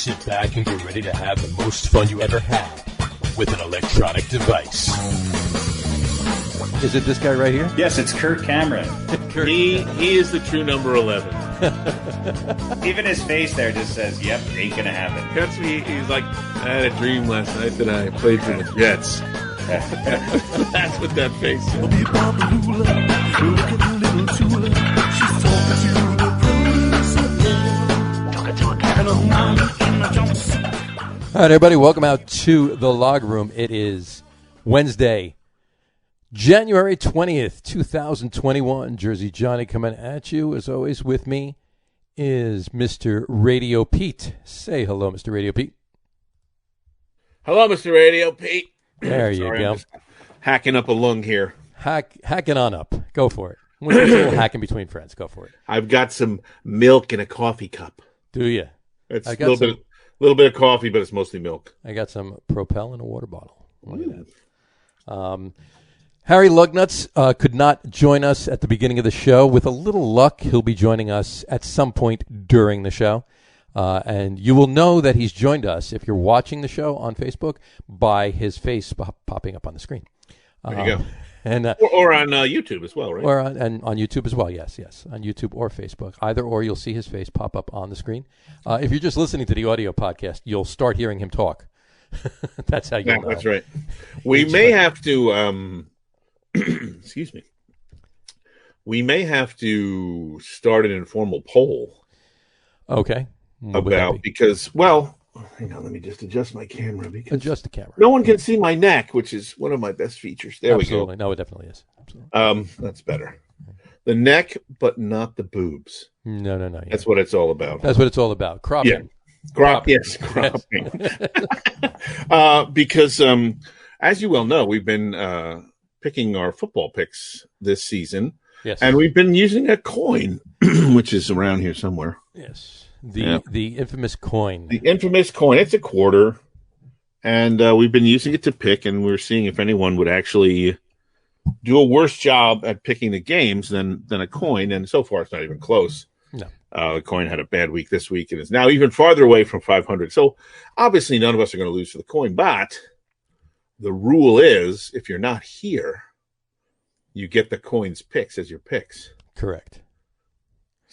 Sit back and get ready to have the most fun you ever had with an electronic device. Is it this guy right here? Yes, it's Kirk Cameron. He is the true number 11. Even his face there just says, yep, ain't gonna happen. That's me. He's like, I had a dream last night that I played for the Jets. That's what that face is. All right, everybody, welcome out to the log room. It is Wednesday, January 20th, 2021. Jersey Johnny coming at you. As always, with me is Mr. RadioPete. Say hello, Mr. RadioPete. Hello, Mr. RadioPete. There you go. I'm just hacking up a lung here. Hacking on up. Go for it. We're just a little hacking between friends. Go for it. I've got some milk in a coffee cup. Do you? It's a little bit of coffee, but it's mostly milk. I got some Propel in a water bottle. Look at that. Harry Lug Nutz could not join us at the beginning of the show. With a little luck, he'll be joining us at some point during the show. And you will know that he's joined us, if you're watching the show on Facebook, by his face popping up on the screen. There you go. And, or on YouTube as well, right? Or on YouTube as well, yes. On YouTube or Facebook. Either or, you'll see his face pop up on the screen. If you're just listening to the audio podcast, you'll start hearing him talk. That's how you know. That's right. We may have to, excuse me. We may have to start an informal poll. Okay. Because, well, hang on, let me just adjust my camera. Adjust the camera. No one can see my neck, which is one of my best features. There Absolutely. we go. No, it definitely is. Absolutely. That's better. The neck, but not the boobs. No. Yeah. That's what it's all about. That's what it's all about. Cropping. Yeah. Cropping. Because, as you well know, we've been picking our football picks this season. Yes. And we've been using a coin, which is around here somewhere. Yes. The infamous coin. The infamous coin. It's a quarter. And we've been using it to pick, and we're seeing if anyone would actually do a worse job at picking the games than a coin. And so far, it's not even close. No. The coin had a bad week this week and is now even farther away from 500. So obviously, none of us are going to lose to the coin. But the rule is, if you're not here, you get the coin's picks as your picks. Correct.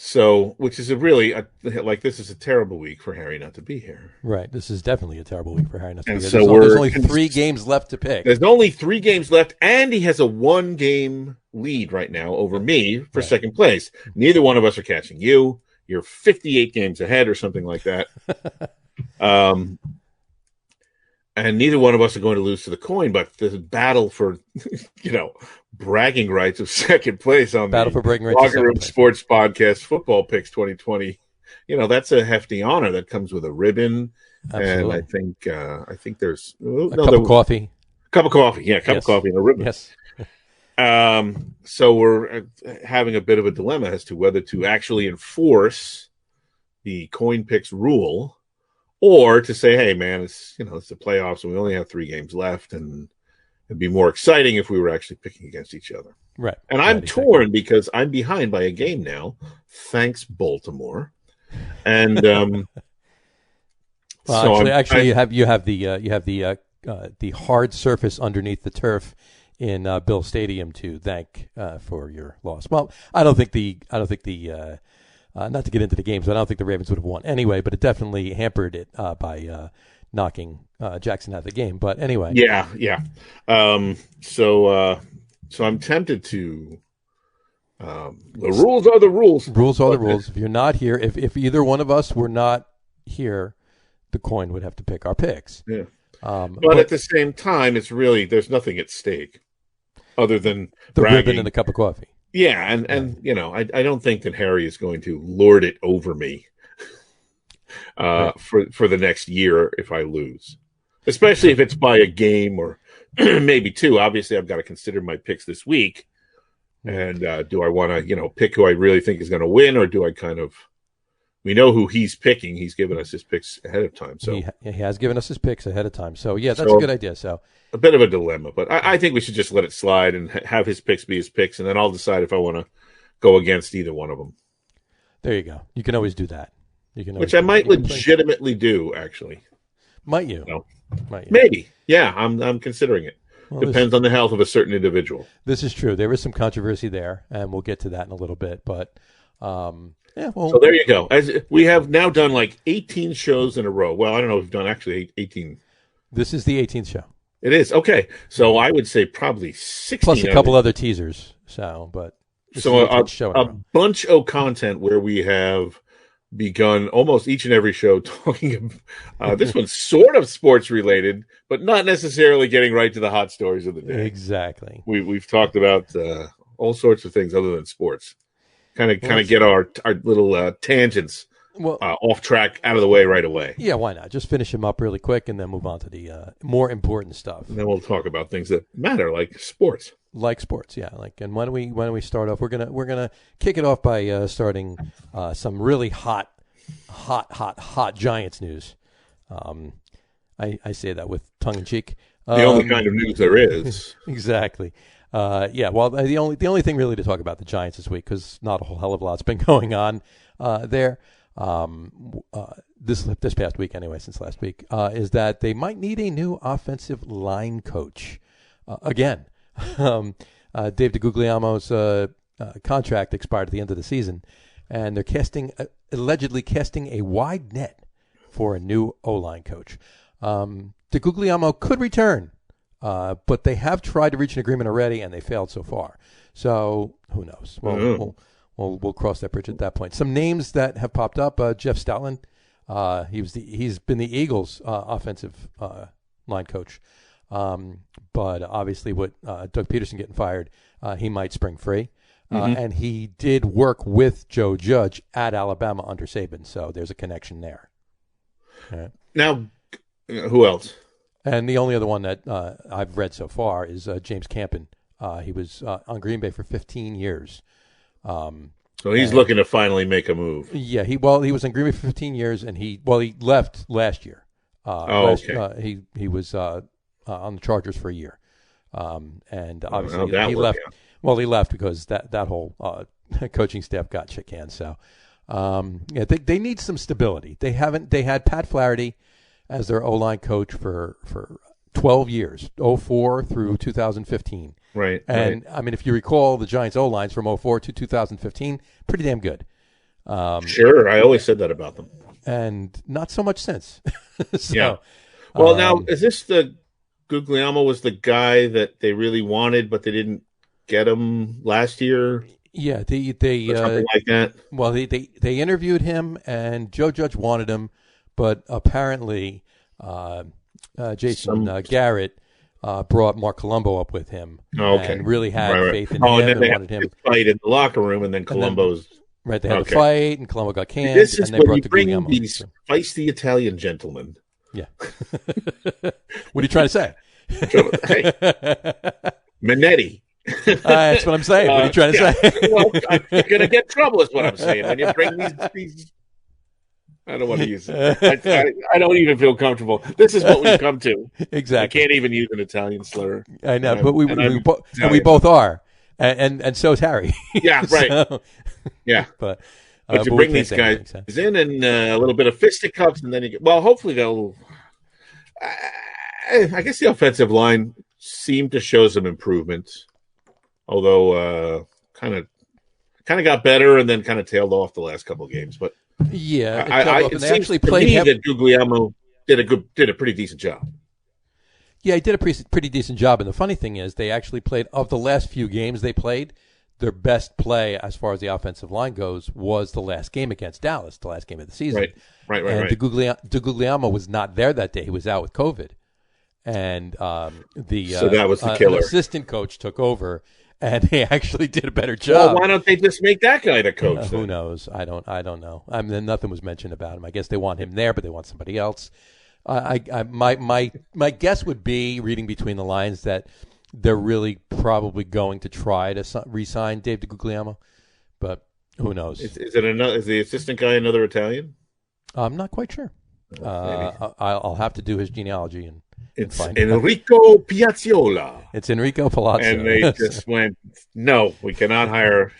So, which is this is a terrible week for Harry not to be here. Right. This is definitely a terrible week for Harry not to be here. So there's only 3 games left to pick. There's only 3 games left, and he has a 1-game lead right now over me for second place. Neither one of us are catching you. You're 58 games ahead or something like that. And neither one of us are going to lose to the coin, but the battle for, bragging rights of second place on Battle for bragging rights Locker Room Sports Podcast Football Picks 2020. That's a hefty honor that comes with a ribbon. Absolutely. And I think there's a cup of coffee. Cup of coffee. Yeah, cup of coffee and a ribbon. Yes. So we're having a bit of a dilemma as to whether to actually enforce the coin picks rule, or to say, hey, man, it's the playoffs and we only have 3 games left, and it'd be more exciting if we were actually picking against each other. Right. And I'm torn because I'm behind by a game now. Thanks, Baltimore. And you have the hard surface underneath the turf in Bill Stadium to thank for your loss. Well, I don't think the not to get into the games, but I don't think the Ravens would have won anyway, but it definitely hampered it by knocking Jackson out of the game. But anyway. Yeah. So I'm tempted to the rules are the rules. Rules are the rules. If you're not here, if either one of us were not here, the coin would have to pick our picks. Yeah. But at the same time, it's really, there's nothing at stake other than the bragging. ribbon and the cup of coffee. Yeah, and I don't think that Harry is going to lord it over me for the next year if I lose, especially if it's by a game or maybe 2. Obviously, I've got to consider my picks this week, and do I want to pick who I really think is going to win, or do I we know who he's picking. He's given us his picks ahead of time. So he has given us his picks ahead of time. So yeah, that's a good idea. So a bit of a dilemma, but I think we should just let it slide and have his picks be his picks, and then I'll decide if I want to go against either one of them. There you go. You can always do that. You can which I might legitimately do, actually. Might you? No. Might you? Maybe. Yeah, I'm considering it. Well, Depends on the health of a certain individual. This is true. There is some controversy there, and we'll get to that in a little bit. But yeah, well, so there you go. As we have now done like 18 shows in a row. Well, I don't know if we've done actually 18. This is the 18th show. It is okay. So I would say probably 16 plus a couple other teasers. But so a bunch of content where we have begun almost each and every show talking. This one's sort of sports related, but not necessarily getting right to the hot stories of the day. Exactly. We've talked about all sorts of things other than sports. Kind of get our little tangents off track out of the way right away. Yeah, why not? Just finish them up really quick and then move on to the more important stuff. And then we'll talk about things that matter, like sports. Yeah. And when we start off, we're gonna kick it off by starting some really hot Giants news. I say that with tongue in cheek. The only kind of news there is. Exactly. Yeah. Well, the only thing really to talk about the Giants this week, because not a whole hell of a lot's been going on there. This past week anyway, since last week, is that they might need a new offensive line coach again. Dave DeGuglielmo's contract expired at the end of the season, and they're allegedly casting a wide net for a new O-line coach. DeGuglielmo could return, but they have tried to reach an agreement already, and they failed so far. So who knows? We'll cross that bridge at that point. Some names that have popped up: Jeff Stoutland. He's been the Eagles' offensive line coach. But obviously, with Doug Peterson getting fired, he might spring free. And he did work with Joe Judge at Alabama under Saban, so there's a connection there. Right. Now, who else? And the only other one that I've read so far is James Campen. He was on Green Bay for 15 years. So he's looking to finally make a move. Yeah, he was in Green Bay for 15 years, and he left last year. Okay. He was on the Chargers for a year, and obviously he left. Out. Well, he left because that whole coaching staff got shit canned. So, they need some stability. They had Pat Flaherty as their O-line coach for 12 years, 2004 through 2015. Right. And I mean, if you recall, the Giants O-lines from 2004 to 2015, pretty damn good. Sure, I always said that about them, and not so much since. So, yeah. Well, now is this the Guglielmo was the guy that they really wanted, but they didn't get him last year? Yeah, they something like that. Well, they interviewed him, and Joe Judge wanted him, but apparently Jason Garrett brought Mark Colombo up with him, and really had faith in him and wanted him. Fight in the locker room, and then Colombo's they had the fight, and Colombo got canned. This is and they when brought you the bring Guglielmo. these feisty Italian gentlemen. Yeah. What are you trying to say? Hey, Minetti. That's what I'm saying. What are you trying to say? Well, you're going to get trouble is what I'm saying. When you bring these I don't want to use it. I don't even feel comfortable. This is what we've come to. Exactly. I can't even use an Italian slur. I know, but we both are. And so is Harry. Yeah, right. So, yeah. But you bring these guys in and a little bit of fisticuffs, and then you get, hopefully they'll. I guess the offensive line seemed to show some improvement, although kind of got better and then kind of tailed off the last couple of games. But yeah, it seems to me that Guglielmo did a pretty decent job. Yeah, he did a pretty decent job. And the funny thing is, they actually played, of the last few games they played, their best play as far as the offensive line goes was the last game against Dallas, the last game of the season. Right. And DeGuglielmo was not there that day. He was out with COVID. And so that was the killer. An assistant coach took over, and they actually did a better job. Well, why don't they just make that guy the coach? Who knows? I don't know. I mean, nothing was mentioned about him. I guess they want him there, but they want somebody else. My guess would be, reading between the lines, that they're really probably going to try to re-sign Dave DeGuglielmo, but who knows? Is the assistant guy another Italian? I'm not quite sure. I'll have to do his genealogy and it's find Enrico Piazzolla. It's Enrico Palazzo, and they just went, no, we cannot hire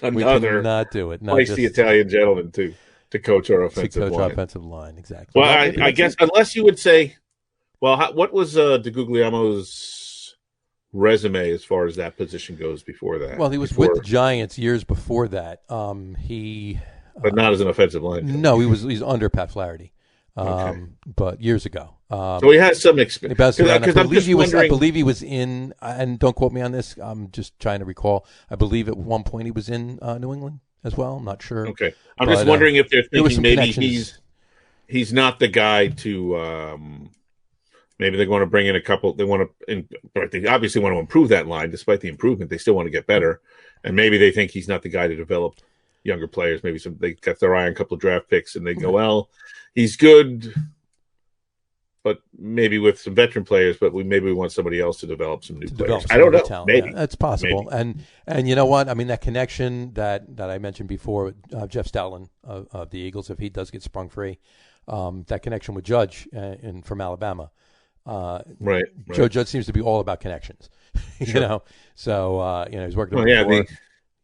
another. We cannot do it. Feisty Italian gentleman too. to coach our to offensive coach line. our offensive line. Exactly. Well, I guess unless you would say, well, what was DeGuglielmo's resume as far as that position goes before that? Well, he was with the Giants years before that. But not as an offensive line coach. No, he's under Pat Flaherty. But years ago. So he has some experience. I believe he was in, and don't quote me on this, I'm just trying to recall, I believe at one point he was in New England as well. I'm not sure. Okay. I'm just wondering if they're thinking maybe he's not the guy to maybe they're going to bring in a couple. They obviously want to improve that line. Despite the improvement, they still want to get better. And maybe they think he's not the guy to develop younger players. Maybe they got their eye on a couple of draft picks and they go, well, he's good, but maybe with some veteran players, but maybe we want somebody else to develop some new players. I don't know. Talent. Maybe. Yeah, that's possible. Maybe. And you know what? I mean, that connection that I mentioned before, Jeff Stoutland of the Eagles, if he does get sprung free, that connection with Judge from Alabama. Right. Joe Judge seems to be all about connections, you know. So he's working. Well, yeah,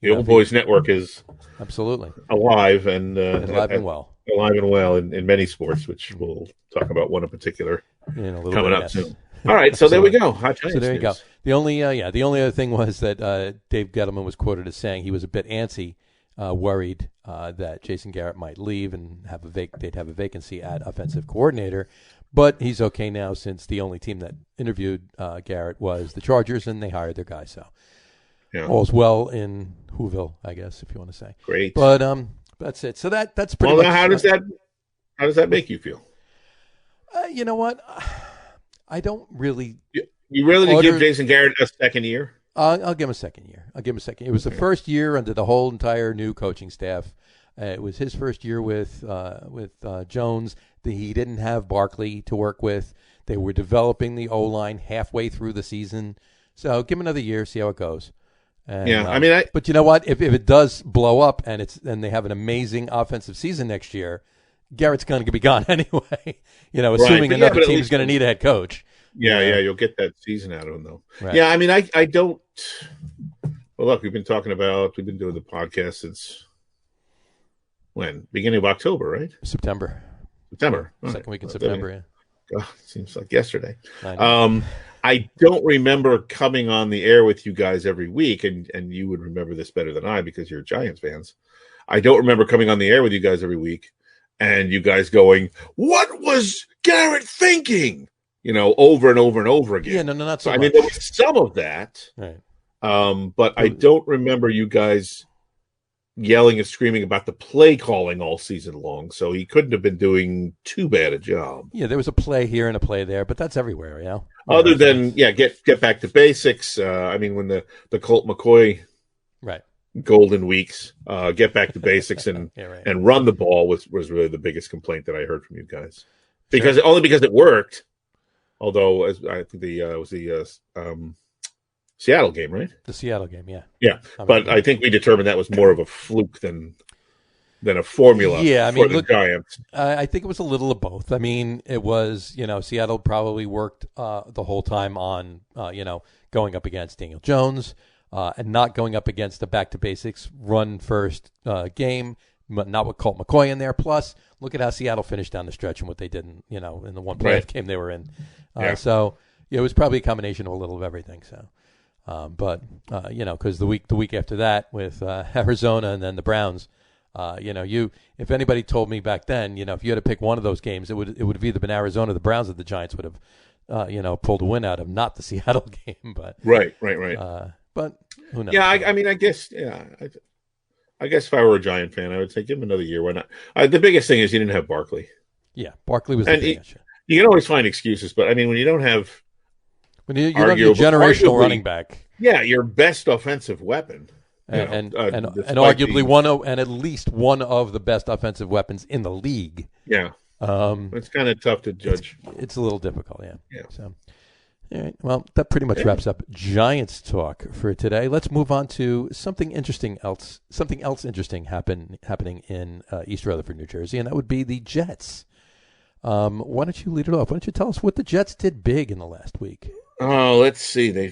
the Old Boys Network is absolutely alive and alive and well. Alive and well in many sports, which we'll talk about one in particular coming up soon. All right, so there we go. So there you go. The only other thing was that Dave Gettleman was quoted as saying he was a bit antsy, worried that Jason Garrett might leave and they'd have a vacancy at offensive coordinator. But he's okay now since the only team that interviewed Garrett was the Chargers, and they hired their guy. So all's well in Whoville, I guess, if you want to say. Great. But that's it. So that's pretty much. Well, how does that make you feel? You know what? I don't really. You really give Jason Garrett a second year? I'll give him a second year. It was the first year under the whole entire new coaching staff. It was his first year with Jones. He didn't have Barkley to work with. They were developing the O-line halfway through the season. So give him another year, see how it goes. And, but you know what? If it does blow up and they have an amazing offensive season next year, Garrett's going to be gone anyway. Assuming another team is going to need a head coach. Yeah, you'll get that season out of him though. Right. Yeah, I mean, I don't. Well, look, we've been doing the podcast since when? Beginning of October, right? September. Second week in September. Yeah. God, it seems like yesterday. I don't remember coming on the air with you guys every week, and you would remember this better than I because you're Giants fans. I don't remember coming on the air with you guys every week and you guys going, "What was Garrett thinking?" Over and over and over again. Yeah, no, not so much. I mean, there was some of that, right? But I don't remember you guys yelling and screaming about the play calling all season long, so he couldn't have been doing too bad a job. Yeah, there was a play here and a play there, but that's everywhere, Other than get back to basics. I mean, when the Colt McCoy golden weeks, get back to basics and and run the ball was really the biggest complaint that I heard from you guys, because it worked. Although, as I think it was the Seattle game, right? The Seattle game, yeah. Yeah, but I think we determined that was more of a fluke than a formula for the Giants. I think it was a little of both. I mean, it was, Seattle probably worked the whole time on, going up against Daniel Jones and not going up against the back-to-basics run-first game, not with Colt McCoy in there. Plus, look at how Seattle finished down the stretch and what they did in the one playoff game they were in. So it was probably a combination of a little of everything. So. Because the week after that with Arizona and then the Browns, if anybody told me back then, if you had to pick one of those games, it would have either been Arizona or the Browns that the Giants would have, pulled a win out of, not the Seattle game. But right. But who knows? Yeah, I mean, I guess if I were a Giant fan, I would say give him another year. Why not? The biggest thing is you didn't have Barkley. Yeah, Barkley was the thing. You can always find excuses, but I mean, when you don't have. When you don't have your generational running back, your best offensive weapon, and arguably and at least one of the best offensive weapons in the league. Yeah, it's kind of tough to judge. It's a little difficult, yeah. So, all right. Well, that pretty much wraps up Giants talk for today. Let's move on to something else interesting happening in East Rutherford, New Jersey, and that would be the Jets. Why don't you lead it off? Why don't you tell us what the Jets did big in the last week? Oh, let's see. They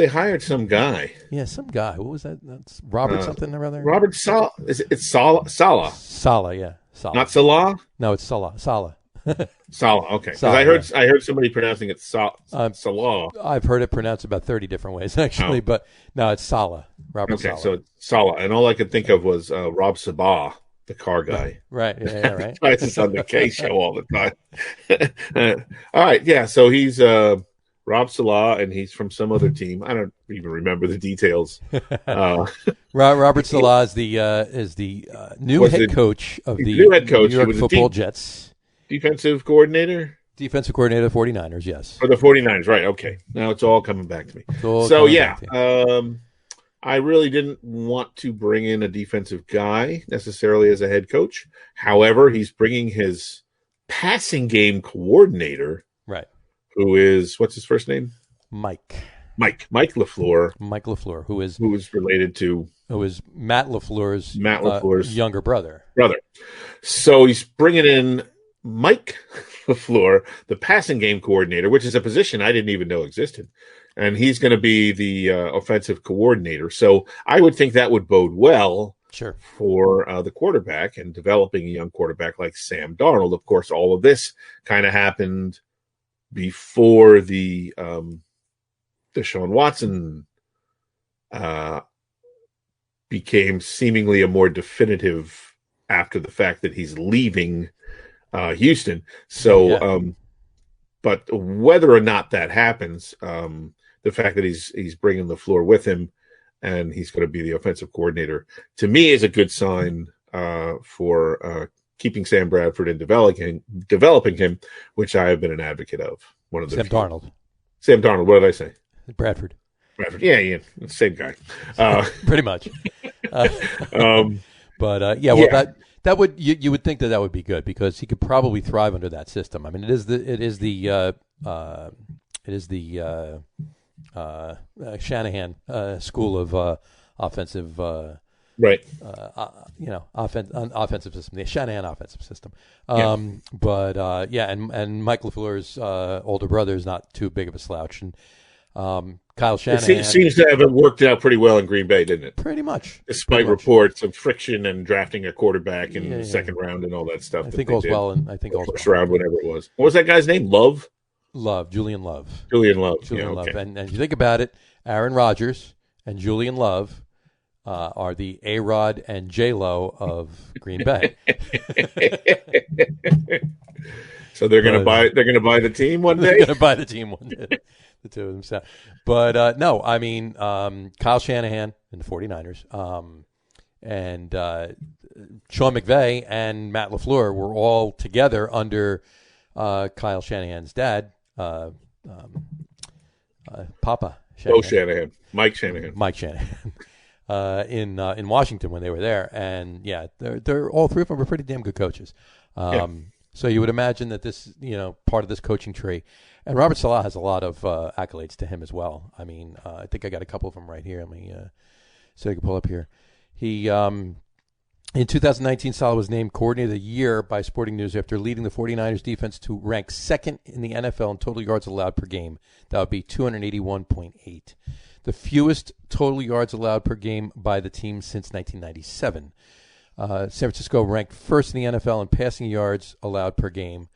hired some guy. Yeah, some guy. What was that? That's Robert something or other. Robert Sala. It's Sala? Salah. Salah, yeah, Salah. Not Salah? No, it's Salah. Salah. Salah. Okay. Because Salah, I heard somebody pronouncing it Salah. I've heard it pronounced about 30 different ways actually, but no, it's Salah. Robert Salah. So it's Salah, and all I could think of was Rob Sabah, the car guy. Right. Yeah, right. It's on the K show all the time. All right, yeah. So he's Rob Salah, and he's from some other team. I don't even remember the details. Robert Salah is the new head coach of the new head coach. New York Football Jets. Defensive coordinator? Defensive coordinator of the 49ers, yes. For the 49ers, right. Okay. Now it's all coming back to me. So, yeah, I really didn't want to bring in a defensive guy necessarily as a head coach. However, he's bringing his passing game coordinator, right? Who is, what's his first name? Mike LaFleur. Mike LaFleur, who is related to... Who is Matt LaFleur's younger brother. So he's bringing in Mike LaFleur, the passing game coordinator, which is a position I didn't even know existed. And he's going to be the offensive coordinator. So I would think that would bode well for the quarterback and developing a young quarterback like Sam Darnold. Of course, all of this kind of happened before the Deshaun Watson became seemingly a more definitive after the fact that he's leaving Houston. So, but whether or not that happens, the fact that he's bringing LaFleur with him and he's going to be the offensive coordinator, to me is a good sign for keeping Sam Bradford and developing him, which I have been an advocate of. Sam Darnold. What did I say? Bradford. Yeah, same guy. Pretty much. That would you would think that would be good because he could probably thrive under that system. I mean, it is the Shanahan school of offensive, right? Offensive system, the Shanahan offensive system. And Mike LaFleur's older brother is not too big of a slouch, and Kyle Shanahan. It seems to have worked out pretty well in Green Bay, didn't it? Pretty much. Despite reports of friction and drafting a quarterback in the second round and all that stuff. I think all's well. And I think all's first round, whatever it was. What was that guy's name? Julian Love. Love. And if you think about it, Aaron Rodgers and Julian Love are the A-Rod and J-Lo of Green Bay. So they're going to buy the team one day. They're going to buy the team one day. The two of them. But no, I mean Kyle Shanahan and the 49ers, and Sean McVay and Matt LaFleur were all together under Kyle Shanahan's dad, Papa Shanahan. Mike Shanahan. In Washington when they were there, and they're all three of them were pretty damn good coaches. So you would imagine that this, part of this coaching tree, and Robert Salah has a lot of accolades to him as well. I mean, I think I got a couple of them right here. Let me so I can pull up here. He in 2019, Salah was named Coordinator of the Year by Sporting News after leading the 49ers defense to rank second in the NFL in total yards allowed per game. That would be 281.8. The fewest total yards allowed per game by the team since 1997. San Francisco ranked first in the NFL in passing yards allowed per game,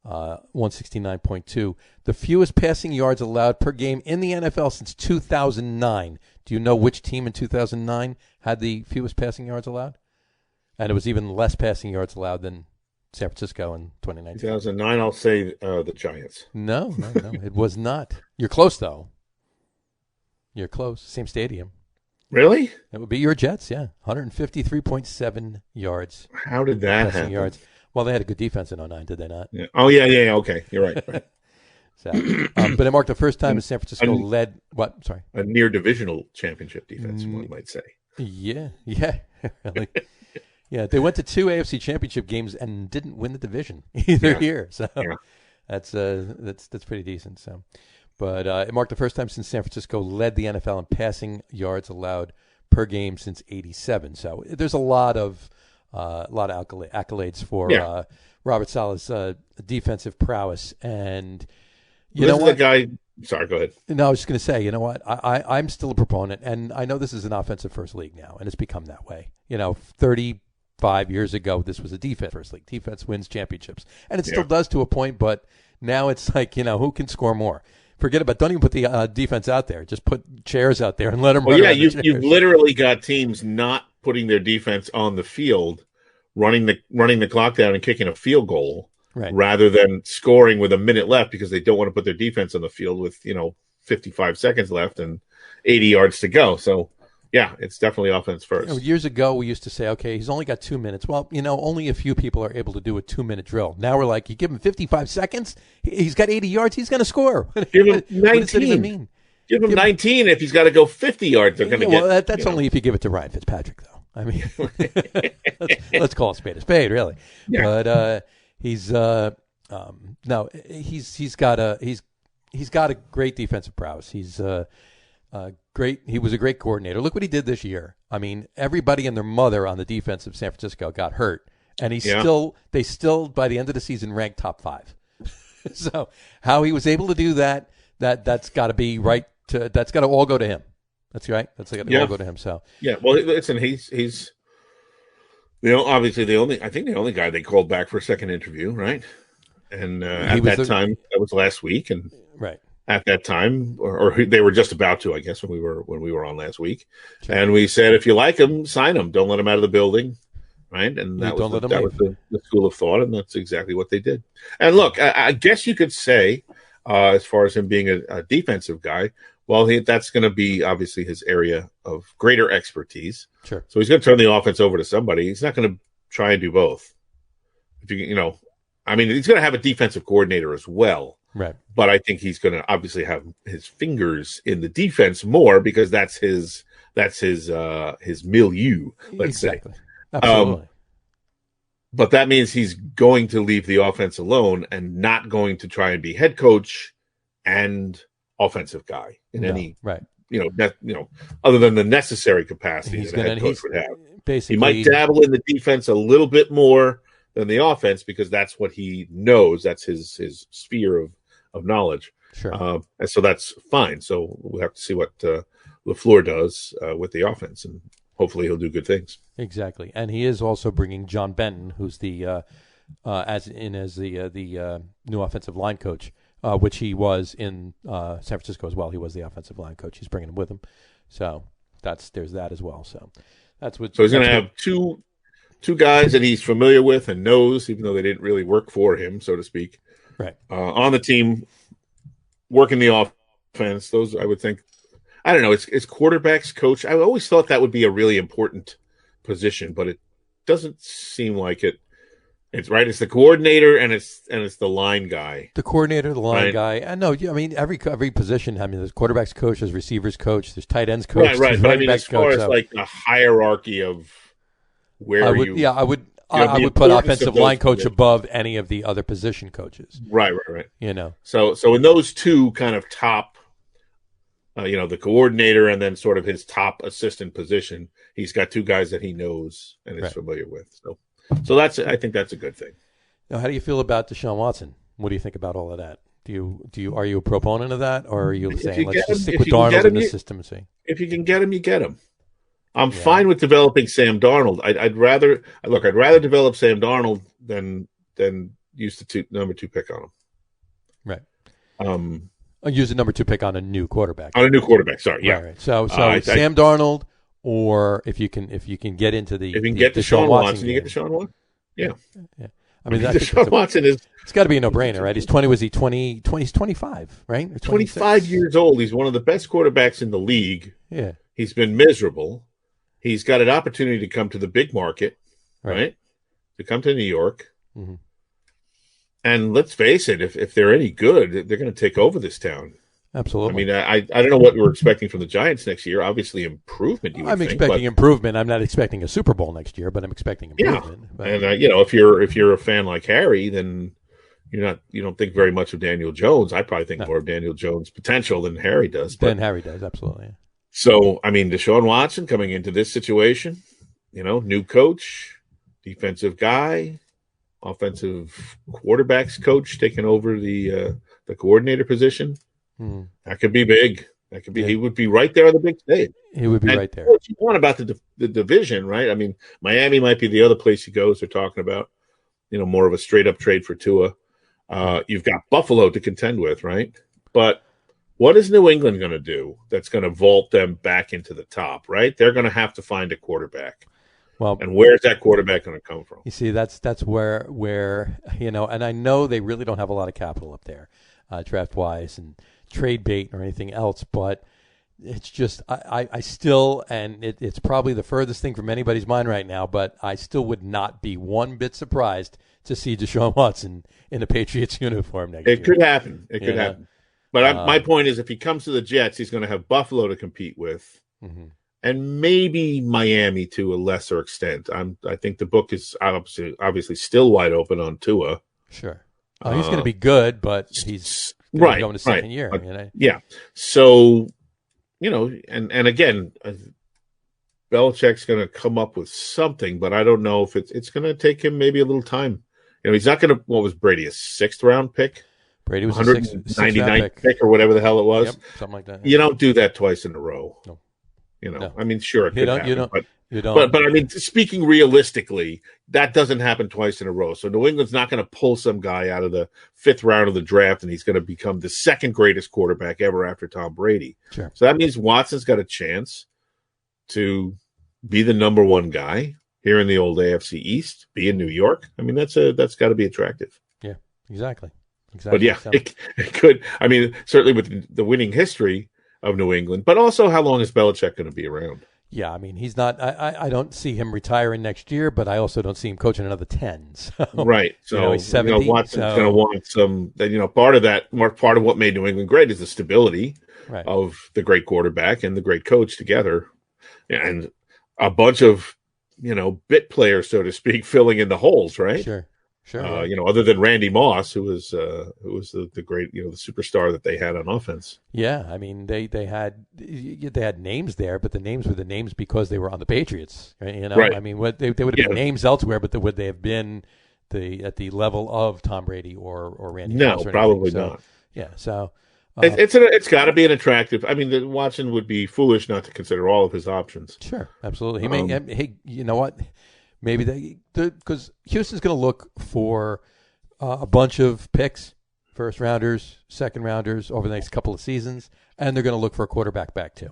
169.2. The fewest passing yards allowed per game in the NFL since 2009. Do you know which team in 2009 had the fewest passing yards allowed? And it was even less passing yards allowed than San Francisco in 2019. 2009, I'll say the Giants. No, it was not. You're close, though. You're close. Same stadium. Really? It would be your Jets, yeah. 153.7 yards. How did that happen? Yards. Well, they had a good defense in 2009, did they not? Yeah. Oh, yeah. Okay, you're right. So, but it marked the first time as San Francisco led. What? Sorry. A near divisional championship defense, one might say. Yeah. Really. Yeah, they went to 2 AFC championship games and didn't win the division either year. So that's pretty decent. So. But it marked the first time since San Francisco led the NFL in passing yards allowed per game since '87. So there's a lot of accolades for Robert Saleh's defensive prowess. And this is the guy Sorry, go ahead. No, I was just going to say, you know what? I'm still a proponent, and I know this is an offensive first league now, and it's become that way. 35 years ago, this was a defense first league. Defense wins championships, and it still does to a point, but now it's like, who can score more? Forget about. Don't even put the defense out there. Just put chairs out there and let them. Well, yeah, you've literally got teams not putting their defense on the field, running the clock down and kicking a field goal, right, rather than scoring with a minute left because they don't want to put their defense on the field with 55 seconds left and 80 yards to go. So, yeah, it's definitely offense first. Years ago, we used to say, okay, he's only got 2 minutes. Well, only a few people are able to do a 2-minute drill. Now we're like, you give him 55 seconds, he's got 80 yards, he's going to score. Give him 19. What does that even mean? Give him 19. If he's got to go 50 yards, they're going to get. Well, that's only if you give it to Ryan Fitzpatrick, though. I mean, let's call a spade, really. Yeah. But he's got a great defensive prowess. He's great. He was a great coordinator. Look what he did this year. I mean, everybody and their mother on the defense of San Francisco got hurt, and they still by the end of the season ranked top 5. So how he was able to do that's got to be right. That's got to all go to him. That's right. That's got to all go to him. So well, listen, he's obviously the only guy they called back for a second interview, right? And at that time, that was last week, and right. At that time, or they were just about to, I guess, when we were on last week, sure. And we said, if you like him, sign him. Don't let him out of the building, right? And that was the school of thought, and that's exactly what they did. And look, I guess you could say, as far as him being a defensive guy, well, that's going to be obviously his area of greater expertise. Sure. So he's going to turn the offense over to somebody. He's not going to try and do both. He's going to have a defensive coordinator as well. Right. But I think he's going to obviously have his fingers in the defense more because that's his milieu, let's say. Absolutely. But that means he's going to leave the offense alone and not going to try and be head coach and offensive guy in any right. Other than the necessary capacity that a head coach would have. Basically, he might dabble in the defense a little bit more than the offense because that's what he knows. That's his sphere of knowledge. Sure. And so that's fine. So we'll have to see what LaFleur does with the offense, and hopefully he'll do good things. Exactly. And he is also bringing John Benton, who's the new offensive line coach, which he was in San Francisco as well. He was the offensive line coach. He's bringing him with him. So there's that as well. So that's what. So he's going to have two guys that he's familiar with and knows, even though they didn't really work for him, so to speak. Right. On the team, working the offense. Those, I would think, I don't know. It's quarterbacks coach. I always thought that would be a really important position, but it doesn't seem like it. It's right. It's the coordinator and it's the line guy. The coordinator, the line guy. I know. I mean, every position. I mean, there's quarterbacks coach, there's receivers coach, there's tight ends coach. Right. But I mean, as far as like the hierarchy of where I would put offensive line coach above any of the other position coaches. Right. So in those two kind of top, the coordinator and then sort of his top assistant position, he's got two guys that he knows and is familiar with. So I think that's a good thing. Now, how do you feel about Deshaun Watson? What do you think about all of that? Are you a proponent of that, or are you saying let's just stick with Darnold in the system and see? If you can get him, you get him. I'm fine with developing Sam Darnold. I'd rather develop Sam Darnold than use the number 2 pick on him. Right. Use the number 2 pick on a new quarterback. On a new quarterback. Sorry. Yeah. Right. So Sam Darnold, or if you can get into the Deshaun Watson, you get Deshaun Watson. Yeah. I mean, Deshaun Watson it's got to be a no-brainer, right? He's 20. Was he 20? He's 25, right? Or 25 years old. He's one of the best quarterbacks in the league. Yeah. He's been miserable. He's got an opportunity to come to the big market, right? To come to New York. Mm-hmm. And let's face it, if they're any good, they're going to take over this town. Absolutely. I mean, I don't know what we're expecting from the Giants next year. Obviously, improvement. I'm expecting improvement. I'm not expecting a Super Bowl next year, but I'm expecting improvement. Yeah. But, and if you're a fan like Harry, then you don't think very much of Daniel Jones. I probably think more of Daniel Jones' potential than Harry does. Harry does, absolutely. So, I mean, Deshaun Watson coming into this situation, new coach, defensive guy, offensive quarterbacks coach taking over the coordinator position. That could be big. That could be. He would be right there on the big stage. He would be right there. What you want about the division, right? I mean, Miami might be the other place he goes. They're talking about, more of a straight up trade for Tua. You've got Buffalo to contend with, right? But what is New England going to do that's going to vault them back into the top, right? They're going to have to find a quarterback. Well, and where's that quarterback going to come from? You see, that's where and I know they really don't have a lot of capital up there, draft wise and trade bait or anything else, but it's just I still, and it's probably the furthest thing from anybody's mind right now, but I still would not be one bit surprised to see Deshaun Watson in a Patriots uniform next year. It could happen. It could happen. But my point is, if he comes to the Jets, he's going to have Buffalo to compete with. Mm-hmm. And maybe Miami to a lesser extent. I think the book is obviously still wide open on Tua. Sure. He's going to be good, but he's going to second year. Yeah. So, and again, Belichick's going to come up with something, but I don't know if it's going to take him maybe a little time. He's not going to. What was Brady, a 6th round pick? Brady was 199th pick or whatever the hell it was. Yep, something like that. Yeah. You don't do that twice in a row. No. No. I mean, sure, it could happen. But I mean, speaking realistically, that doesn't happen twice in a row. So New England's not going to pull some guy out of the 5th round of the draft, and he's going to become the 2nd greatest quarterback ever after Tom Brady. Sure. So that means Watson's got a chance to be the number 1 guy here in the old AFC East, be in New York. I mean, that's got to be attractive. Yeah, exactly. But yeah, it could. I mean, certainly with the winning history of New England, but also how long is Belichick going to be around? Yeah, I mean, he's not. I don't see him retiring next year, but I also don't see him coaching another 10. So, right. So he's 70. Watson's going to want some. Part of what made New England great is the stability of the great quarterback and the great coach together, and a bunch of bit players, so to speak, filling in the holes. Right. Sure. Other than Randy Moss, who was the great, the superstar that they had on offense. Yeah, I mean they had names there, but the names were the names because they were on the Patriots. Right? Right. I mean, they would have been names elsewhere, but would they have been at the level of Tom Brady or Randy Moss? No, probably not. Yeah, so it's got to be an attractive. I mean, Watson would be foolish not to consider all of his options. Sure, absolutely. He may. Hey, you know what? Maybe because Houston's going to look for a bunch of picks, 1st rounders, 2nd rounders over the next couple of seasons, and they're going to look for a quarterback back too.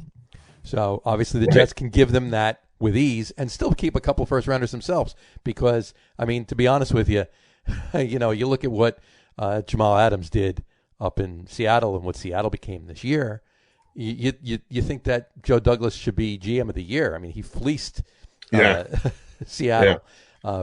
So obviously the Jets can give them that with ease and still keep a couple 1st rounders themselves. Because I mean, to be honest with you, you look at what Jamal Adams did up in Seattle and what Seattle became this year. You think that Joe Douglas should be GM of the year? I mean, he fleeced. Seattle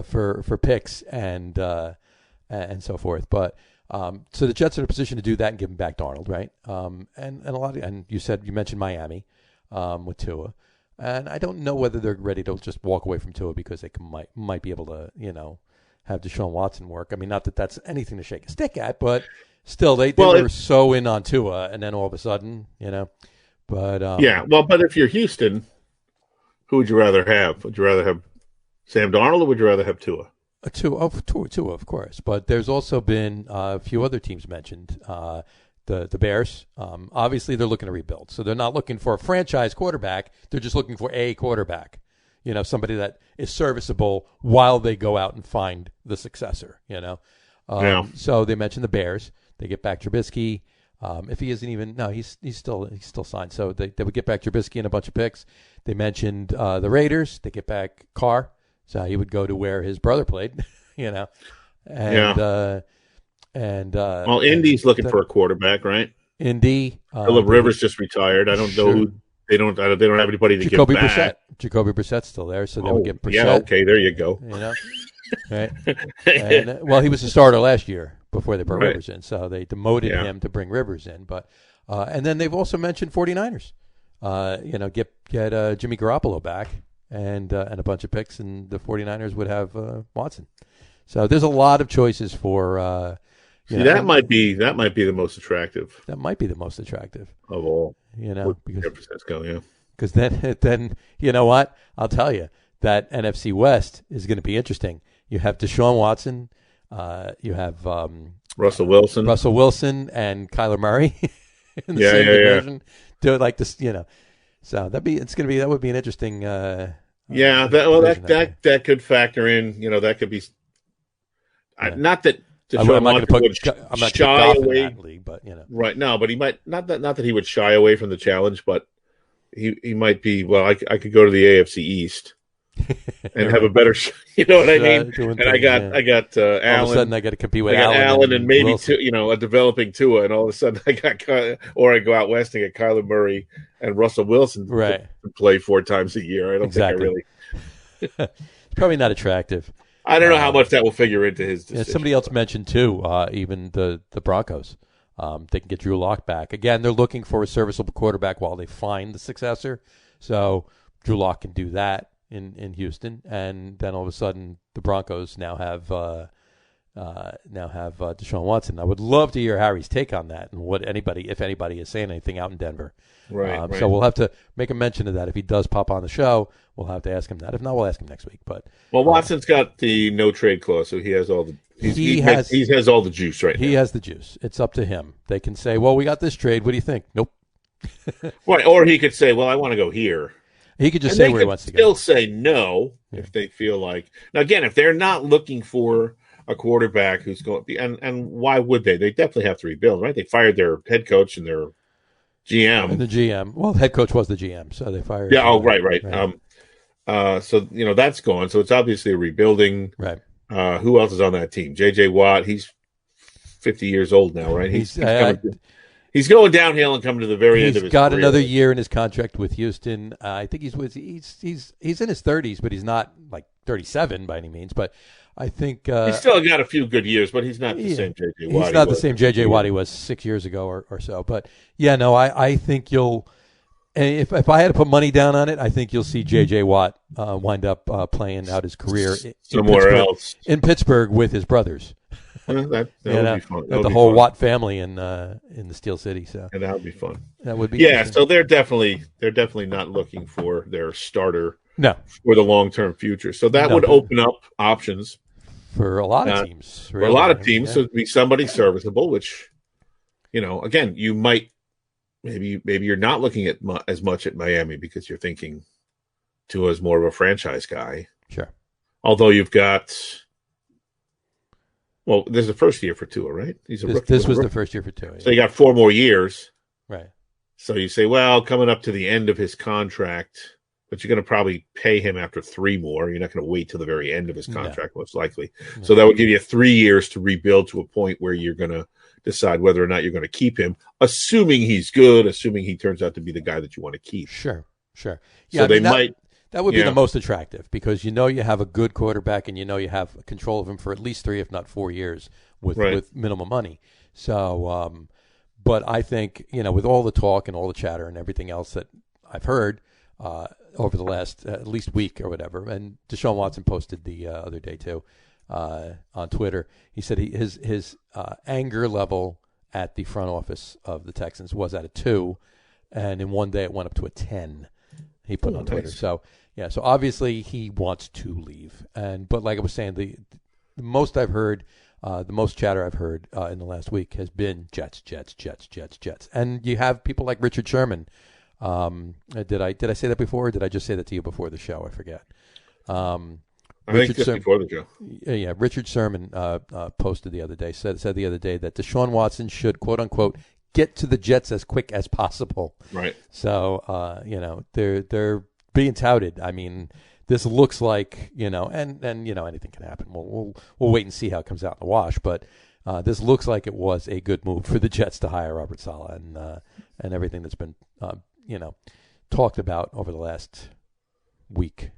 for picks and so forth, but so the Jets are in a position to do that and give him back Darnold, right? And a lot of, and you mentioned Miami with Tua, and I don't know whether they're ready to just walk away from Tua because they might be able to have Deshaun Watson work. I mean, not that that's anything to shake a stick at, but still they were so in on Tua, and then all of a sudden, but but if you're Houston. Who would you rather have? Would you rather have Sam Darnold or would you rather have Tua? Tua, of course. But there's also been a few other teams mentioned. The Bears, obviously they're looking to rebuild. So they're not looking for a franchise quarterback. They're just looking for a quarterback. Somebody that is serviceable while they go out and find the successor, So they mentioned the Bears. They get back Trubisky. If he isn't even he's still signed. So they would get back Trubisky and a bunch of picks. They mentioned the Raiders. They get back Carr, so he would go to where his brother played. Indy's looking for a quarterback, right? Indy. Phillip Rivers just retired. I don't know who. They don't have anybody to give back. Jacoby Brissett's still there, so they would get Brissett. Yeah, okay, there you go. Right. And, he was a starter last year before they brought Rivers in, so they demoted him to bring Rivers in. But and then they've also mentioned 49ers. Get Jimmy Garoppolo back and a bunch of picks, and the 49ers would have Watson. So there's a lot of choices for. That might be the most attractive. That might be the most attractive of all. Because then you know what? I'll tell you that NFC West is going to be interesting. You have Deshaun Watson, you have Russell Wilson, and Kyler Murray. in the same division. Do it like this, So that would be an interesting. That could factor in. That could be. Not that I'm not going to put shy away in that league, but right. No, but he might not that he would shy away from the challenge, but he might be. Well, I could go to the AFC East and have a better. You know what I mean? And I got Allen. All of a sudden, I got to compete with Allen and maybe a developing Tua, and all of a sudden I go out west and get Kyler Murray and Russell Wilson to play 4 times a year. I don't think I really. It's probably not attractive. I don't know how much that will figure into his decision. Somebody else mentioned too, even the Broncos. They can get Drew Lock back. Again, they're looking for a serviceable quarterback while they find the successor. So Drew Lock can do that in Houston, and then all of a sudden the Broncos now have Deshaun Watson. I would love to hear Harry's take on that and what if anybody is saying anything out in Denver. Right. So we'll have to make a mention of that. If he does pop on the show, we'll have to ask him that. If not, we'll ask him next week. But Watson's got the no trade clause, so he has all the he has all the juice right now. He has the juice. It's up to him. They can say, "Well, we got this trade. What do you think?" Nope. Right, or he could say, "Well, I want to go here." He could just say where he wants to go. Still say no if they feel like. Now, again, if they're not looking for a quarterback who's going, and why would they? They definitely have to rebuild, right? They fired their head coach and their GM. And the GM. Well, the head coach was the GM, so they fired. Yeah. Oh, right. So that's gone. So it's obviously a rebuilding. Right. Who else is on that team? J.J. Watt. He's 50 years old now, right? He's going downhill and coming to the very end of his career. He's got another year in his contract with Houston. I think he's in his 30s, but he's not like 37 by any means. But I think he's still got a few good years, but he's not the same J.J. Watt. He's not the same J.J. Watt he was 6 years ago or so. But I think you'll. If I had to put money down on it, I think you'll see J.J. Watt wind up playing out his career somewhere else in Pittsburgh with his brothers. That would be fun. The whole Watt family in the Steel City. So and that would be fun. That would be. Yeah. So they're definitely not looking for their starter. No. For the long-term future. So that would open up options for a lot of teams. For a lot of teams, so it'd be somebody serviceable. Which, again, you might maybe you're not looking at as much at Miami because you're thinking Tua is more of a franchise guy. Sure. Although you've got. Well, this is the first year for Tua, right? He's a rookie. This was the first year for Tua. So you got 4 more years. Right. So you say, well, coming up to the end of his contract, but you're going to probably pay him after 3 more. You're not going to wait till the very end of his contract, most likely. No. So that would give you 3 years to rebuild to a point where you're going to decide whether or not you're going to keep him, assuming he's good, assuming he turns out to be the guy that you want to keep. Sure. Yeah, so that would be the most attractive because you have a good quarterback and you have control of him for at least 3, if not 4 years with minimum money. So, but I think, with all the talk and all the chatter and everything else that I've heard over the last at least week or whatever, and Deshaun Watson posted the other day too on Twitter. He said his anger level at the front office of the Texans was at a 2, and in one day it went up to a 10. He put on Twitter. So obviously he wants to leave. But like I was saying, the most I've heard, the most chatter I've heard in the last week has been Jets. And you have people like Richard Sherman. Did I say that before, or did I just say that to you before the show? I forget. I think just before the show. Yeah, Richard Sherman posted the other day, said the other day that Deshaun Watson should, quote unquote, get to the Jets as quick as possible. Right. So, they're being touted. I mean, this looks like, and anything can happen. We'll wait and see how it comes out in the wash. But this looks like it was a good move for the Jets to hire Robert Saleh and everything that's been, talked about over the last week,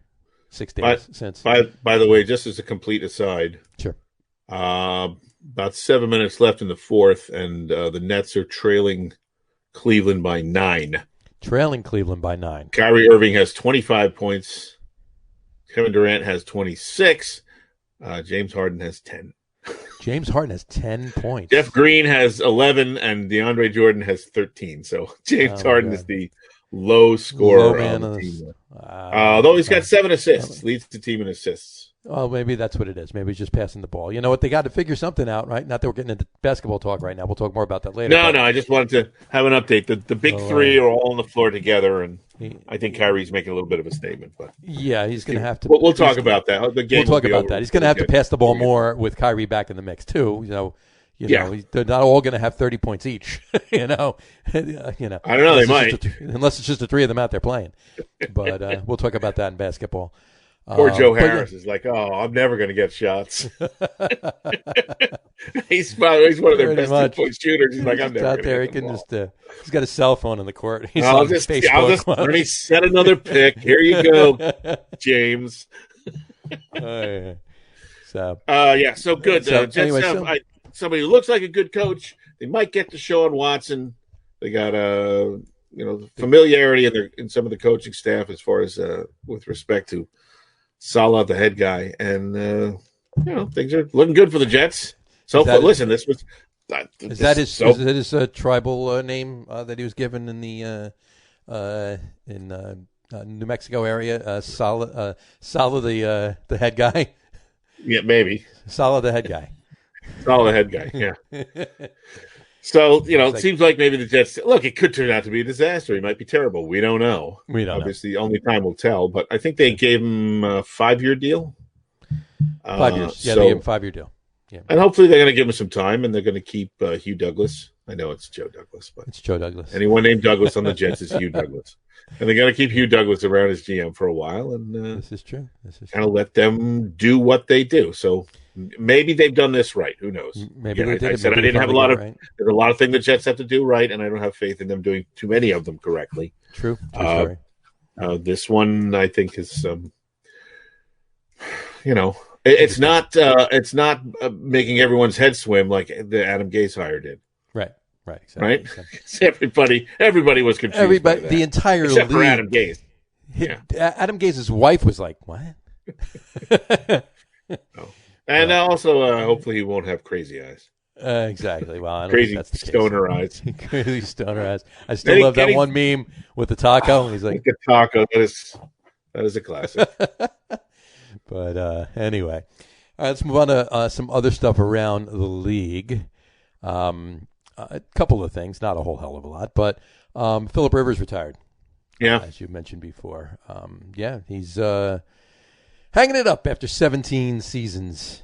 6 days since. By the way, just as a complete aside. Sure. About 7 minutes left in the fourth, and the Nets are trailing Cleveland by 9. Kyrie Irving has 25 points. Kevin Durant has 26. James Harden has 10. James Harden has 10 points. Jeff Green has 11, and DeAndre Jordan has 13. So James Harden is the low scorer on the team. Though he's got 7 assists, leads the team in assists. Well, maybe that's what it is. Maybe he's just passing the ball. You know what? They got to figure something out, right? Not that we're getting into basketball talk right now. We'll talk more about that later. No, I just wanted to have an update. The big three are all on the floor together, and I think Kyrie's making a little bit of a statement. But yeah, he's going to have to. We'll talk about that. The game we'll talk about that. He's going to have to pass the ball more with Kyrie back in the mix too. You know, they're not all going to have 30 points each. you know. I don't know. They might, unless it's just the three of them out there playing. But we'll talk about that in basketball. Poor Joe Harris is like, I'm never going to get shots. he's one of their best 2-point shooters. He's like, I'm never out there. He can just. He's got a cell phone in the court. I'll just let me set another pick. Here you go, James. Yeah. So so good. Jets have somebody who looks like a good coach. They might get to Deshaun Watson. They got familiarity in some of the coaching staff as far as with respect to Saleh, the head guy, and things are looking good for the Jets. So listen, this was is that his tribal name that he was given in the New Mexico area? Saleh the head guy. Yeah, maybe Saleh the head guy. Saleh the head guy. Yeah. So, it seems like maybe the Jets, look, it could turn out to be a disaster. He might be terrible. We don't know. Obviously, only time will tell. But I think they gave him a 5-year deal. 5 years. Yeah, they gave him a 5-year deal. Yeah. And hopefully they're going to give him some time, and they're going to keep Hugh Douglas. I know it's Joe Douglas, but it's Joe Douglas. Anyone named Douglas on the Jets is Hugh Douglas. And they're going to keep Hugh Douglas around as GM for a while. And this is true. Kind of let them do what they do. So maybe they've done this right. Who knows? Maybe they did. I said I didn't have a lot of. Right. There's a lot of things the Jets have to do right, and I don't have faith in them doing too many of them correctly. True. Sorry. This one I think is, it's not making everyone's head swim like the Adam Gase hire did. Right. Exactly. Right. Everybody was confused. By that, the entire except league. For Adam Gase. Adam Gase's wife was like, "What?" And also, hopefully, he won't have crazy eyes. Exactly. Well, I don't crazy think that's the stoner eyes. Crazy stoner eyes. I still love that one meme with the taco. He's like, "The taco." That is a classic. But anyway, all right, let's move on to some other stuff around the league. A couple of things, not a whole hell of a lot, but Phillip Rivers retired. Yeah, as you mentioned before. He's hanging it up after 17 seasons.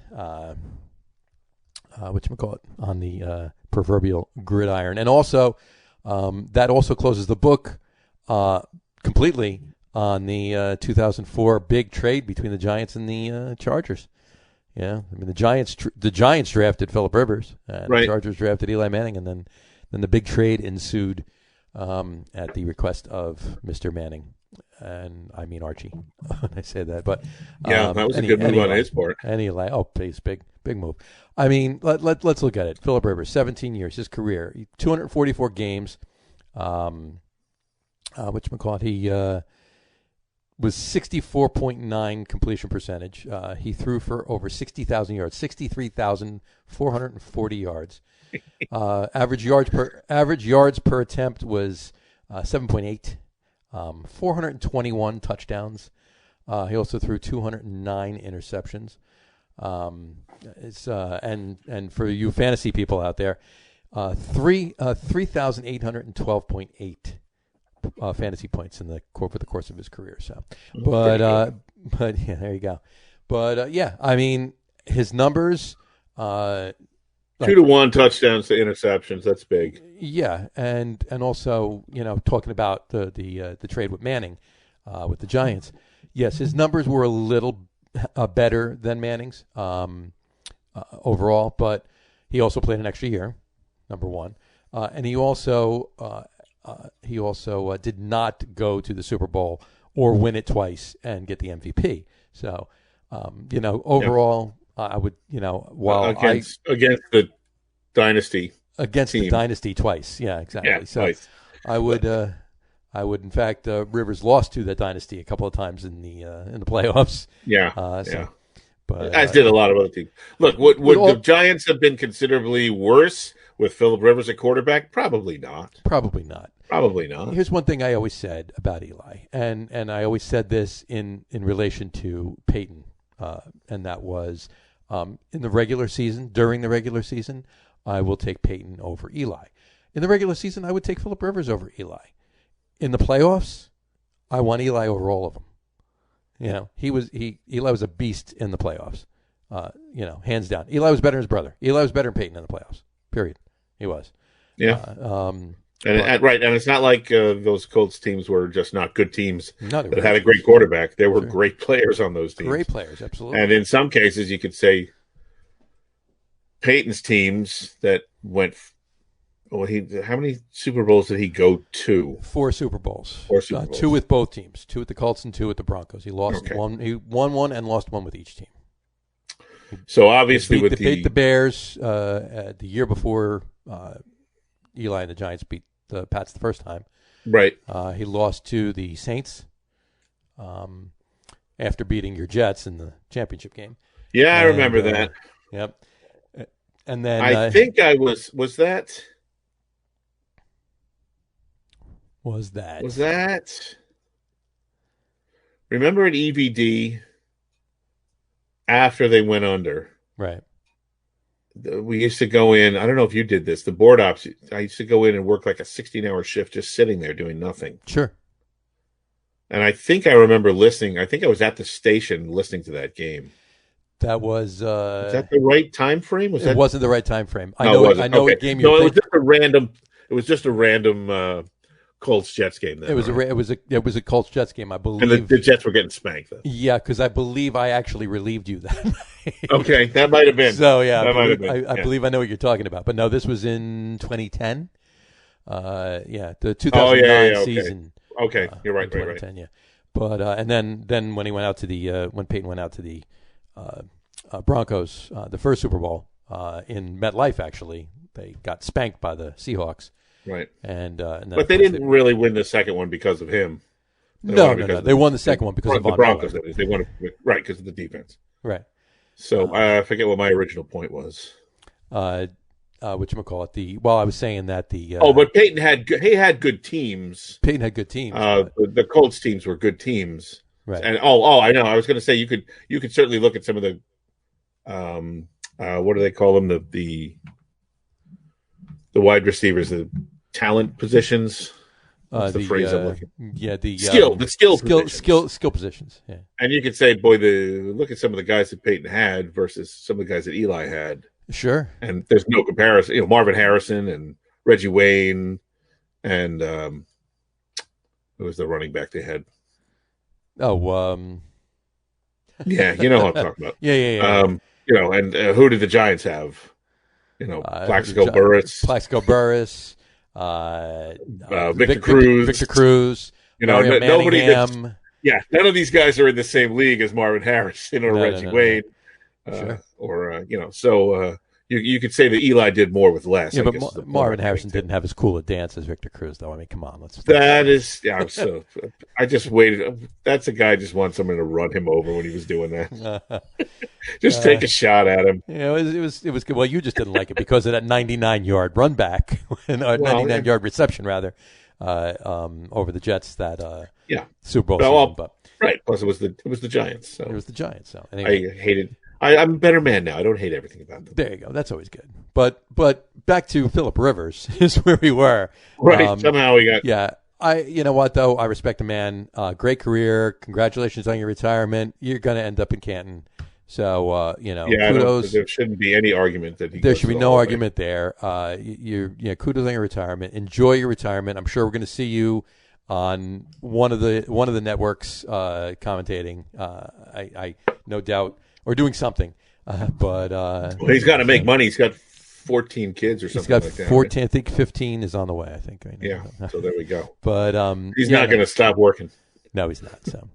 Whatchamacallit, on the proverbial gridiron, and also that also closes the book completely on the 2004 big trade between the Giants and the Chargers. Yeah, I mean the Giants drafted Phillip Rivers, and the Chargers drafted Eli Manning, and then the big trade ensued at the request of Mr. Manning, and I mean Archie when I say that. But that was a good move on his part. And Eli, please, big move. I mean, let's look at it. Phillip Rivers, 17 years, his career, 244 games. He was 64.9 completion percentage. He threw for over 60,000 yards, 63,440 yards. Average yards per attempt was 7.8. 421 touchdowns. He also threw 209 interceptions. And for you fantasy people out there, 3,812.8. Fantasy points for the course of his career. So, but yeah, there you go. But I mean, his numbers, 2-to-1 touchdowns to interceptions. That's big. Yeah, and also talking about the trade with Manning, with the Giants. Yes, his numbers were a little better than Manning's overall, but he also played an extra year. Number one, and he also did not go to the Super Bowl or win it twice and get the MVP. So, overall, I would, while against the dynasty team. The dynasty twice. Yeah, exactly. Yeah, so twice. I would, in fact, Rivers lost to that dynasty a couple of times in the playoffs. Yeah. But as did a lot of other teams. Look, would the Giants have been considerably worse with Phillip Rivers at quarterback? Probably not. Here's one thing I always said about Eli, and I always said this in relation to Peyton and that was in the regular season. During the regular season, I will take Peyton over Eli. In the regular season, I would take Phillip Rivers over Eli. In the playoffs, I want Eli over all of them. Eli was a beast in the playoffs. Hands down. Eli was better than his brother. Eli was better than Peyton in the playoffs. Period. He was. Yeah. And it's not like those Colts teams were just not good teams that had a great quarterback. There were great players on those teams. Great players, absolutely. And in some cases, you could say Peyton's teams that went. How many Super Bowls did he go to? 4 Super Bowls. 4 Super Bowls. 2 with both teams. 2 with the Colts and 2 with the Broncos. He lost one. He won one and lost one with each team. So obviously, they beat the Bears the year before Eli and the Giants beat the Pats the first time. Right. He lost to the Saints after beating your Jets in the championship game. Yeah, I remember that. Yep. And then I think I was that. Was that? Remember at EVD after they went under? Right. We used to go in. I don't know if you did this. The board ops. I used to go in and work like a 16-hour shift, just sitting there doing nothing. Sure. And I think I remember listening. I think I was at the station listening to that game. That was. Is that the right time frame? It wasn't the right time frame. I know what game you. No, it was just a random. It was just a random Colts Jets game. Then, it was a Colts Jets game, I believe. And the Jets were getting spanked. Then. Yeah, because I believe I actually relieved you that night. Okay, that might have been. So yeah, I believe I know what you're talking about. But no, this was in 2010. The 2009 season. Okay, you're right. 2010, yeah. But and then when he went out to the when Peyton went out to the Broncos, the first Super Bowl in MetLife, actually, they got spanked by the Seahawks. Right. And but they didn't really win the second one because of him. No. They won the second one because of the Broncos. They won it, right, because of the defense. Right. So I forget what my original point was. Whatchamacallit? I was saying that the but Peyton had good teams. Peyton had good teams. The Colts teams were good teams. Right. And I know. I was going to say you could certainly look at some of the what do they call them, the wide receivers, the talent positions. What's the phrase I'm looking? Yeah, the skill positions. Yeah. And you could say, look at some of the guys that Peyton had versus some of the guys that Eli had. Sure. And there's no comparison. Marvin Harrison and Reggie Wayne, and who was the running back they had? Yeah, you know what I'm talking about. Yeah. And who did the Giants have? Plaxico Burress. Victor Cruz. Victor Cruz. Nobody. None of these guys are in the same league as Marvin Harrison or Reggie Wayne. Sure. So you could say that Eli did more with less. Yeah, but Marvin Harrison didn't have as cool a dance as Victor Cruz, though. I mean, come on, I just waited. That's a guy just wants someone to run him over when he was doing that. Just take a shot at him. Yeah, it was good. Well, you just didn't like it because of that 99-yard run back, 99-yard reception rather, over the Jets that Super Bowl season. But right, plus it was the Giants. So. It was the Giants. So anyway. I hated. I'm a better man now. I don't hate everything about them. There you go. That's always good. But back to Phillip Rivers is where we were. Right. Somehow we got. Yeah. You know what though? I respect the man. Great career. Congratulations on your returement. You're going to end up in Canton. So kudos. There shouldn't be any argument that there should be no argument there. Kudos on your retirement. Enjoy your retirement. I'm sure we're going to see you on one of the networks commentating. I no doubt. Or doing something, but he's got to make money. He's got 14 kids or something. He's got 14. I think 15 is on the way. I think. Yeah. So there we go. But he's not going to stop working. No, he's not. So,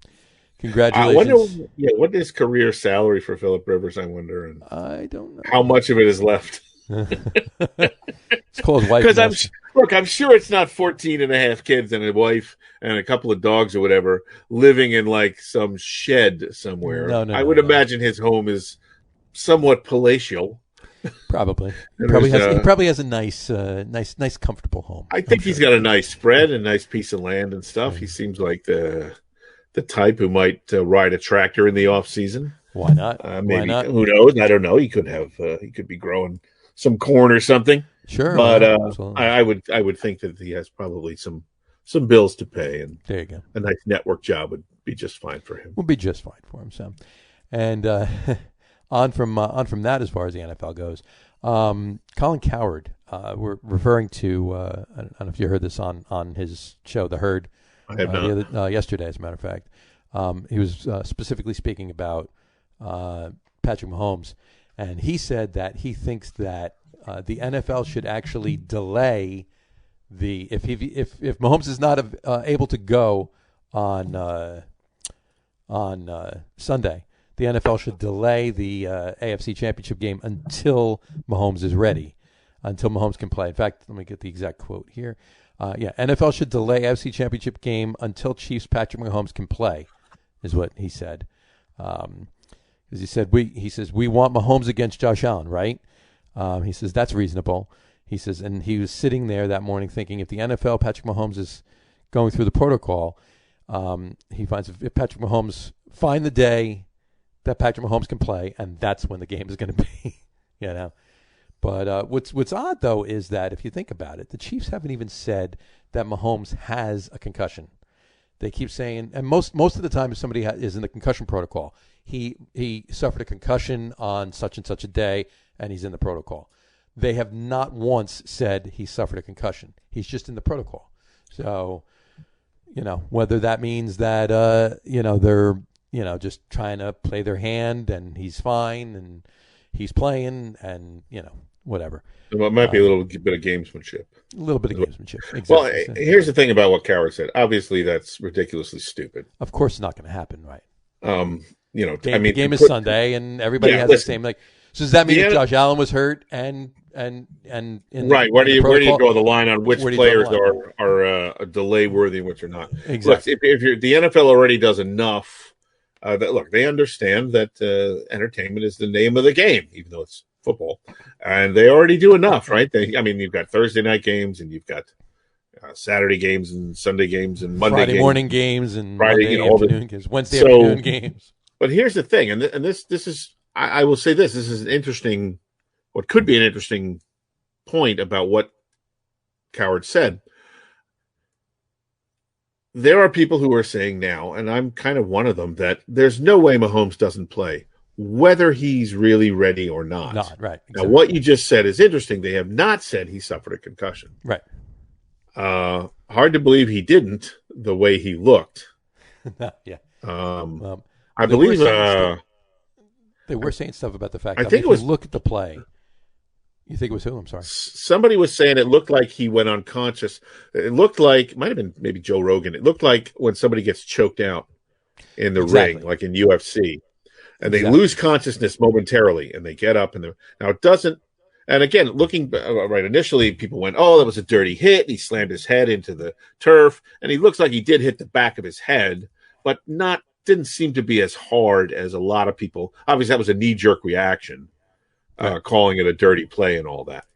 congratulations. What is career salary for Phillip Rivers? I wonder. And I don't know how much of it is left. It's called his wife. Because I'm sure it's not 14 and a half kids and a wife and a couple of dogs or whatever living in like some shed somewhere. No, I would imagine his home is somewhat palatial. Probably. He probably has a nice, comfortable home. I think he's got a nice spread, a nice piece of land and stuff. He seems like the type who might ride a tractor in the off season. Why not? Maybe Why not? who knows? I don't know. He could have. He could be growing some corn or something. Sure, But absolutely. I would think that he has probably some bills to pay, and There you go. a nice network job would be just fine for him. Will be just fine for him, Sam. And on from that, as far as the NFL goes, Colin Cowherd. We're referring to. I don't know if you heard this on his show, The Herd. I have not. Yesterday, as a matter of fact, he was specifically speaking about Patrick Mahomes, and he said that he thinks that the NFL should actually delay if Mahomes is not able to go on Sunday, the NFL should delay the AFC Championship game until Mahomes is ready, until Mahomes can play. In fact, let me get the exact quote here. NFL should delay AFC Championship game until Chiefs Patrick Mahomes can play, is what he said. Because he said we want Mahomes against Josh Allen, right? He says that's reasonable. He says, and he was sitting there that morning thinking, if the NFL, Patrick Mahomes is going through the protocol, he finds if Patrick Mahomes find the day that Patrick Mahomes can play, and that's when the game is going to be, But what's odd though is that if you think about it, the Chiefs haven't even said that Mahomes has a concussion. They keep saying, and most of the time, if somebody is in the concussion protocol, he suffered a concussion on such and such a day, and he's in the protocol. They have not once said he suffered a concussion. He's just in the protocol. So, whether that means that they're just trying to play their hand, and he's fine, and he's playing, and whatever. Well, it might be a little bit of gamesmanship. A little bit of gamesmanship. Exactly. Well, here's the thing about what Cowherd said. Obviously, that's ridiculously stupid. Of course, it's not going to happen, right? The game is Sunday, and everybody has the same. So does that mean if Josh Allen was hurt and right? Where do you draw the line on which players are delay worthy and which are not? Exactly. Look, if the NFL already does enough, they understand that entertainment is the name of the game, even though it's football, and they already do enough, right? You've got Thursday night games, and you've got Saturday games, and Sunday games, and Monday Friday morning games, and Friday afternoon games, Wednesday afternoon games. But here's the thing, and this is, I will say this is an interesting, what could be an interesting point about what Cowherd said. There are people who are saying now, and I'm kind of one of them, that there's no way Mahomes doesn't play, whether he's really ready or not. Not right. Exactly. Now, what you just said is interesting. They have not said he suffered a concussion. Right. Hard to believe he didn't, the way he looked. Yeah. I believe they were saying stuff about the fact that if you look at the play. You think it was who? I'm sorry. Somebody was saying it looked like he went unconscious. It looked like, might have been maybe Joe Rogan. It looked like when somebody gets choked out in the ring, like in UFC, and they lose consciousness momentarily, and they get up. Now it doesn't. And again, looking right initially, people went, "Oh, that was a dirty hit." He slammed his head into the turf, and he looks like he did hit the back of his head, but didn't seem to be as hard as a lot of people. Obviously, that was a knee-jerk reaction. Calling it a dirty play and all that.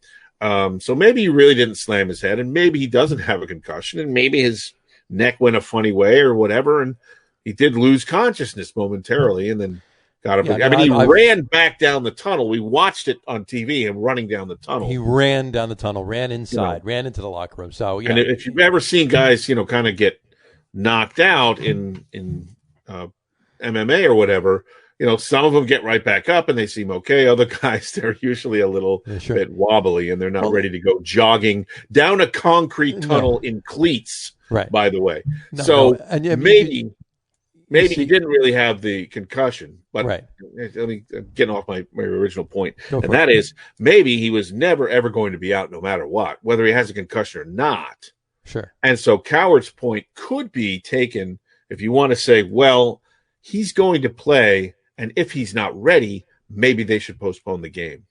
So maybe he really didn't slam his head, and maybe he doesn't have a concussion, and maybe his neck went a funny way or whatever, and he did lose consciousness momentarily and then got up. Yeah, he ran back down the tunnel. We watched it on TV, him running down the tunnel. He ran down the tunnel, ran inside, ran into the locker room. So, yeah. And if you've ever seen guys, kind of get knocked out in MMA or whatever, some of them get right back up and they seem okay. Other guys, they're usually a little bit wobbly and they're not ready to go jogging down a concrete tunnel in cleats, by the way. Maybe he didn't really have the concussion. But let me get off my original point. And that is, maybe he was never, ever going to be out no matter what, whether he has a concussion or not. Sure. And so Cowherd's point could be taken if you want to say, well, he's going to play, and if he's not ready, maybe they should postpone the game.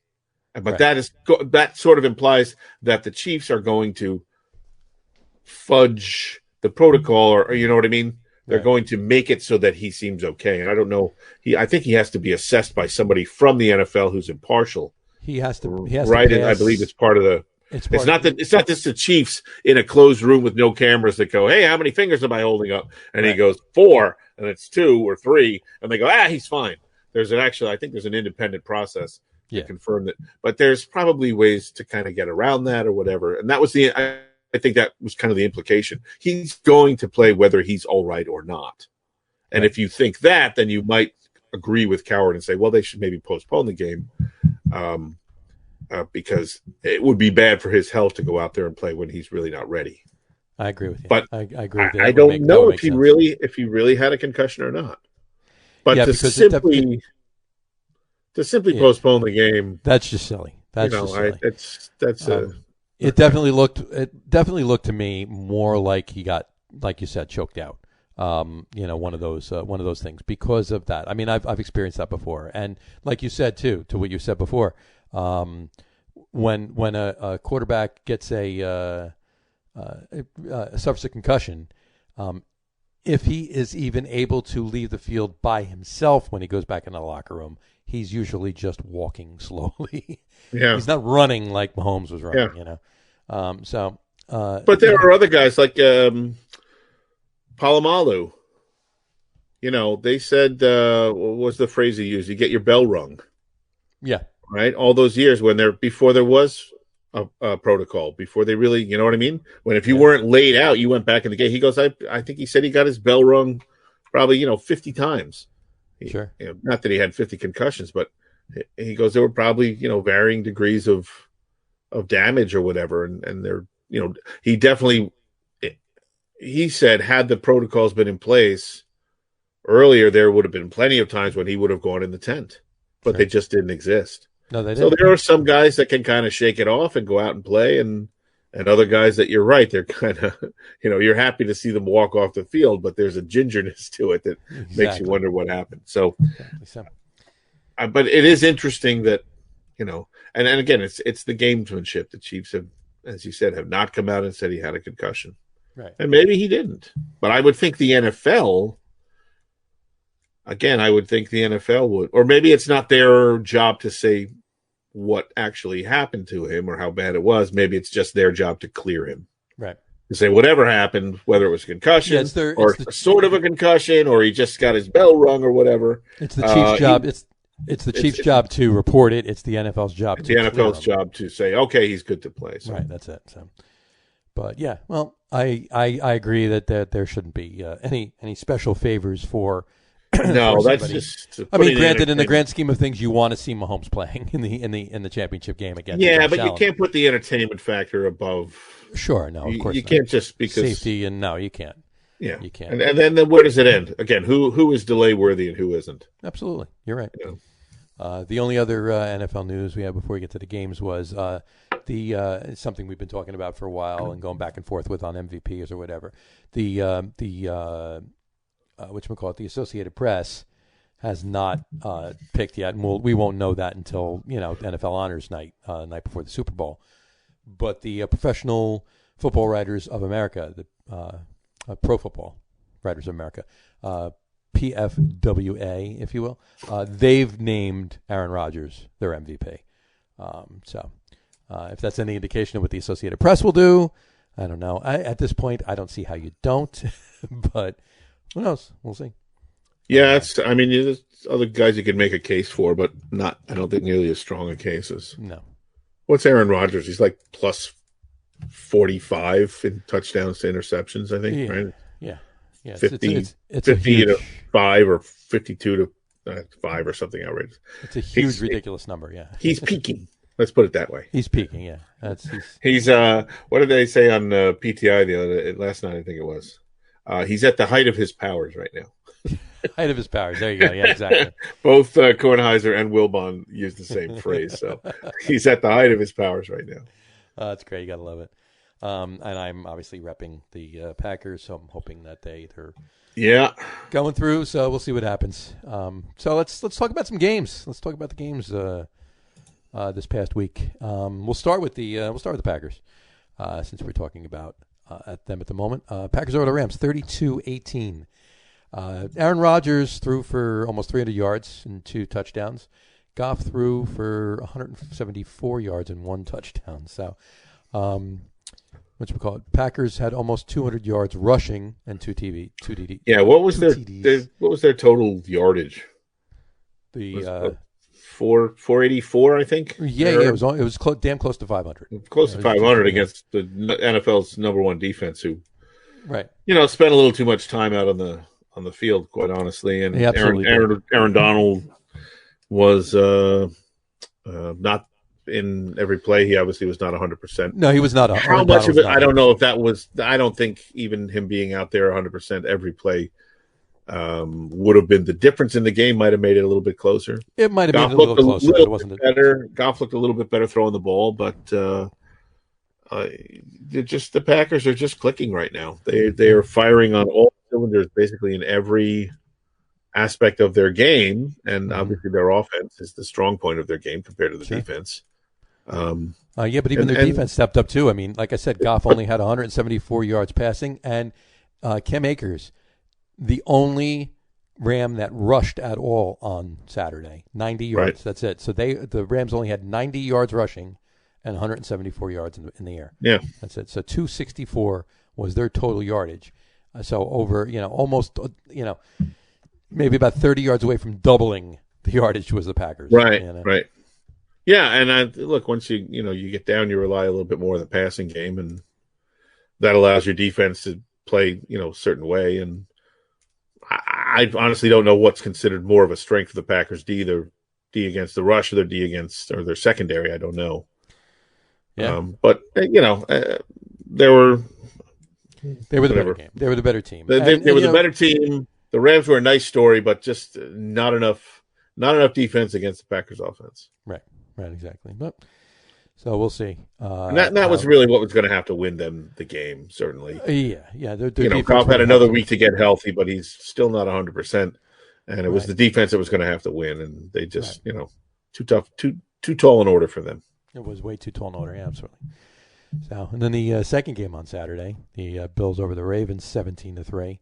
But that sort of implies that the Chiefs are going to fudge the protocol, or you know what I mean? They're going to make it so that he seems okay. And I don't know. I think he has to be assessed by somebody from the NFL who's impartial. He has to. I believe it's part of the. It's not just the Chiefs in a closed room with no cameras that go, "Hey, how many fingers am I holding up?" And he goes 4, and it's 2 or 3, and they go, "He's fine." I think there's an independent process to confirm that. But there's probably ways to kind of get around that or whatever. And that was I think that was kind of the implication. He's going to play whether he's all right or not. And if you think that, then you might agree with Coward and say, well, they should maybe postpone the game because it would be bad for his health to go out there and play when he's really not ready. I agree with you. But I agree with you. I don't know if he really had a concussion or not. But to simply postpone the game, that's just silly. That's just silly. It definitely looked to me more like he got, like you said, choked out. One of those things because of that. I mean, I've experienced that before, and like you said too, to what you said before, when a quarterback gets suffers a concussion, if he is even able to leave the field by himself when he goes back in the locker room, he's usually just walking slowly. Yeah, he's not running like Mahomes was running. Yeah. But there are other guys like Palomalu. They said, what was the phrase he used? You get your bell rung. Yeah. Right? All those years before there was a protocol, before they really, you know what I mean? When if you weren't laid out, you went back in the game. He goes, I think he said he got his bell rung probably, 50 times. Sure. Not that he had 50 concussions, but he goes, there were probably, varying degrees of damage or whatever. And they're, he said, had the protocols been in place earlier, there would have been plenty of times when he would have gone in the tent, but they just didn't exist. No, they didn't. So there are some guys that can kind of shake it off and go out and play, and other guys that you're right, they're kind of, you're happy to see them walk off the field, but there's a gingerness to it that makes you wonder what happened. So, but it is interesting that, and again, it's the gamesmanship. The Chiefs have, as you said, have not come out and said he had a concussion. Right. And maybe he didn't. But I would think the NFL, again, would, or maybe it's not their job to say what actually happened to him or how bad it was. Maybe it's just their job to clear him. Right. To say whatever happened, whether it was a concussion sort of a concussion, or he just got his bell rung or whatever. It's the Chiefs' job. It's the Chiefs' job to report it. It's the NFL's job. It's the NFL's job to say, okay, he's good to play. So. Right. That's it. So, but yeah, well, I agree that there shouldn't be any special favors for. No, that's just. I mean, granted, in the grand scheme of things, you want to see Mahomes playing in the championship game against. Yeah, but you can't put the entertainment factor above. Sure, no, of course you can't just because safety and no, you can't. Yeah, you can't. And then where does it end? Again, who is delay worthy and who isn't? Absolutely, you're right. The only other NFL news we had before we get to the games was something we've been talking about for a while and going back and forth with on MVPs or whatever. The the Associated Press has not picked yet, and we won't know that until NFL Honors Night, night before the Super Bowl. But the Professional Football Writers of America, the Pro Football Writers of America, PFWA, if you will, they've named Aaron Rodgers their MVP. If that's any indication of what the Associated Press will do, I don't know. At this point, I don't see how you don't, but who knows? We'll see. Yeah, there's other guys you could make a case for, but not. I don't think nearly as strong a case as. No. What's Aaron Rodgers? He's like plus 45 in touchdowns to interceptions, I think, right? Yeah. 50 to 5 or 52 to 5 or something outrageous. It's a huge, ridiculous number, yeah. He's peaking. Let's put it that way. He's peaking, yeah. He's what did they say on PTI last night, I think it was. He's at the height of his powers right now. Height of his powers. There you go. Yeah, exactly. Both Kornheiser and Wilbon use the same phrase. So he's at the height of his powers right now. That's great. You got to love it. And I'm obviously repping the Packers, so I'm hoping that they're going through. So we'll see what happens. So let's talk about some games. Let's talk about the games this past week. We'll start with the Packers since we're talking about at them at the moment. Packers over the Rams, 32-18. Aaron Rodgers threw for almost 300 yards and 2 touchdowns. Goff threw for 174 yards and 1 touchdown. So, Packers had almost 200 yards rushing and 2 TD. Yeah, what was their total yardage? The 484, I think. yeah, it was damn close to 500. Close to 500 against the NFL's number one defense, who right, spent a little too much time out on the field, quite honestly. And yeah, Aaron Donald was not in every play. He obviously was not 100%. No, he was not. How much of it? I don't know if that was. I don't think even him being out there 100% every play would have been the difference in the game. Might have made it a little bit closer. It might have been a little closer. But it wasn't better. Goff looked a little bit better throwing the ball, but the Packers are just clicking right now. They are firing on all cylinders, basically in every aspect of their game, and obviously their offense is the strong point of their game compared to the defense. Yeah, but even their defense stepped up too. I mean, like I said, Goff only had 174 yards passing, and Cam Akers, the only Ram that rushed at all on Saturday, 90 yards. Right. That's it. So the Rams only had 90 yards rushing and 174 yards in the air. Yeah, that's it. So 264 was their total yardage. So over, almost, maybe about 30 yards away from doubling the yardage was the Packers. Right, right. Yeah, and look, once you get down, you rely a little bit more on the passing game, and that allows your defense to play, a certain way. And I honestly don't know what's considered more of a strength of the Packers D, their D against the rush, or their D against or their secondary. I don't know. Yeah, but they were the better game. They were the better team. They were the better team. The Rams were a nice story, but just not enough defense against the Packers offense. Right, exactly. But so we'll see. That was really what was going to have to win them the game, certainly. Yeah. Goff had another week to get healthy, but he's still not 100%. And it was the defense that was going to have to win, and they just, too tough, too tall an order for them. It was way too tall an order, yeah, absolutely. So, and then the second game on Saturday, the Bills over the Ravens, 17-3.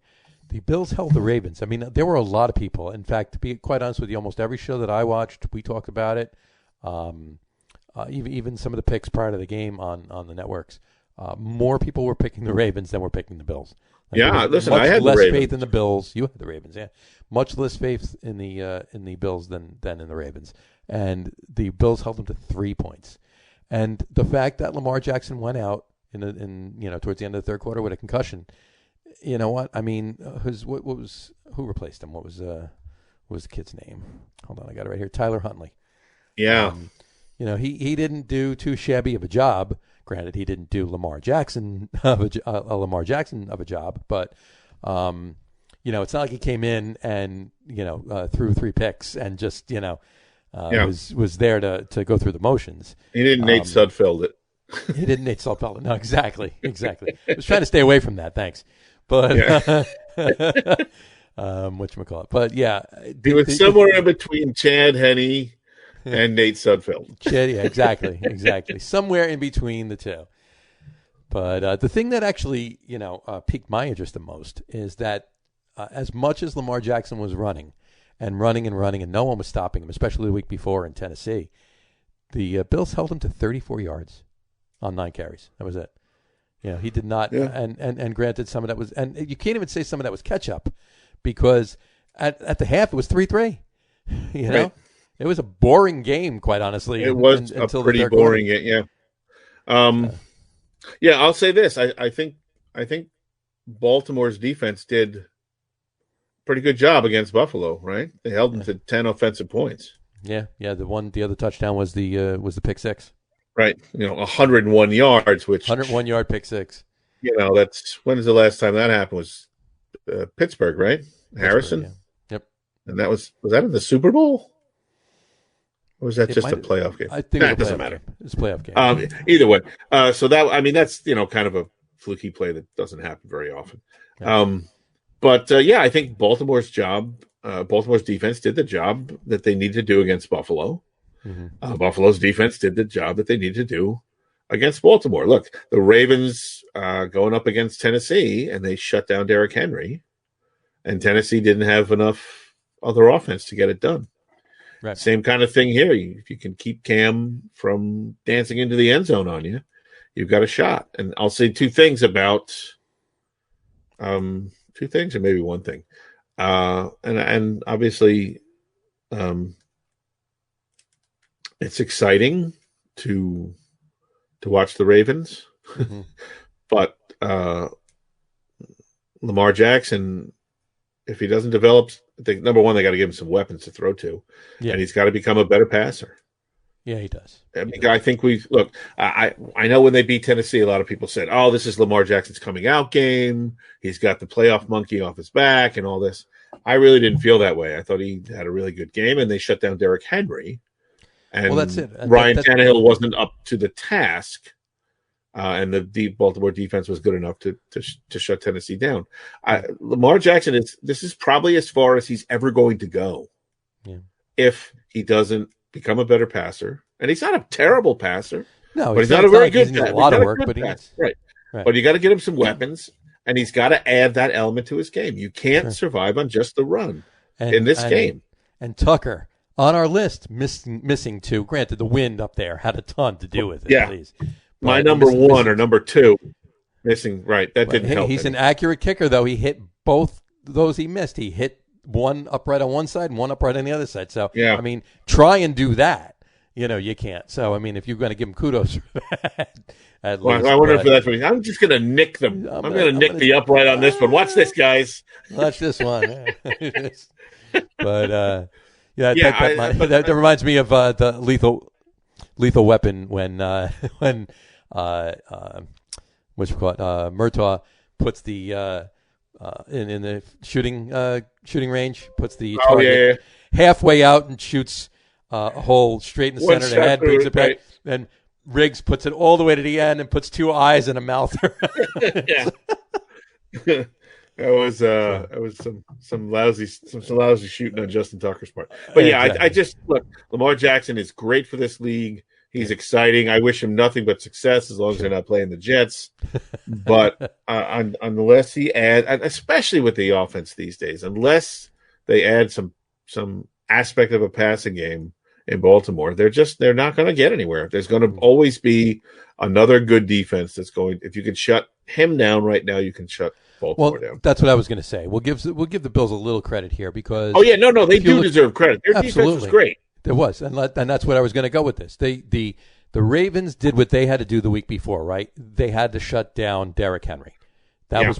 The Bills held the Ravens. I mean, there were a lot of people. In fact, to be quite honest with you, almost every show that I watched, we talked about it. Even some of the picks prior to the game on the networks, more people were picking the Ravens than were picking the Bills. Listen, I had less the Ravens. faith in the Bills. You had the Ravens, yeah. Much less faith in the Bills than in the Ravens. And the Bills held them to 3 points. And the fact that Lamar Jackson went out in towards the end of the third quarter with a concussion, you know what? I mean, who replaced him? What was the kid's name? Hold on, I got it right here. Tyler Huntley. Yeah. He didn't do too shabby of a job. Granted, he didn't do Lamar Jackson of a job, but it's not like he came in and threw 3 picks and just was there to go through the motions. He didn't Nate Sudfeld it. He didn't Nate Sudfeld it. No, exactly. I was trying to stay away from that. Thanks, but whatchamacallit. But yeah, he was somewhere in between Chad Henne and Nate Sudfeld. Yeah, exactly. Somewhere in between the two. But the thing that actually, piqued my interest the most is that as much as Lamar Jackson was running, and no one was stopping him, especially the week before in Tennessee, the Bills held him to 34 yards on 9 carries. That was it. He did not, and granted, some of that was, and you can't even say some of that was catch up, because at the half it was 3-3. Right. It was a boring game, quite honestly. It was a pretty boring game, yeah. Yeah, I'll say this: I think Baltimore's defense did a pretty good job against Buffalo. Right? They held them to 10 offensive points. Yeah. The other touchdown was the pick six. Right. 101 yards, which 101-yard pick six. That's when is the last time that happened? Was Pittsburgh, right? Harrison. Yeah. Yep. And was that in the Super Bowl? Or was that just a playoff game? I think it doesn't matter. It's a playoff game. Either way. So that's kind of a fluky play that doesn't happen very often. Yeah. I think Baltimore's defense did the job that they needed to do against Buffalo. Mm-hmm. Buffalo's defense did the job that they needed to do against Baltimore. Look, the Ravens going up against Tennessee, and they shut down Derrick Henry, and Tennessee didn't have enough other offense to get it done. Right. Same kind of thing here. If you can keep Cam from dancing into the end zone on you, you've got a shot. And I'll say two things or maybe one thing. And obviously, it's exciting to watch the Ravens, Mm-hmm. but Lamar Jackson, if he doesn't develop, I think number one, they got to give him some weapons to throw to, and he's got to become a better passer. Yeah, he does. I think I know when they beat Tennessee, a lot of people said, "Oh, this is Lamar Jackson's coming out game. He's got the playoff monkey off his back and all this." I really didn't feel that way. I thought he had a really good game, and they shut down Derrick Henry. And well, that's it. Ryan Tannehill wasn't up to the task, and the Baltimore defense was good enough to shut Tennessee down. Lamar Jackson this is probably as far as he's ever going to go, if he doesn't become a better passer. And he's not a terrible passer. No, but he's not a very good passer. A lot of work, but right. But you got to get him some weapons, and he's got to add that element to his game. You can't survive on just the run in this game. And Tucker on our list, missing two. Granted, the wind up there had a ton to do with it. Yeah, my number one or number two missing. Right, that didn't help. He's an accurate kicker, though. He hit both those he missed. He hit one upright on one side and one upright on the other side. So I mean, try and do that. You can't. So, I mean, if you're going to give him kudos for that, at least. I wonder if that's what I'm just going to nick them. I'm going to nick the upright on this one. Watch this, guys. Watch this one. But, that reminds me of the lethal weapon when what's it called? Murtaugh puts the in the shooting range, puts the target halfway out and shoots a hole straight in the center of the head, brings it back, and Riggs puts it all the way to the end and puts two eyes and a mouth. Yeah, that was some lousy shooting on Justin Tucker's part. But I just look. Lamar Jackson is great for this league. He's exciting. I wish him nothing but success as long as they're not playing the Jets. But unless he adds, especially with the offense these days, unless they add some aspect of a passing game in Baltimore, they're not going to get anywhere. There's going to always be another good defense that's going. If you can shut him down right now, you can shut Baltimore down. That's what I was going to say. We'll give the Bills a little credit here because they do deserve credit. Their defense was great. It was, and that's what I was going to go with this. The Ravens did what they had to do the week before, right? They had to shut down Derrick Henry. That was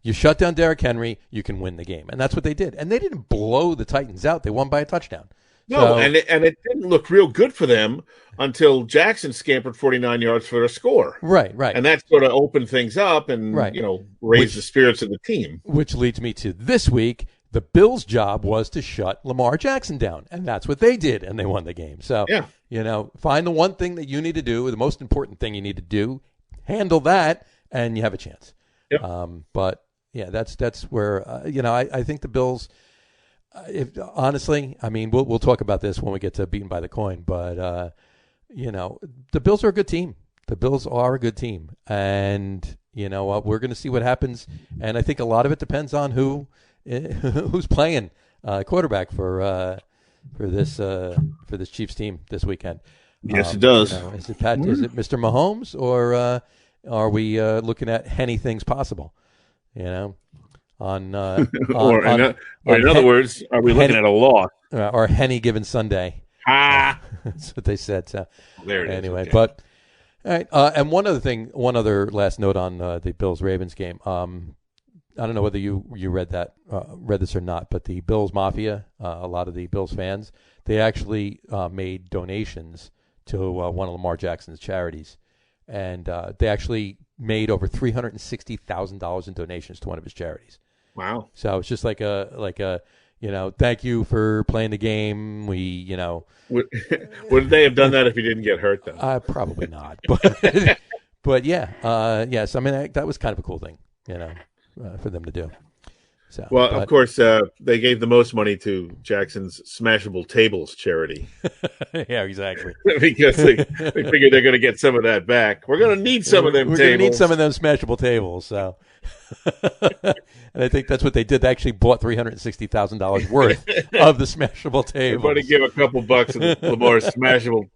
you shut down Derrick Henry, you can win the game, and that's what they did. And they didn't blow the Titans out; they won by a touchdown. No, and it didn't look real good for them until Jackson scampered 49 yards for a score. Right. And that sort of opened things up and raised the spirits of the team. Which leads me to this week. The Bills' job was to shut Lamar Jackson down, and that's what they did, and they won the game. So, find the one thing that you need to do, the most important thing you need to do, handle that, and you have a chance. Yep. But that's where I think the Bills. Honestly, I mean, we'll talk about this when we get to beaten by the coin, but the Bills are a good team. The Bills are a good team, and we're going to see what happens. And I think a lot of it depends on who's playing quarterback for this Chiefs team this weekend. Yes, it does. Is it Mr. Mahomes, or are we looking at Henny things possible? In other words, are we looking at a loss or Henny given Sunday? That's what they said. So there it is. Anyway, okay. but all right. And one other last note on the Bills Ravens game. I don't know whether you read this or not, but the Bills Mafia, a lot of the Bills fans, they actually made donations to one of Lamar Jackson's charities, and they actually made over $360,000 in donations to one of his charities. Wow! So it's just like a thank you for playing the game. We would they have done that if he didn't get hurt though? Probably not, but yes. I mean that was kind of a cool thing, for them to do. So, of course, they gave the most money to Jackson's Smashable Tables charity. Yeah, exactly. Because they figure they're going to get some of that back. We're going to need some of them tables. We're going to need some of them Smashable tables. So, and I think that's what they did. They actually bought $360,000 worth of the Smashable tables. Everybody give a couple bucks to Lamar's Smashable,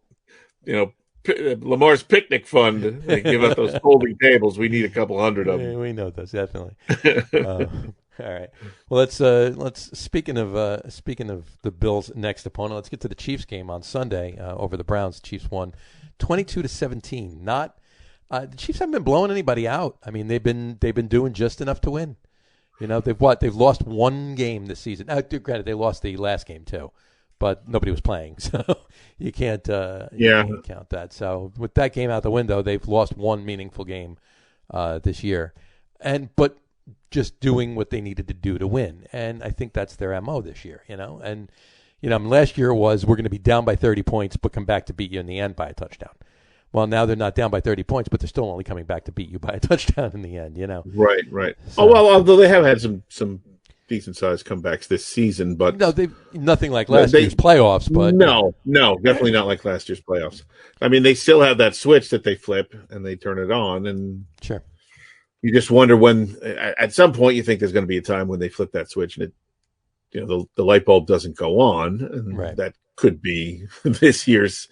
Lamar's picnic fund. They give out those folding tables. We need a couple hundred of them. Yeah, we know those, definitely. All right. Well, let's speaking of the Bills' next opponent, let's get to the Chiefs game on Sunday over the Browns. Chiefs won 22-17. Not the Chiefs haven't been blowing anybody out. I mean, they've been doing just enough to win. You know, they've lost one game this season. Granted, they lost the last game too, but nobody was playing, so you can't count that. So with that game out the window, they've lost one meaningful game this year, but just doing what they needed to do to win. And I think that's their MO this year, you know. And, you know, last year was we're going to be down by 30 points but come back to beat you in the end by a touchdown. Well, now they're not down by 30 points, but they're still only coming back to beat you by a touchdown in the end, you know. Right. So, Although they have had some decent-sized comebacks this season, but... No, nothing like last year's playoffs, but... No, definitely not like last year's playoffs. I mean, they still have that switch that they flip and they turn it on, and... Sure. You just wonder when, at some point, you think there's going to be a time when they flip that switch and the light bulb doesn't go on, and that could be this year's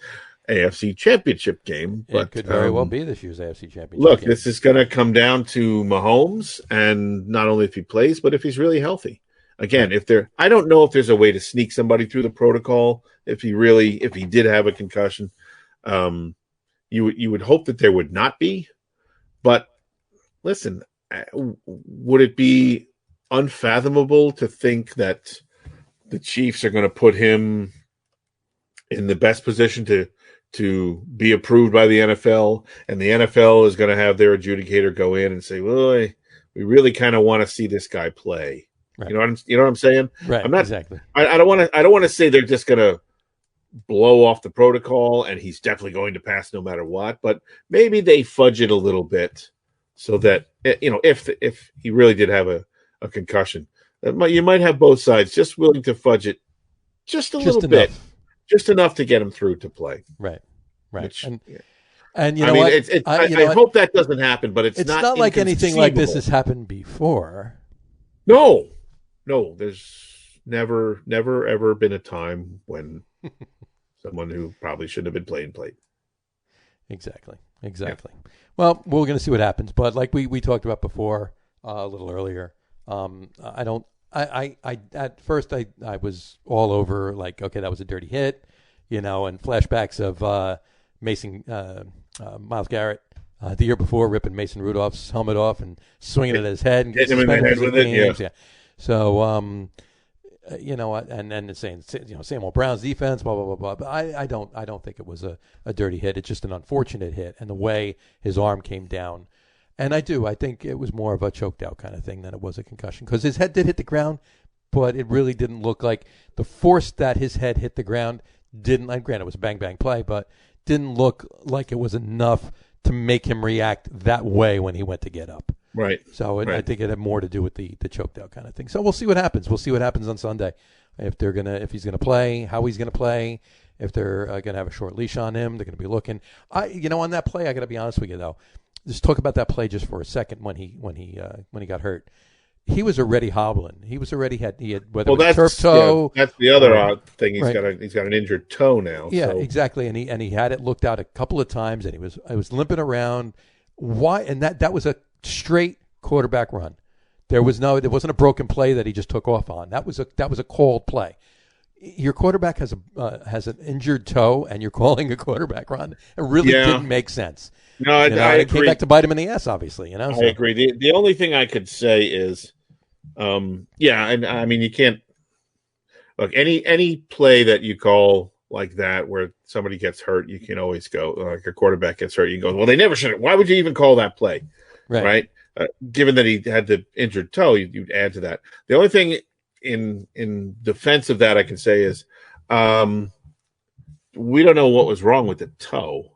AFC Championship game. But, it could very well be this year's AFC Championship. Look, game. This is going to come down to Mahomes, and not only if he plays, but if he's really healthy. Again, I don't know if there's a way to sneak somebody through the protocol if he did have a concussion. You would hope that there would not be, but. Listen, would it be unfathomable to think that the Chiefs are going to put him in the best position to be approved by the NFL, and the NFL is going to have their adjudicator go in and say, "Well, we really kind of want to see this guy play." Right. You know what I'm saying? Right. I'm not exactly. I don't want to say they're just going to blow off the protocol and he's definitely going to pass no matter what, but maybe they fudge it a little bit. So that, you know, if he really did have a concussion, you might have both sides just willing to fudge it just a little bit, just enough to get him through to play. Right. Which, and you know what? I hope that doesn't happen, but it's not like anything like this has happened before. No, there's never ever been a time when someone who probably shouldn't have been played. Exactly. Yeah. Well, we're going to see what happens, but like we talked about before a little earlier, I at first I was all over like, okay, that was a dirty hit, you know, and flashbacks of Myles Garrett the year before ripping Mason Rudolph's helmet off and swinging it at his head and getting him in the head with it. Yeah. So you know, and then saying, you know, Samuel Brown's defense, blah, blah, blah, blah. But I don't think it was a dirty hit. It's just an unfortunate hit, and the way his arm came down. And I think it was more of a choked out kind of thing than it was a concussion, because his head did hit the ground, but it really didn't look like the force that his head hit the ground didn't. And granted, it was a bang bang play, but didn't look like it was enough to make him react that way when he went to get up. Right. So I think it had more to do with the choked out kind of thing. So we'll see what happens. We'll see what happens on Sunday. If he's gonna play, how he's gonna play. If they're gonna have a short leash on him, they're gonna be looking. On that play, I gotta be honest with you though. Just talk about that play just for a second when he got hurt. He was already hobbling. He had whether it was turf toe. Yeah, that's the other odd thing. He's got an injured toe now. Yeah, so. Exactly. And he had it looked out a couple of times, and I was limping around. Why? And that was a straight quarterback run. There wasn't a broken play that he just took off on. That was a called play. Your quarterback has an injured toe, and you're calling a quarterback run. It really didn't make sense. No, I agree. It came back to bite him in the ass, obviously. You know, I agree. The only thing I could say is, and I mean, you can't look any play that you call like that where somebody gets hurt, you can always go like a quarterback gets hurt. You can go, well, they never should have. Why would you even call that play? Right? Given that he had the injured toe, you'd add to that. The only thing in defense of that I can say is, we don't know what was wrong with the toe.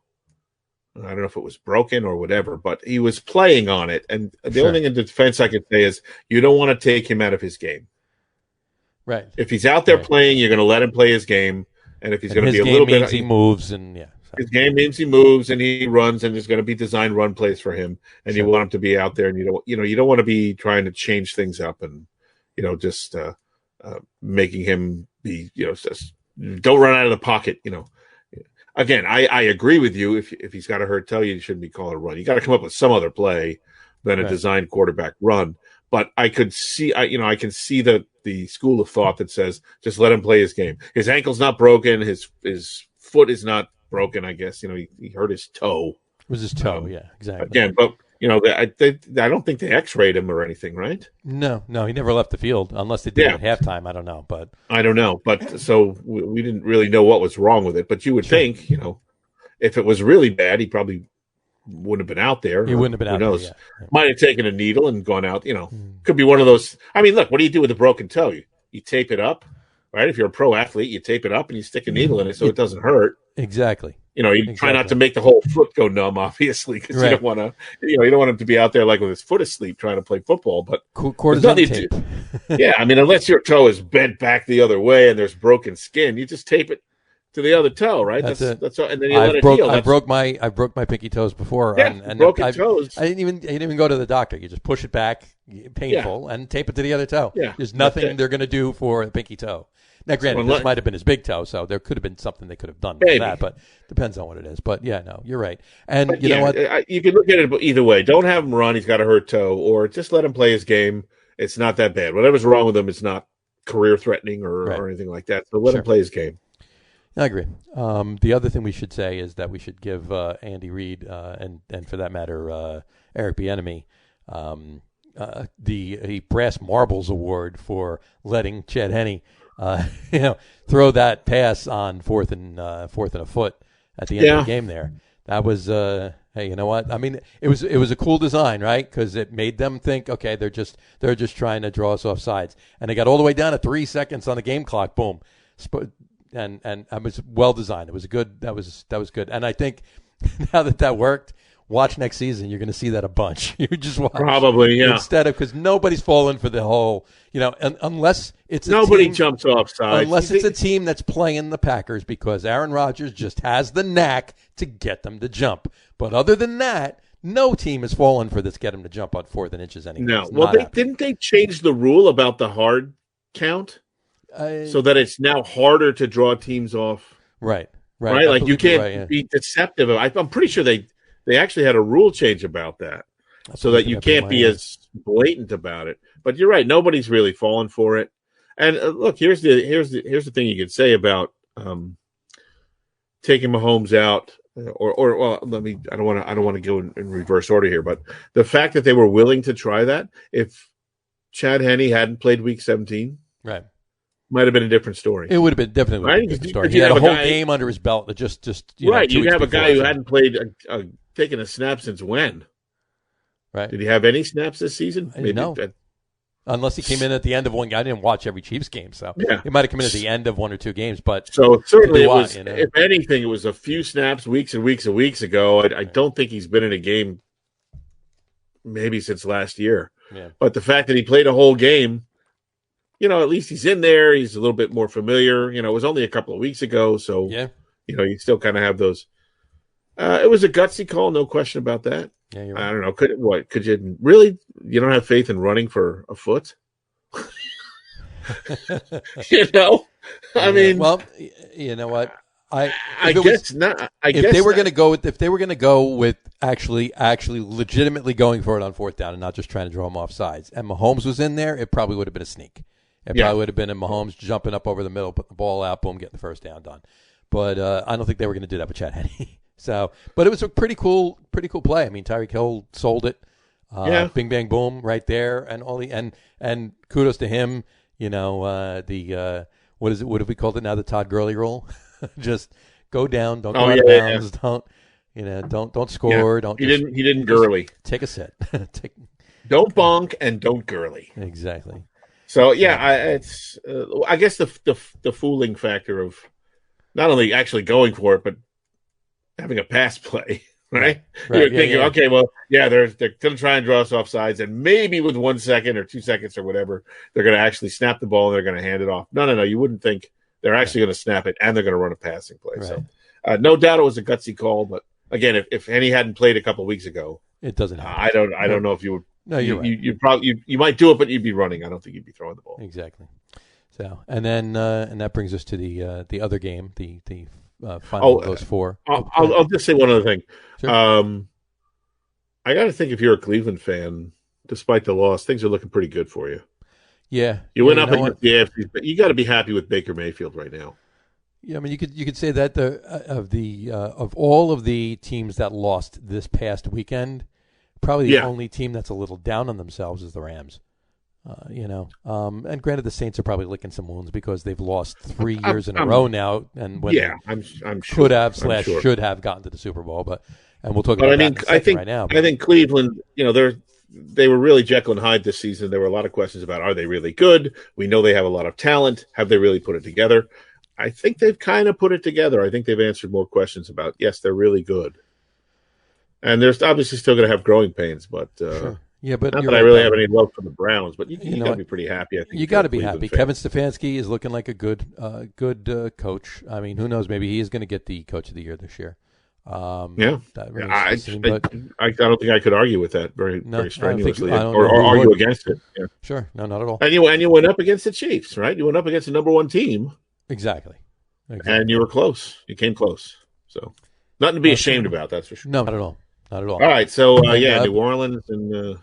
I don't know if it was broken or whatever, but he was playing on it. And the only thing in defense I could say is you don't want to take him out of his game. Right. If he's out there playing, you're going to let him play his game. And if he's going to be a little bit, he moves and his game means he moves and he runs, and there's going to be design run plays for him. And you want him to be out there, and you don't want to be trying to change things up and just making him be just don't run out of the pocket. Again, I agree with you. If he's got a hurt toe, you shouldn't be calling a run. You got to come up with some other play than a designed quarterback run. But I can see the school of thought that says just let him play his game. His ankle's not broken. His foot is not broken. I guess he hurt his toe. It was his toe. Yeah, exactly. Again, but I don't think they X-rayed him or anything, right? No, he never left the field unless they did at halftime. I don't know, but so we didn't really know what was wrong with it. But you would think, if it was really bad, he probably wouldn't have been out there. He wouldn't have been out there. Yeah. Might have taken a needle and gone out. Could be one of those. I mean, look, what do you do with a broken toe? You tape it up, right? If you're a pro athlete, you tape it up and you stick a needle in it so it doesn't hurt. Exactly. You try not to make the whole foot go numb, obviously, because you don't want to. You don't want him to be out there like with his foot asleep trying to play football. But cortisone tape. Yeah, I mean, unless your toe is bent back the other way and there's broken skin, you just tape it to the other toe, right? That's it. That's all, and then you let it heal. I broke my pinky toes before. Yeah, and broken toes. I didn't even go to the doctor. You just push it back, painful, and tape it to the other toe. Yeah, there's nothing they're going to do for the pinky toe. Now, granted, this might have been his big toe, so there could have been something they could have done with that, but depends on what it is. But yeah, no, you're right. And you know what? You can look at it either way. Don't have him run; he's got a hurt toe, or just let him play his game. It's not that bad. Whatever's wrong with him, it's not career-threatening or anything like that. So let him play his game. I agree. The other thing we should say is that we should give Andy Reid and for that matter Eric Bieniemy the Brass Marbles Award for letting Chad Henne throw that pass on fourth and a foot at the end of the game there. That was hey, you know what? I mean, it was a cool design, right? Because it made them think, okay, they're just trying to draw us off sides, and they got all the way down to 3 seconds on the game clock. Boom. And it was well designed. It was good. That was good. And I think now that worked, watch next season. You're going to see that a bunch. You just watch probably, yeah. Instead of because nobody's falling for the whole, unless it's nobody jumps off sides. Unless it's a team that's playing the Packers because Aaron Rodgers just has the knack to get them to jump. But other than that, no team is falling for this. Get them to jump on 4th and inches anymore. No. Well, didn't they change the rule about the hard count? So that it's now harder to draw teams off. Right. Like you can't be deceptive. I'm pretty sure they actually had a rule change about that, so that you can't be as blatant about it. But you're right; nobody's really falling for it. And look, here's the thing you could say about taking Mahomes out, or well, I don't want to go in reverse order here, but the fact that they were willing to try that, if Chad Henne hadn't played Week 17, right. Might have been a different story. It would have been definitely a different story. He had a whole game under his belt. Just right. You have a guy who hadn't played, taken a snap since when? Right. Did he have any snaps this season? Maybe no. Unless he came in at the end of one game. I didn't watch every Chiefs game, so he might have come in at the end of one or two games. But so certainly it was. If anything, it was a few snaps, weeks and weeks and weeks ago. I don't think he's been in a game maybe since last year. Yeah. But the fact that he played a whole game. At least he's in there. He's a little bit more familiar. It was only a couple of weeks ago, so you still kind of have those. It was a gutsy call, no question about that. Yeah, you're right. I don't know. Could you really? You don't have faith in running for a foot? I mean, well, you know what? I guess not. If they were going to go with actually legitimately going for it on 4th down and not just trying to draw them off sides, and Mahomes was in there, it probably would have been a sneak. It probably would have been Mahomes jumping up over the middle, putting the ball out, boom, getting the first down done. But I don't think they were going to do that with Chad Henne. So, but it was a pretty cool play. I mean, Tyreek Hill sold it. Bing bang boom, right there, and all and kudos to him. What is it? What have we called it now? The Todd Gurley rule. Just go down, don't go out of bounds, don't score, don't. He didn't Gurley. Take a set. Don't bonk and don't Gurley. Exactly. So it's I guess the fooling factor of not only actually going for it, but having a pass play, right? You're thinking, okay, well, they're going to try and draw us off sides, and maybe with 1 second or 2 seconds or whatever, they're going to actually snap the ball and they're going to hand it off. No, you wouldn't think they're actually going to snap it and they're going to run a passing play. Right. So no doubt it was a gutsy call, but again, if Henne hadn't played a couple of weeks ago, it doesn't happen. I don't know if you would. No, you're right. You probably you might do it, but you'd be running. I don't think you'd be throwing the ball. Exactly. So, and then and that brings us to the other game, the final of those four. I'll just say one other thing. Sure. I got to think if you're a Cleveland fan, despite the loss, things are looking pretty good for you. Yeah, You went up know against the AFC, but you got to be happy with Baker Mayfield right now. Yeah, I mean, you could say that of all of the teams that lost this past weekend, probably the only team that's a little down on themselves is the Rams. And granted, the Saints are probably licking some wounds because they've lost 3 years in a row now, and when I'm sure could have / should have gotten to the Super Bowl, and we'll talk about that in a second right now. I think Cleveland, they were really Jekyll and Hyde this season. There were a lot of questions about, are they really good? We know they have a lot of talent. Have they really put it together? I think they've kind of put it together. I think they've answered more questions about, yes, they're really good. And they're obviously still going to have growing pains, but sure. Yeah, but not that I really have any love for the Browns, but you got to be pretty happy. I think you got to be happy. Kevin Stefanski is looking like a good coach. I mean, who knows? Maybe he is going to get the Coach of the Year this year. I don't think I could argue with that very strenuously or argue against it. Yeah. Sure, no, not at all. And you went up against the Chiefs, right? You went up against the number one team. Exactly. And you were close. You came close. So nothing to be ashamed about, that's for sure. No, not at all. Not at all. All right, so New Orleans and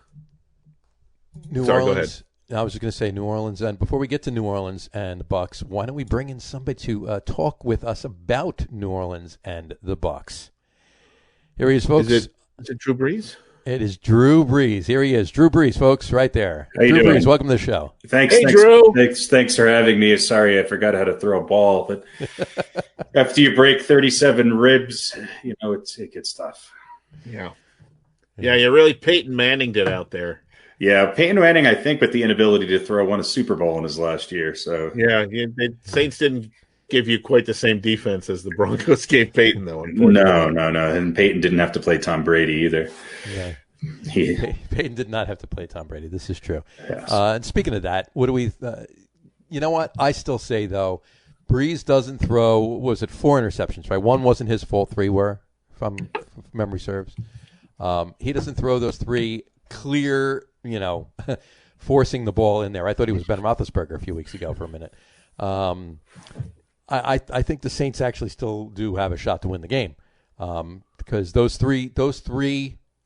New Orleans. I was just going to say New Orleans, and before we get to New Orleans and the Bucs, why don't we bring in somebody to talk with us about New Orleans and the Bucs? Here he is, folks. Is it Drew Brees? It is Drew Brees. Here he is, Drew Brees, folks, right there. How you Drew doing? Brees, welcome to the show. Thanks, Drew. Thanks for having me. Sorry, I forgot how to throw a ball, but after you break 37 ribs, it gets tough. Yeah, you really Peyton Manning'd it out there. Yeah, Peyton Manning, I think, with the inability to throw, won a Super Bowl in his last year. So the Saints didn't give you quite the same defense as the Broncos gave Peyton, though. No, and Peyton didn't have to play Tom Brady either. Yeah, Peyton did not have to play Tom Brady. This is true. Yes. And speaking of that, what do we? You know what? I still say though, Brees doesn't throw. Was it 4 interceptions? Right, one wasn't his fault. 3 were, from memory serves. He doesn't throw those 3 clear, forcing the ball in there. I thought he was Ben Roethlisberger a few weeks ago for a minute. I think the Saints actually still do have a shot to win the game because those three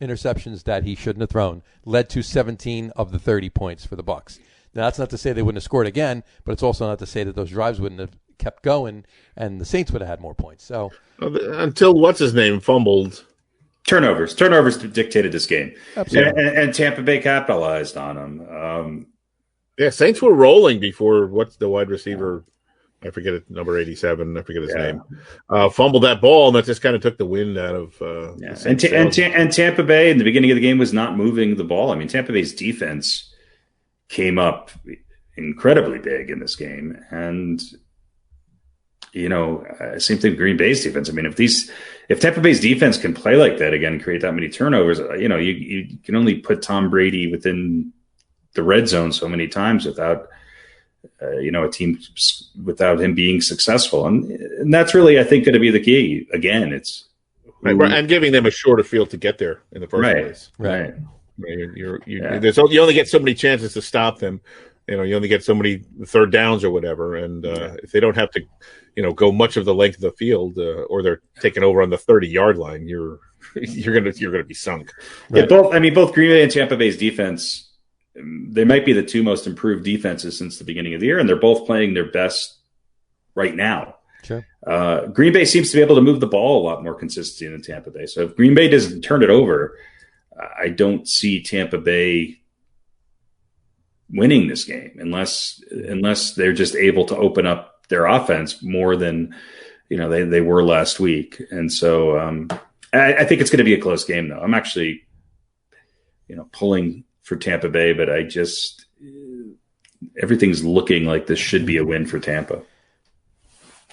interceptions that he shouldn't have thrown led to 17 of the 30 points for the Bucs. Now, that's not to say they wouldn't have scored again, but it's also not to say that those drives wouldn't have kept going and the Saints would have had more points. So until what's-his-name fumbled. Turnovers dictated this game. Absolutely. And Tampa Bay capitalized on them. Saints were rolling before what's the wide receiver? I forget it, number 87. I forget his name. Fumbled that ball, and that just kind of took the wind out of. And Tampa Bay in the beginning of the game was not moving the ball. I mean, Tampa Bay's defense came up incredibly big in this game, and same thing with Green Bay's defense. I mean, if Tampa Bay's defense can play like that again, and create that many turnovers, you can only put Tom Brady within the red zone so many times without. A team without him being successful. And that's really, I think, going to be the key. Again, it's and giving them a shorter field to get there in the first place. Right. You only get so many chances to stop them. You only get so many third downs or whatever. And if they don't have to, go much of the length of the field or they're taking over on the 30-yard line, you're going to be sunk. Right. Yeah, both Green Bay and Tampa Bay's defense, they might be the 2 most improved defenses since the beginning of the year, and they're both playing their best right now. Sure. Green Bay seems to be able to move the ball a lot more consistently than Tampa Bay. So if Green Bay doesn't turn it over, I don't see Tampa Bay winning this game unless they're just able to open up their offense more than they were last week. And so I think it's going to be a close game, though. I'm actually pulling for Tampa Bay, but everything's looking like this should be a win for Tampa.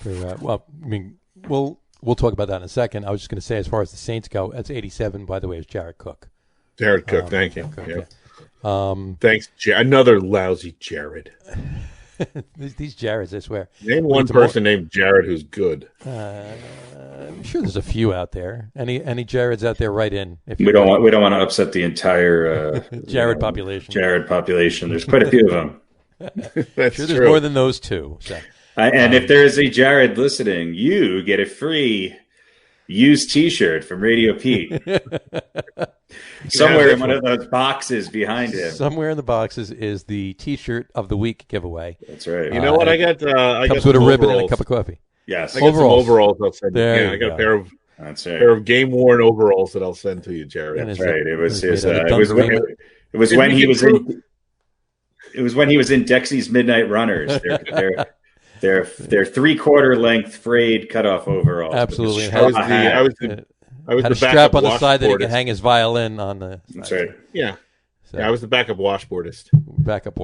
We'll talk about that in a second. I was just going to say, as far as the Saints go, that's 87. By the way, is Jared Cook. Jared Cook, thank you. Okay. Yeah. Thanks, Another lousy Jared. These Jareds, I swear. Name one person named Jared who's good. I'm sure there's a few out there. Any Jareds out there? Write in. We don't want to upset the entire Jared population. Jared population. There's quite a few of them. That's sure, true. there's more than those 2. So. And if there is a Jared listening, you get a free used T-shirt from Radio Pete. Somewhere in one of those boxes behind him. Somewhere in the boxes is the T-shirt of the week giveaway. That's right. You know what? I got comes with a ribbon and a cup of coffee. Yes. I got some overalls I'll send you. There I got you a pair of That's right. pair of game worn overalls that I'll send to you, Jared. That's right. It was is his. it It was when he was in. It was when he was in Dexy's Midnight Runners. They're 3/4 length frayed cutoff overalls. Absolutely. I was the had a strap on the side that he could hang his violin on the. That's right. Yeah. So, Yeah, I was the backup washboardist.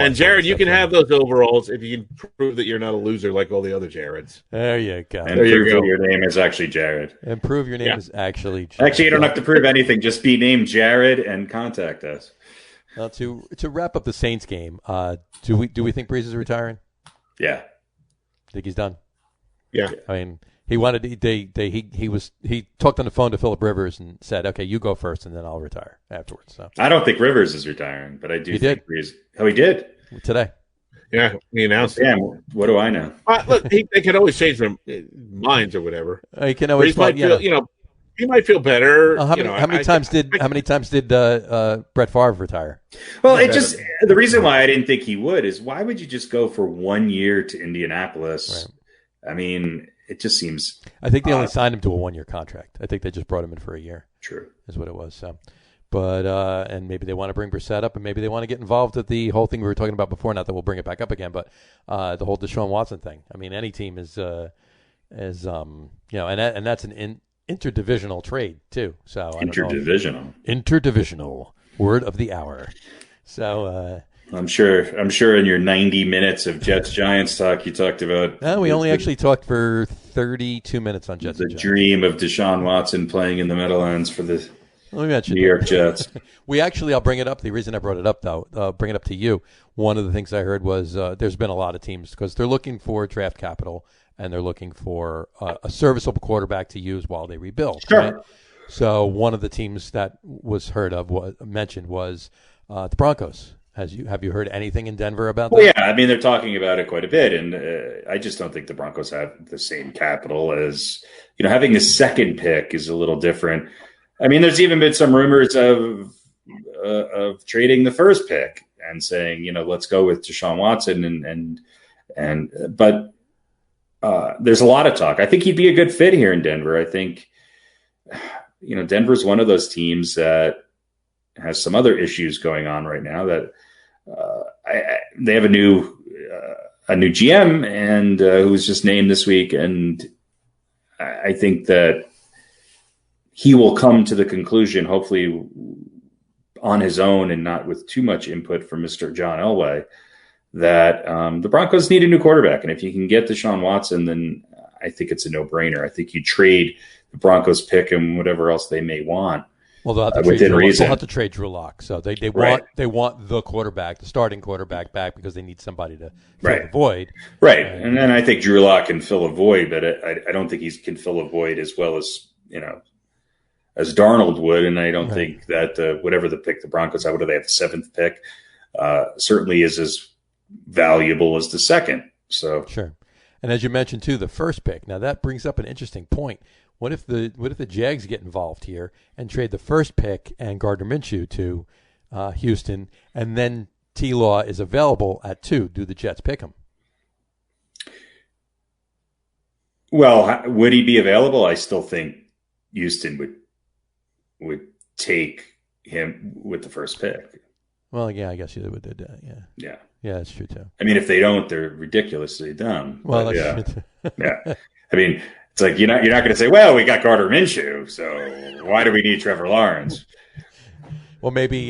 And Jared, you can have those overalls if you can prove that you're not a loser like all the other Jareds. There you go. And prove that your name is actually Jared. And prove your name is actually Jared. Actually, you don't have to prove anything. Just be named Jared and contact us. Now, to wrap up the Saints game, do we think Breeze is retiring? Yeah. Think he's done? Yeah. I mean, he wanted he talked on the phone to Phillip Rivers and said, "Okay, you go first, and then I'll retire afterwards." So I don't think Rivers is retiring, but I do. He think did. Breeze. Oh, he did today. Yeah, he announced it. Damn, what do I know? Look, they could always change their minds or whatever. He can always Breeze might feel, he might feel better. How many times did Brett Favre retire? Well, the reason why I didn't think he would is why would you just go for 1 year to Indianapolis? Right. I mean, it just seems. I think they only signed him to a 1-year contract. I think they just brought him in for a year. True, is what it was. So, but and maybe they want to bring Brissett up, and maybe they want to get involved with the whole thing we were talking about before. Not that we'll bring it back up again, but the whole Deshaun Watson thing. I mean, any team is and that's an interdivisional trade too. So interdivisional word of the hour. So I'm sure in your 90 minutes of Jets Giants talk, you talked about. No, we only actually talked for 32 minutes on Jets. The dream of Deshaun Watson playing in the Meadowlands for the New York Jets. I'll bring it up. The reason I brought it up, though, bring it up to you. One of the things I heard was there's been a lot of teams because they're looking for draft capital and they're looking for a serviceable quarterback to use while they rebuild. Sure. Right? So one of the teams that was mentioned was the Broncos. Have you heard anything in Denver about that? Well, yeah, I mean they're talking about it quite a bit, and I just don't think the Broncos have the same capital as having the second pick is a little different. I mean, there's even been some rumors of trading the first pick and saying let's go with Deshaun Watson but there's a lot of talk. I think he'd be a good fit here in Denver. I think Denver's one of those teams that has some other issues going on right now that. They have a new GM and who was just named this week, and I think that he will come to the conclusion, hopefully on his own and not with too much input from Mr. John Elway, that the Broncos need a new quarterback, and if you can get Deshaun Watson, then I think it's a no-brainer. I think you trade the Broncos pick and whatever else they may want. Well, they'll have to trade Drew Lock. So they want the quarterback, the starting quarterback back because they need somebody to fill the void. Right. And then I think Drew Lock can fill a void, but I don't think he can fill a void as well as, as Darnold would. And I don't think that whatever the pick the Broncos have, what do they have, the 7th pick, certainly is as valuable as the second. So sure. And as you mentioned too, the first pick. Now that brings up an interesting point. What if the Jags get involved here and trade the first pick and Gardner Minshew to Houston, and then T-Law is available at 2? Do the Jets pick him? Well, would he be available? I still think Houston would take him with the first pick. Well, yeah, I guess you would do that. Yeah, that's true too. I mean, if they don't, they're ridiculously dumb. Well, that's true too. Yeah. I mean. It's like you're not going to say, well, we got Gardner Minshew, so why do we need Trevor Lawrence? Well, maybe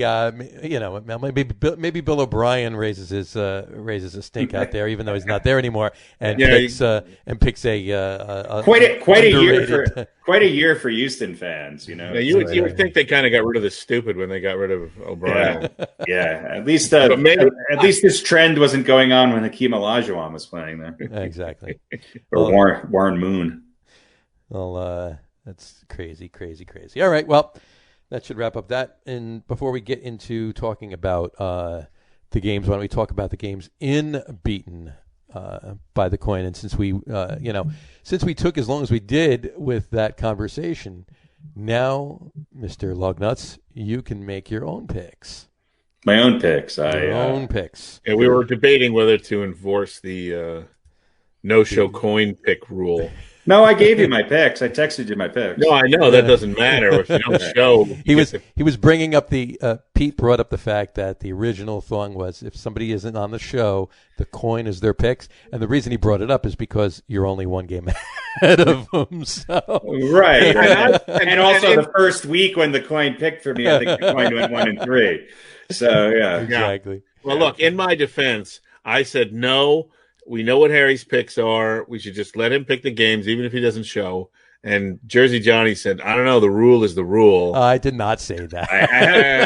maybe Bill O'Brien raises a stink out there, even though he's not there anymore, and picks a quite a year for Houston fans. Yeah, you would think they kind of got rid of the stupid when they got rid of O'Brien. Yeah. At least this trend wasn't going on when Hakeem Olajuwon was playing there. Exactly. Or Warren Moon. Well, that's crazy. All right, well. That should wrap up that. And before we get into talking about the games, why don't we talk about the games in Beaten by the coin? And since we, since we took as long as we did with that conversation, Now, Mr. Lug Nutz, you can make your own picks. My own picks. Your own picks. And we were debating whether to enforce the no-show coin pick rule. No, I gave you my picks. I texted you my picks. No, I know that doesn't matter if you don't show. He was bringing up Pete brought up the fact that the original thing was if somebody isn't on the show, the coin is their picks, and the reason he brought it up is because you're only one game ahead of them. So. Right, and also the first week when the coin picked for me, I think the coin went 1-3. So yeah, exactly. Well, look, in my defense, I said no. We know what Harry's picks are. We should just let him pick the games, even if he doesn't show. And Jersey Johnny said, I don't know, the rule is the rule. I did not say that. I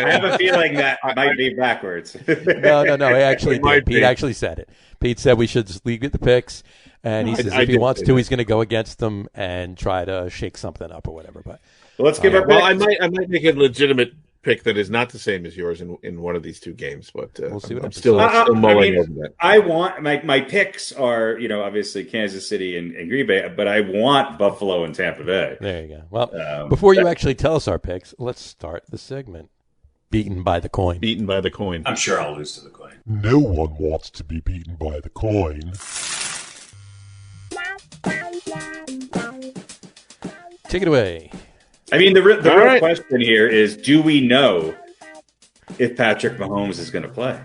have a feeling that might be backwards. No. He actually did. Pete actually said it. Pete said we should just leave it the picks. And he says if he wants to, he's going to go against them and try to shake something up or whatever. But let's give our Well, I might make a legitimate pick that is not the same as yours in one of these two games, but we'll see what I'm still mulling over that. I want my picks are obviously Kansas City and Green Bay, but I want Buffalo and Tampa Bay. There you go. Well, before you actually tell us our picks, let's start the segment. Beaten by the coin. Beaten by the coin. I'm sure I'll lose to the coin. No one wants to be beaten by the coin. Take it away. I mean, the real question here is, do we know if Patrick Mahomes is going to play?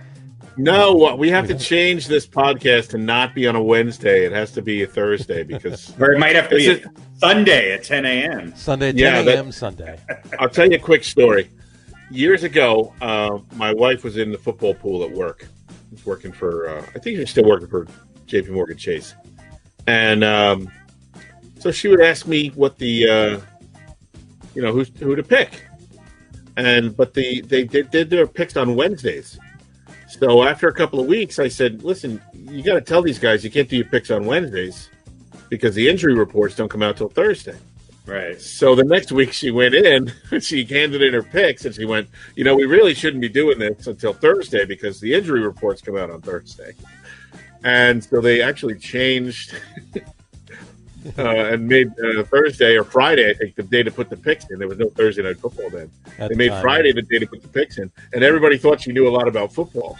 No, we have to change this podcast to not be on a Wednesday. It has to be a Thursday because... or it might have to be a Sunday at 10 a.m. Sunday at 10 a.m. Sunday. I'll tell you a quick story. Years ago, my wife was in the football pool at work. She was working for... I think she's still working for J.P. Morgan Chase. And so she would ask me what the... who to pick. But they did their picks on Wednesdays. So after a couple of weeks, I said, listen, you got to tell these guys you can't do your picks on Wednesdays because the injury reports don't come out till Thursday. Right. So the next week she went in, she handed in her picks, and she went, we really shouldn't be doing this until Thursday because the injury reports come out on Thursday. And so they actually changed and made Thursday or Friday, I think, the day to put the picks in. There was no Thursday Night Football then. They made Friday the day to put the picks in, and everybody thought she knew a lot about football.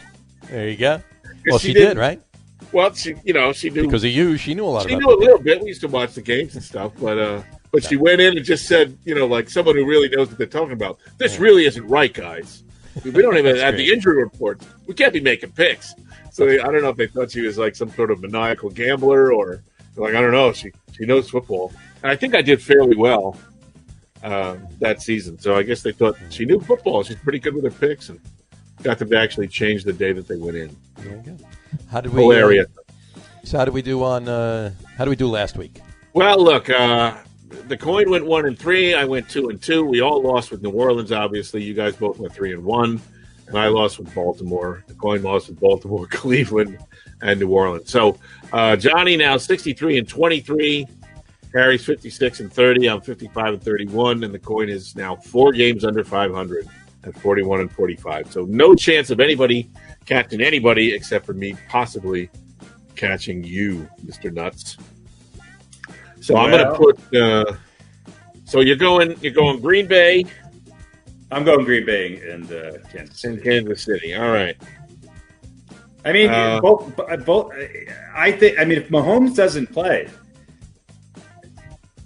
There you go. Well, she did, right? Well, she knew because of you. She knew a lot. She knew a little bit. We used to watch the games and stuff, but she went in and just said, like someone who really knows what they're talking about. This really isn't right, guys. We don't even have the injury reports. We can't be making picks. So I don't know if they thought she was like some sort of maniacal gambler or. Like, I don't know. She knows football. And I think I did fairly well that season. So I guess they thought she knew football. She's pretty good with her picks and got them to actually change the day that they went in. There you go. How did we? Hilarious. So how did we do how did we do last week? Well, look, the coin went 1-3. I went 2-2. We all lost with New Orleans, obviously. You guys both went 3-1. And I lost with Baltimore. The coin lost with Baltimore, Cleveland, and New Orleans. So Johnny now 63-23. Harry's 56-30. I'm 55-31, and the coin is now 4 games under 500 at 41-45. So no chance of anybody catching anybody except for me possibly catching you, Mr. Nutz. So I'm going to put. So you're going Green Bay. I'm going Green Bay and Kansas City. In Kansas City. All right. I mean, both. I think. I mean, if Mahomes doesn't play,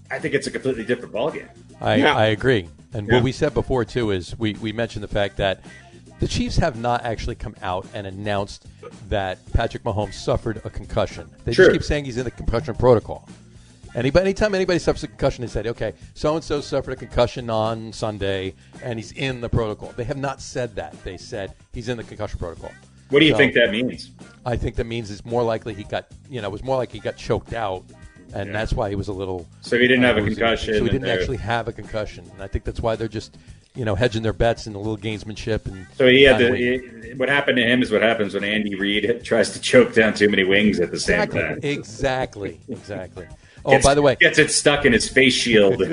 I think it's a completely different ballgame. I agree. And what we said before too is we mentioned the fact that the Chiefs have not actually come out and announced that Patrick Mahomes suffered a concussion. They just keep saying he's in the concussion protocol. Anytime anybody suffers a concussion, they said, okay, so-and-so suffered a concussion on Sunday, and he's in the protocol. They have not said that. They said he's in the concussion protocol. What do you think that means? I think that means it's more likely he got, it was more like he got choked out, and that's why he was a little... So he didn't have a concussion. So he didn't actually have a concussion, and I think that's why they're just, hedging their bets and a little gamesmanship. And so he had what happened to him is what happens when Andy Reid tries to choke down too many wings at the same time. Exactly. Oh, by the way, gets it stuck in his face shield.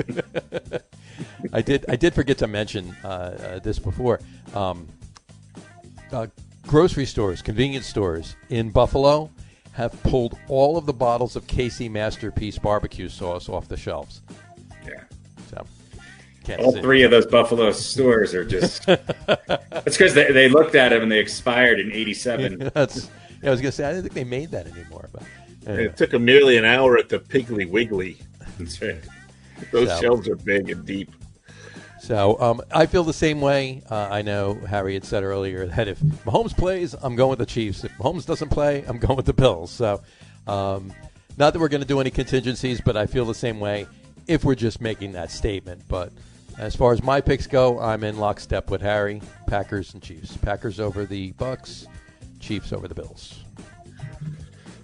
I did forget to mention this before. Grocery stores, convenience stores in Buffalo have pulled all of the bottles of KC Masterpiece barbecue sauce off the shelves. Yeah. So All three of those Buffalo stores are just. It's because they looked at him and they expired in '87. I was going to say I don't think they made that anymore. But anyway. It took them nearly an hour at the Piggly Wiggly. That's right. Those shelves are big and deep. So I feel the same way. I know Harry had said earlier that if Mahomes plays, I'm going with the Chiefs. If Mahomes doesn't play, I'm going with the Bills. So not that we're going to do any contingencies, but I feel the same way if we're just making that statement. But as far as my picks go, I'm in lockstep with Harry. Packers and Chiefs. Packers over the Bucks. Chiefs over the Bills.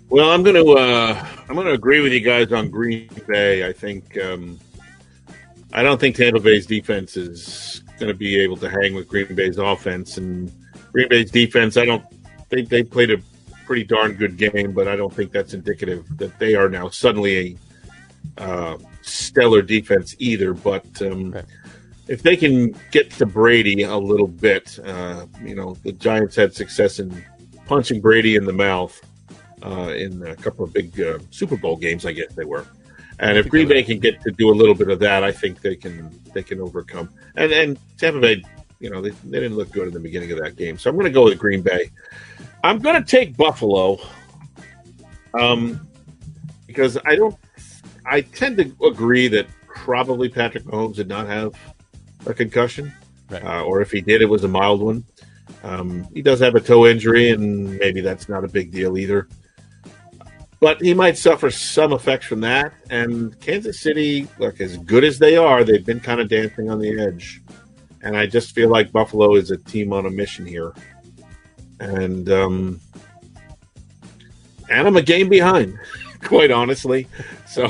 Well, I'm going to agree with you guys on Green Bay. I think I don't think Tampa Bay's defense is going to be able to hang with Green Bay's offense, and Green Bay's defense. I don't think they played a pretty darn good game, but I don't think that's indicative that they are now suddenly a stellar defense either. But Right. if they can get to Brady a little bit, the Giants had success in punching Brady in the mouth in a couple of big Super Bowl games, I guess they were. And if Green Bay can get to do a little bit of that, I think they can overcome. And Tampa Bay, they didn't look good in the beginning of that game, so I'm going to go with Green Bay. I'm going to take Buffalo, because I tend to agree that probably Patrick Mahomes did not have a concussion, Right. Or if he did, it was a mild one. He does have a toe injury, and maybe that's not a big deal either. But he might suffer some effects from that. And Kansas City, look, as good as they are, they've been kind of dancing on the edge. And I just feel like Buffalo is a team on a mission here. And I'm a game behind, quite honestly. So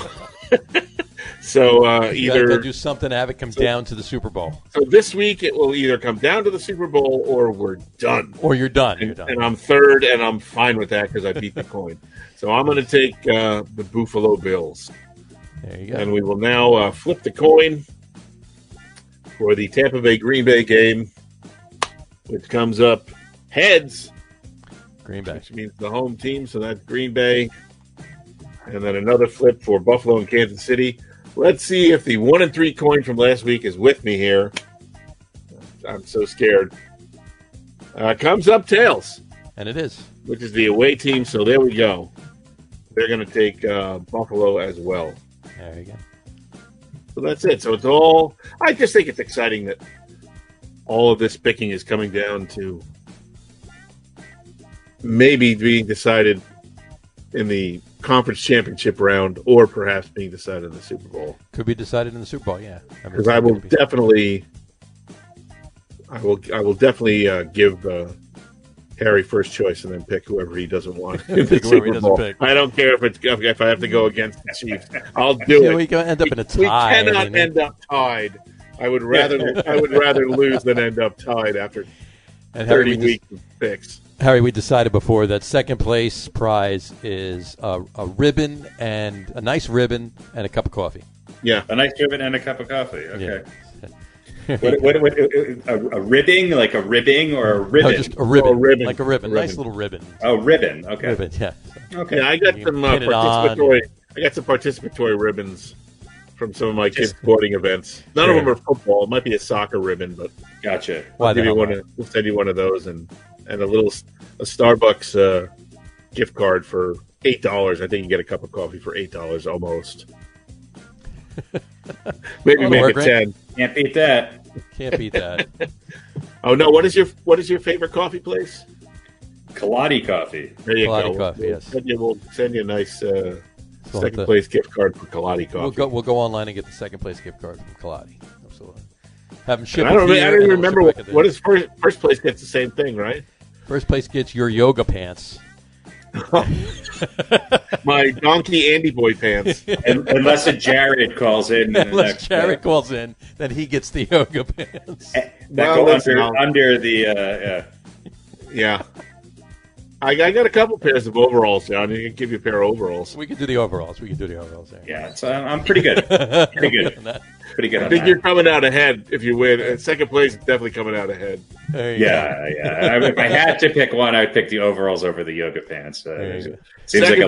either got to do something to have it come down to the Super Bowl. So this week it will either come down to the Super Bowl or we're done. Or you're done. And I'm third, and I'm fine with that because I beat the coin. So I'm going to take the Buffalo Bills. There you go. And we will now flip the coin for the Tampa Bay Green Bay game, which comes up heads. Green Bay. Which means the home team, so that's Green Bay. And then another flip for Buffalo and Kansas City. Let's see if the 1-3 coin from last week is with me here. I'm so scared. Comes up tails. And it is. Which is the away team, so there we go. They're going to take Buffalo as well. There you go. So that's it. So it's all... I just think it's exciting that all of this picking is coming down to maybe being decided in the conference championship round, or perhaps being decided in the Super Bowl. Could be decided in the Super Bowl, yeah. Because I will definitely give Harry first choice and then pick whoever he doesn't want. Pick whoever he doesn't pick. I don't care if I have to go against the Chiefs. I'll do it. We can end up in a tie. We cannot end up tied. I would rather lose than end up tied after 30 weeks of picks. Harry, we decided before that second place prize is a ribbon, and a nice ribbon and a cup of coffee. Yeah, a nice ribbon and a cup of coffee. Okay. Yeah. A ribbing, like a ribbing, or a ribbon? No, just a ribbon, ribbon. like a ribbon, nice little ribbon. Oh, ribbon. Okay. Ribbon, yeah. Okay. Yeah, I got some participatory. I got some participatory ribbons from some of my kids' sporting events. None of them are football. It might be a soccer ribbon, but gotcha. I'll send you one of those and a Starbucks gift card for $8. I think you get a cup of coffee for $8 almost. Maybe make it 10. Can't beat that. Can't beat that. Oh no! What is your favorite coffee place? Kaladi Coffee. There you Kaladi go. Coffee, yes. We'll send you a nice second place gift card for Kaladi Coffee. We'll go online and get the second place gift card from Kaladi. Absolutely. Have them shipped. I don't even remember what is first place gets the same thing, right? First place gets your yoga pants. My donkey Andy Boy pants. Unless Jared calls in. Unless Jared calls in, then he gets the yoga pants. Under the yeah. I got a couple pairs of overalls down. I can give you a pair of overalls. We can do the overalls. There. Yeah, I'm pretty good. Pretty good. Pretty good. I think you're coming out ahead if you win. Second place is definitely coming out ahead. Yeah. If I had to pick one, I'd pick the overalls over the yoga pants. Seems like a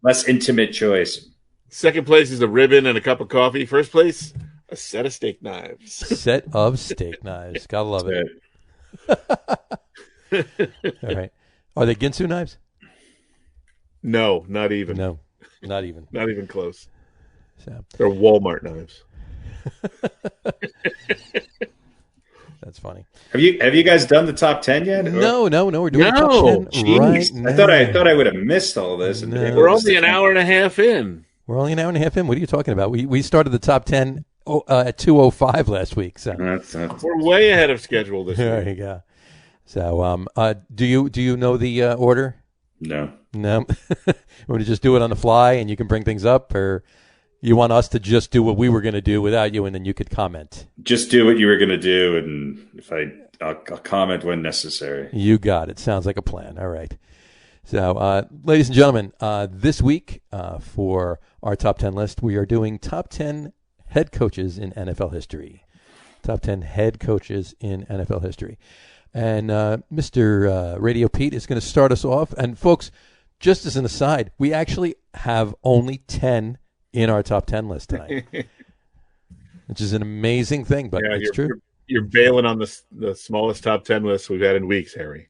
less intimate choice. Second place is a ribbon and a cup of coffee. First place, A set of steak knives. Set of steak knives. Gotta love it. All right. Are they Ginsu knives? No, not even. No, not even. Not even close. So They're Walmart knives. that's funny. Have you guys done the top 10 yet? No. We're doing No, top 10 Jeez. right now. I thought I would have missed all this. No. We're only an hour and a half in. We're only an hour and a half in. What are you talking about? We started the top 10 at 2:05 last week. So We're way ahead of schedule this there week. you go. So do you know the order? No. No. Want to just do it on the fly and you can bring things up, or you want us to just do what we were going to do without you and then you could comment? Just do what you were going to do, and if I'll comment when necessary. You got it. Sounds like a plan. All right. So, ladies and gentlemen, this week for our top 10 list, we are doing top 10 head coaches in NFL history. Top 10 head coaches in NFL history. And Mr. Radio Pete is going to start us off. And, folks, just as an aside, we actually have only 10 in our top 10 list tonight, which is an amazing thing, but it's true. You're bailing on the smallest top 10 list we've had in weeks, Harry.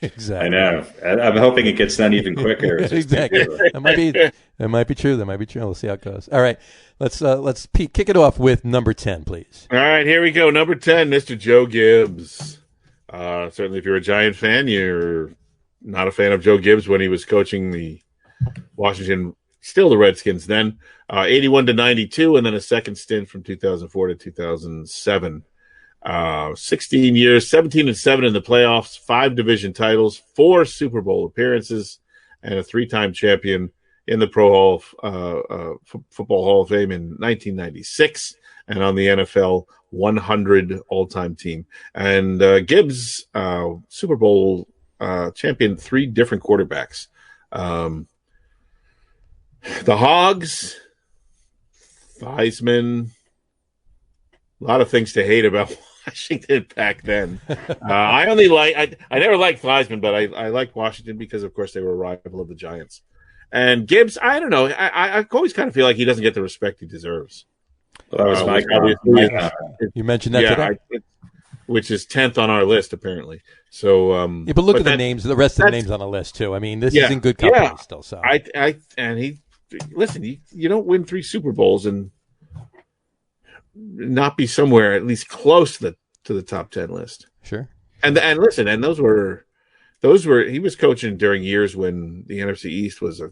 Exactly. I know. I'm hoping it gets done even quicker. Exactly. That might be true. That might be true. We'll see how it goes. All right. Let's Pete, kick it off with number 10, please. All right, here we go. Number 10, Mr. Joe Gibbs. Certainly, if you're a Giant fan, you're not a fan of Joe Gibbs when he was coaching the Washington, still the Redskins then, 81-92, and then a second stint from 2004 to 2007. 16 years, 17-7 in the playoffs, 5 division titles, 4 Super Bowl appearances, and a 3-time champion in the Football Hall of Fame in 1996, and on the NFL 100 all-time team. And Gibbs, Super Bowl champion, 3 different quarterbacks. The Hogs, Theismann, a lot of things to hate about Washington back then. I never liked Theismann, but I liked Washington because, of course, they were a rival of the Giants. And Gibbs, I don't know. I always kind of feel like he doesn't get the respect he deserves. Well, that was my You mentioned that today. Which is 10th on our list, apparently. So, but look at the names, the rest of the names on the list, too. I mean, this is in good company still. So, listen, you don't win 3 Super Bowls and not be somewhere at least close to the top 10 list. Sure. And listen, and those were he was coaching during years when the NFC East was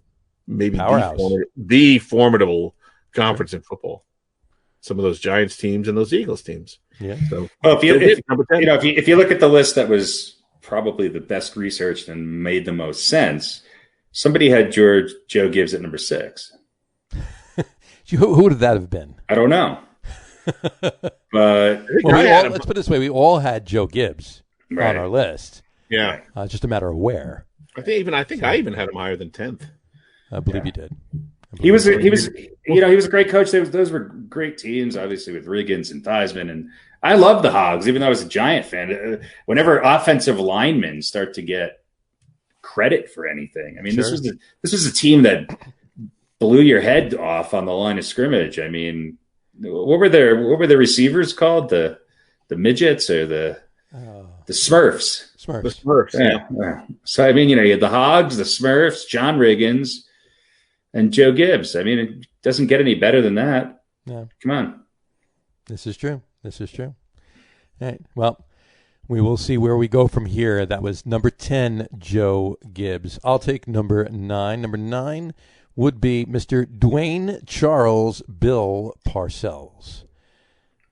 maybe the formidable conference in football. Some of those Giants teams and those Eagles teams. Yeah. So, well, if you look at the list that was probably the best researched and made the most sense, somebody had Joe Gibbs at number 6. Who would that have been? I don't know. But let's put it this way: we all had Joe Gibbs on our list. Yeah, just a matter of where. I think I even had him higher than 10th. I believe you did. He was a great coach. Those were great teams, obviously with Riggins and Theismann, and I love the Hogs. Even though I was a Giant fan, whenever offensive linemen start to get credit for anything, I mean, this was a team that blew your head off on the line of scrimmage. I mean, what were the receivers called? The midgets or the Smurfs? Smurfs. The Smurfs. Yeah. So I mean, you had the Hogs, the Smurfs, John Riggins, and Joe Gibbs. I mean, it doesn't get any better than that. No. Come on. This is true. All right. Well, we will see where we go from here. That was number 10, Joe Gibbs. I'll take number 9. Number 9 would be Mr. Dwayne Charles Bill Parcells.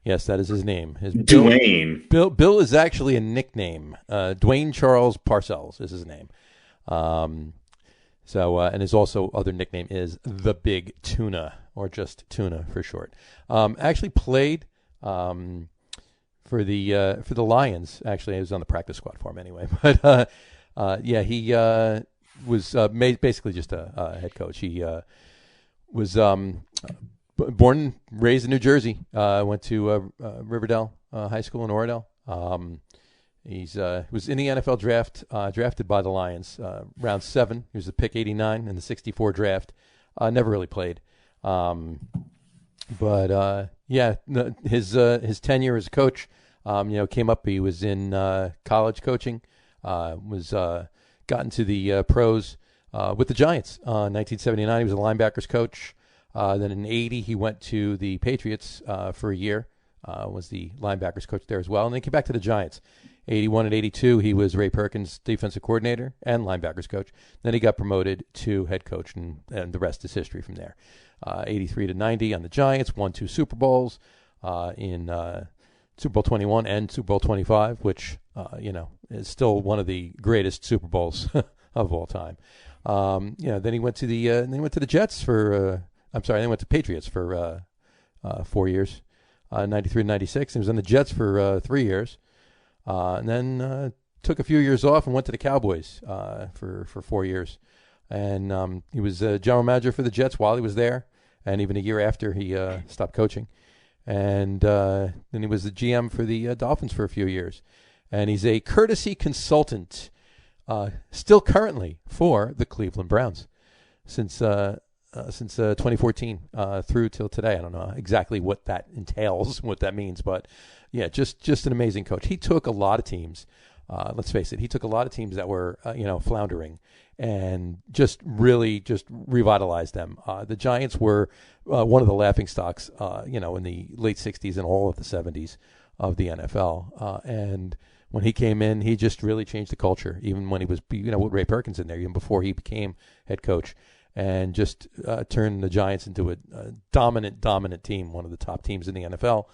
Yes, that is his name. Dwayne. Bill is actually a nickname. Dwayne Charles Parcells is his name. And his also other nickname is the Big Tuna, or just Tuna for short. Actually played for the Lions. Actually, he was on the practice squad for him anyway. But he was basically just a head coach. He was born and raised in New Jersey. Went to Riverdale High School in Oradell. He was in the NFL draft, drafted by the Lions, round 7. He was the pick 89 in the 64 draft. Never really played. But his tenure as a coach, came up. He was in college coaching, got into the pros with the Giants. In 1979, he was a linebackers coach. Then in '80, he went to the Patriots for a year. Was the linebackers coach there as well, and then he came back to the Giants. '81 and '82, he was Ray Perkins' defensive coordinator and linebackers coach. Then he got promoted to head coach, and the rest is history from there. '83 to '90 on the Giants, won 2 Super Bowls in Super Bowl 21 and Super Bowl 25, which is still one of the greatest Super Bowls of all time. Then he went to the Jets for. Then he went to Patriots for 4 years, 93 to 96. He was on the Jets for 3 years. And then took a few years off and went to the Cowboys for 4 years. And he was general manager for the Jets while he was there, and even a year after he stopped coaching. And then he was the GM for the Dolphins for a few years. And he's a courtesy consultant still currently for the Cleveland Browns since 2014 through till today. I don't know exactly what that entails, what that means, but yeah, just an amazing coach. He took a lot of teams. Let's face it, he took a lot of teams that were floundering and just revitalized them. The Giants were one of the laughingstocks, in the late '60s and all of the '70s of the NFL. And when he came in, he just really changed the culture. Even when he was, with Ray Perkins in there, even before he became head coach. And just turned the Giants into a dominant team, one of the top teams in the NFL,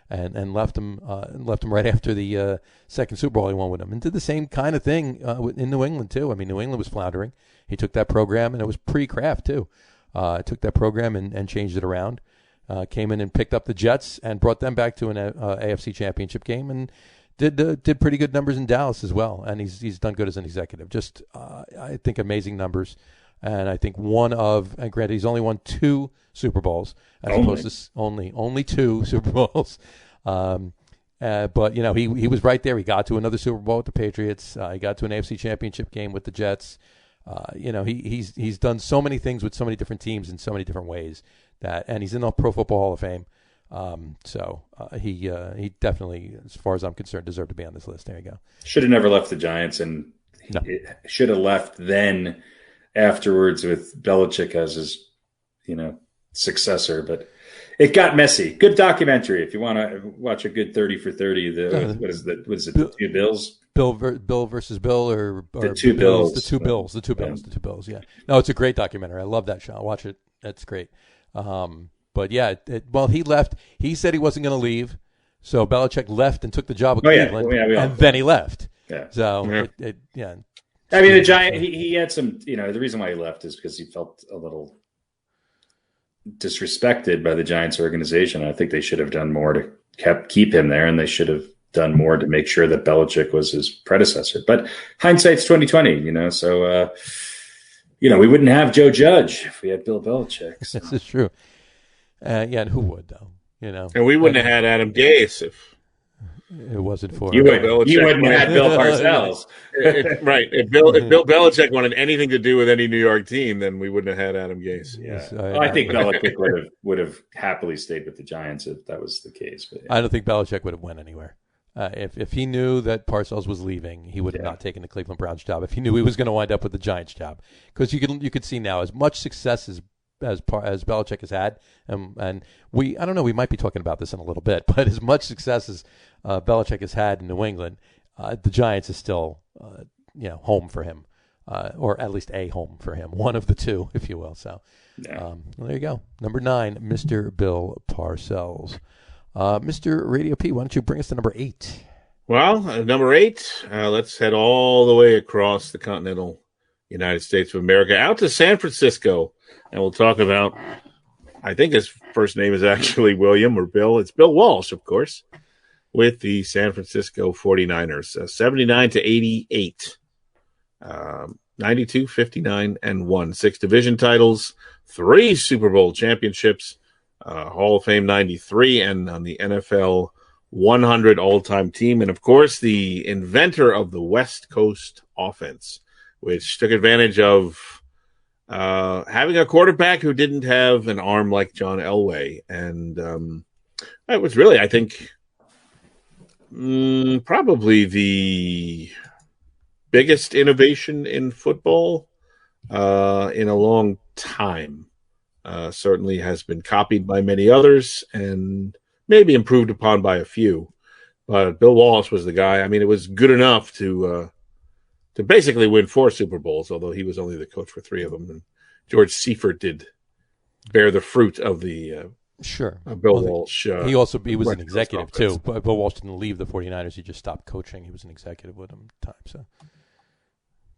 and left them right after the second Super Bowl he won with them, and did the same kind of thing in New England too. I mean, New England was floundering. He took that program, and it was pre-Kraft too. Took that program and changed it around. Came in and picked up the Jets and brought them back to an AFC Championship game, and did pretty good numbers in Dallas as well. And he's done good as an executive. Just I think amazing numbers. And I think and granted, he's only won 2 Super Bowls, as opposed to only 2 Super Bowls. But he was right there. He got to another Super Bowl with the Patriots. He got to an AFC Championship game with the Jets. He's done so many things with so many different teams in so many different ways and he's in the Pro Football Hall of Fame. He definitely, as far as I'm concerned, deserved to be on this list. There you go. Should have never left the Giants, and should have left then. Afterwards with Belichick as his, successor, but it got messy. Good documentary if you want to watch a good 30 for 30. What is it? The 2 Bills? Bill versus Bill, or the 2 Bills? The 2 Bills. The 2 Bills. The 2 Bills. Yeah. No, it's a great documentary. I love that show. Watch it. It's great. But yeah, he left. He said he wasn't going to leave, so Belichick left and took the job of Cleveland, and then he left. Yeah. So I mean, the Giant. He had some. The reason why he left is because he felt a little disrespected by the Giants organization. I think they should have done more to keep him there, and they should have done more to make sure that Belichick was his predecessor. But hindsight's 2020. So we wouldn't have Joe Judge if we had Bill Belichick. So. This is true. And who would though? And we wouldn't have had Adam Gase if it wasn't for you wouldn't have had Bill Parcells. Right. If Bill Belichick wanted anything to do with any New York team, then we wouldn't have had Adam Gase. Yeah. I think Belichick would have happily stayed with the Giants if that was the case. But I don't think Belichick would have went anywhere. If he knew that Parcells was leaving, he would have not taken the Cleveland Browns job. If he knew he was going to wind up with the Giants job, because you could see now as much success as Belichick has had, and I don't know, we might be talking about this in a little bit, but as much success as Belichick has had in New England, the Giants is still home for him, or at least a home for him, one of the two, if you will. So well, there you go. Number 9, Mr. Bill Parcells. Mr. Radio P, why don't you bring us to number 8? Well, number 8, let's head all the way across the continental United States of America out to San Francisco, and we'll talk about, I think his first name is actually William or Bill. It's Bill Walsh, of course, with the San Francisco 49ers, 79 to 88, 92, 59, and 1. 6 division titles, 3 Super Bowl championships, Hall of Fame 93, and on the NFL 100 all-time team. And, of course, the inventor of the West Coast offense, which took advantage of having a quarterback who didn't have an arm like John Elway. And it was really, I think, probably the biggest innovation in football in a long time. Certainly has been copied by many others and maybe improved upon by a few. But Bill Walsh was the guy. I mean, it was good enough to basically win 4 Super Bowls, although he was only the coach for 3 of them. And George Seifert did bear the fruit of the Bill Walsh. He was an executive too. But Bill Walsh didn't leave the 49ers. He just stopped coaching. He was an executive with them at the time. So,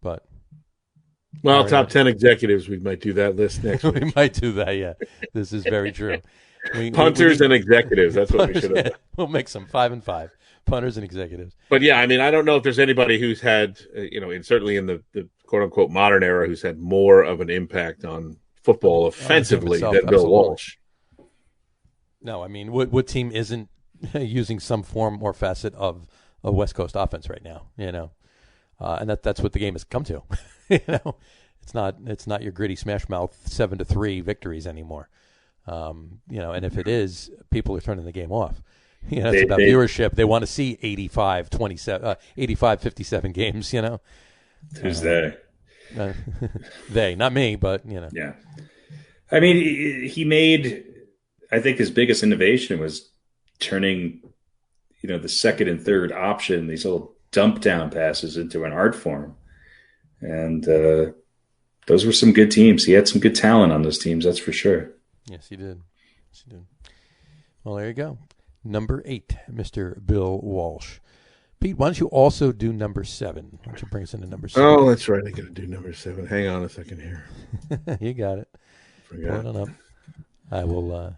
but top 10 executives. We might do that list next week. We might do that. Yeah, this is very true. Punters and executives. That's what we should have done. We'll make some 5 and 5 punters and executives. But yeah, I mean, I don't know if there's anybody who's had, certainly in the quote unquote modern era, who's had more of an impact on football offensively than Bill Walsh. No, I mean, what team isn't using some form or facet of a West Coast offense right now? And that's what the game has come to. It's not your gritty smash mouth 7-3 victories anymore. And if it is, people are turning the game off. It's about viewership. They want to see 85-57 games. Who's they? They, not me, but Yeah, I mean, he made. I think his biggest innovation was turning, the second and third option, these little dump down passes, into an art form, and those were some good teams. He had some good talent on those teams, that's for sure. Yes, he did. Well, there you go. Number 8, Mr. Bill Walsh. Pete, why don't you also do number 7? Why don't you bring us into number 7? Oh, that's right. I got to do number 7. Hang on a second here. You got it. Forgot. Pull it on up. I will.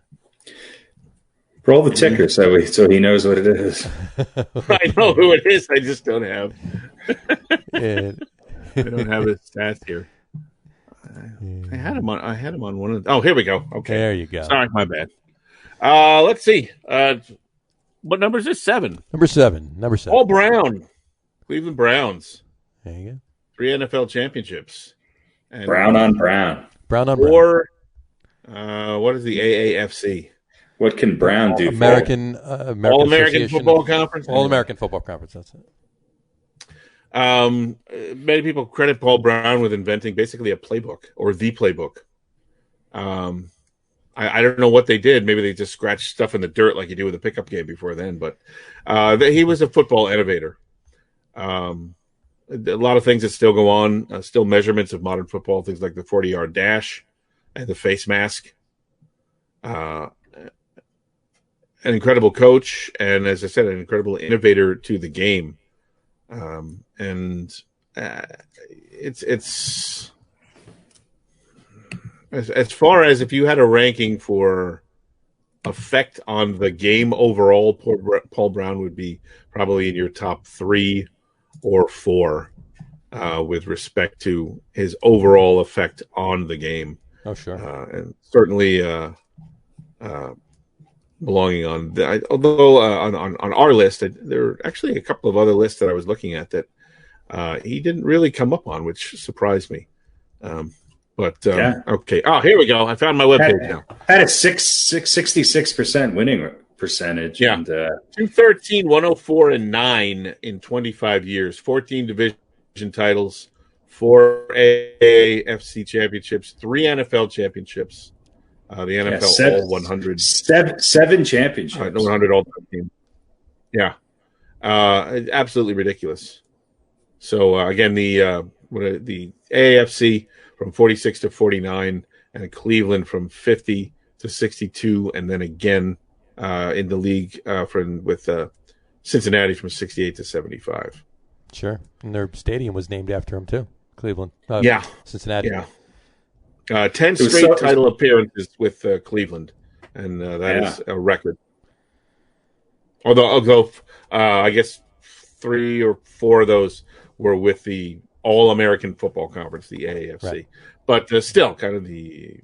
Roll the ticker so he knows what it is. I know who it is. I just don't have. I don't have his stats here. I had him on one of the. Oh, here we go. Okay, there you go. Sorry, my bad. Let's see. What number is this? 7. Number 7. Paul Brown, Cleveland Browns. There you go. 3 NFL championships. And Brown on Brown. Or what is the AAFC? What can Brown do? American All-American Football Conference. All-American Football Conference. That's it. Many people credit Paul Brown with inventing basically a playbook or the playbook. I don't know what they did. Maybe they just scratched stuff in the dirt like you do with a pickup game before then. But he was a football innovator. A lot of things that still go on, still measurements of modern football, things like the 40-yard dash and the face mask. An incredible coach, and as I said, an incredible innovator to the game. It's as far as if you had a ranking for effect on the game overall, Paul Brown would be probably in your top 3 or 4 with respect to his overall effect on the game. Oh, sure. And certainly belonging on the, although on our list, there are actually a couple of other lists that I was looking at that he didn't really come up on, which surprised me. Okay. Oh, here we go. I found my webpage now. Had a 66% winning percentage. Yeah. And, 213, 104, and 9 in 25 years. 14 division titles, 4 AFC championships, 3 NFL championships. The NFL All 100. 7 championships. 100 all-time team. Yeah. Absolutely ridiculous. So, again, the AAFC from 46 to 49, and Cleveland from 50 to 62, and then again in the league with Cincinnati from 68 to 75. Sure. And their stadium was named after him, too. Cleveland. Cincinnati. Yeah. 10 straight title appearances with Cleveland, and that is a record. Although I guess 3 or 4 of those were with the All-American Football Conference, the AAFC. Right. But still kind of the,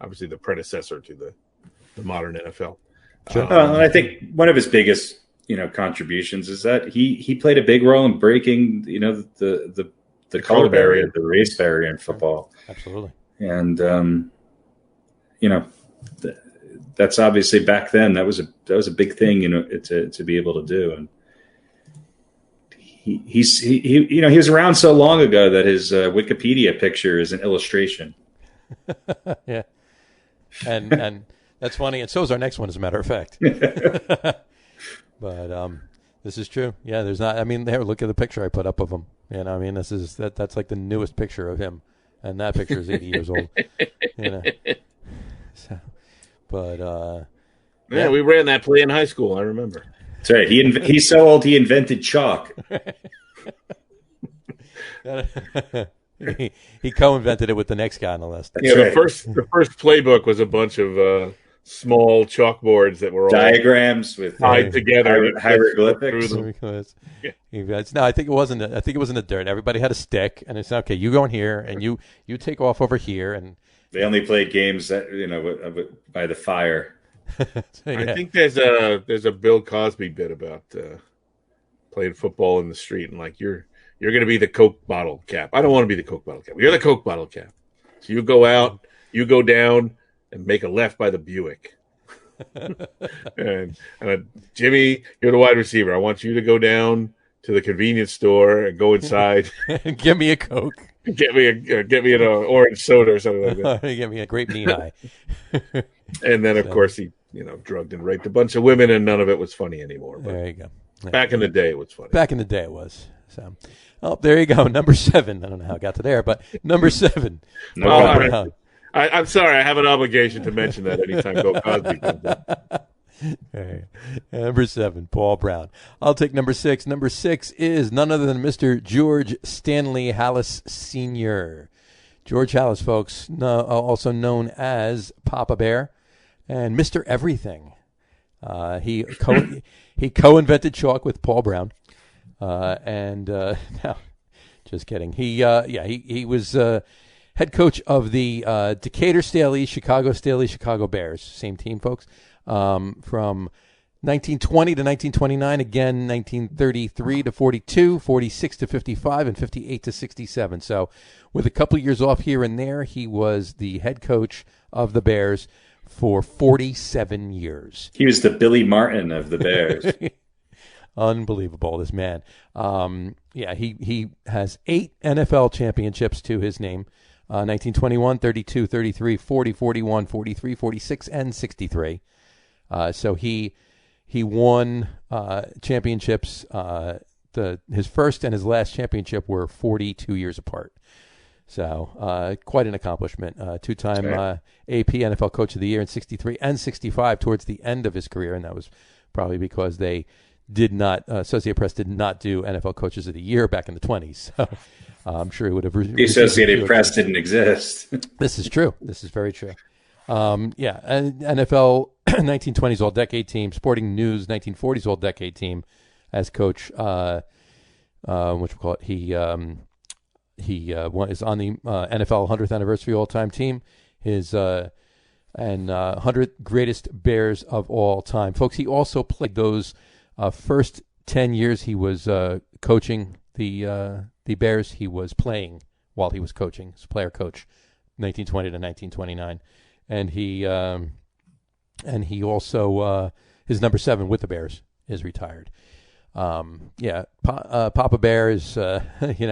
obviously the predecessor to the modern NFL. Sure. And I think one of his biggest, contributions is that he played a big role in breaking, the the color barrier, the race barrier in football. Absolutely. And that's obviously back then that was a big thing, to be able to do. And he was around so long ago that his Wikipedia picture is an illustration. Yeah, and that's funny. And so is our next one, as a matter of fact. But this is true. Yeah, there's not. I mean, there. Look at the picture I put up of him. I mean, that's like the newest picture of him, and that picture is 80 years old. So, but yeah, we ran that play in high school. I remember. That's right. He's so old he invented chalk. He co-invented it with the next guy on the list. Yeah, the first playbook was a bunch of small chalkboards that were all diagrams with tied together, hieroglyphics. No, I think it wasn't. I think it was in the dirt. Everybody had a stick, and it's okay. You go in here, and you take off over here, and they only played games that by the fire. Yeah. I think there's a Bill Cosby bit about playing football in the street, and like you're going to be the Coke bottle cap. I don't want to be the Coke bottle cap. You're the Coke bottle cap. So you go out, you go down, and make a left by the Buick. and Jimmy, you're the wide receiver. I want you to go down to the convenience store and go inside. Give me a Coke. Get me an orange soda or something like that. Give me a grape Nenai. And then, of course, he drugged and raped a bunch of women, and none of it was funny anymore. But there you go. Back in the day, it was funny. Back in the day, it was. So, there you go. Number 7. I don't know how I got to there, but number 7. I'm sorry. I have an obligation to mention that anytime Bill Cosby comes up. Right. Number 7, Paul Brown. I'll take number 6. Number 6 is none other than Mr. George Stanley Hallis Sr. George Hallis, folks, also known as Papa Bear and Mr. Everything. He co-invented chalk with Paul Brown. No, just kidding. He was head coach of the Decatur Staleys, Chicago Bears. Same team, folks. From 1920 to 1929, again 1933 to 42, 46 to 55, and 58 to 67. So with a couple years off here and there, he was the head coach of the Bears for 47 years. He was the Billy Martin of the Bears. Unbelievable, this man. He has 8 NFL championships to his name. 1921, 32, 33, 40, 41, 43, 46, and 63. So he won championships. His first and his last championship were 42 years apart. So quite an accomplishment. 2-time AP NFL Coach of the Year in 63 and 65 towards the end of his career, and that was probably because they did not, Associated Press did not do NFL Coaches of the Year back in the 20s. So I'm sure it would have. The Associated Press didn't exist. This is true. This is very true. And NFL 1920s All-Decade Team, Sporting News 1940s All-Decade Team as coach. What you call it? He is on the NFL 100th Anniversary All-Time Team. His 100 Greatest Bears of All Time. Folks, he also played those first 10 years he was coaching the Bears. He was playing while he was coaching. He's a player coach, 1920 to 1929. And he also his number 7 with the Bears is retired. Papa Bear is he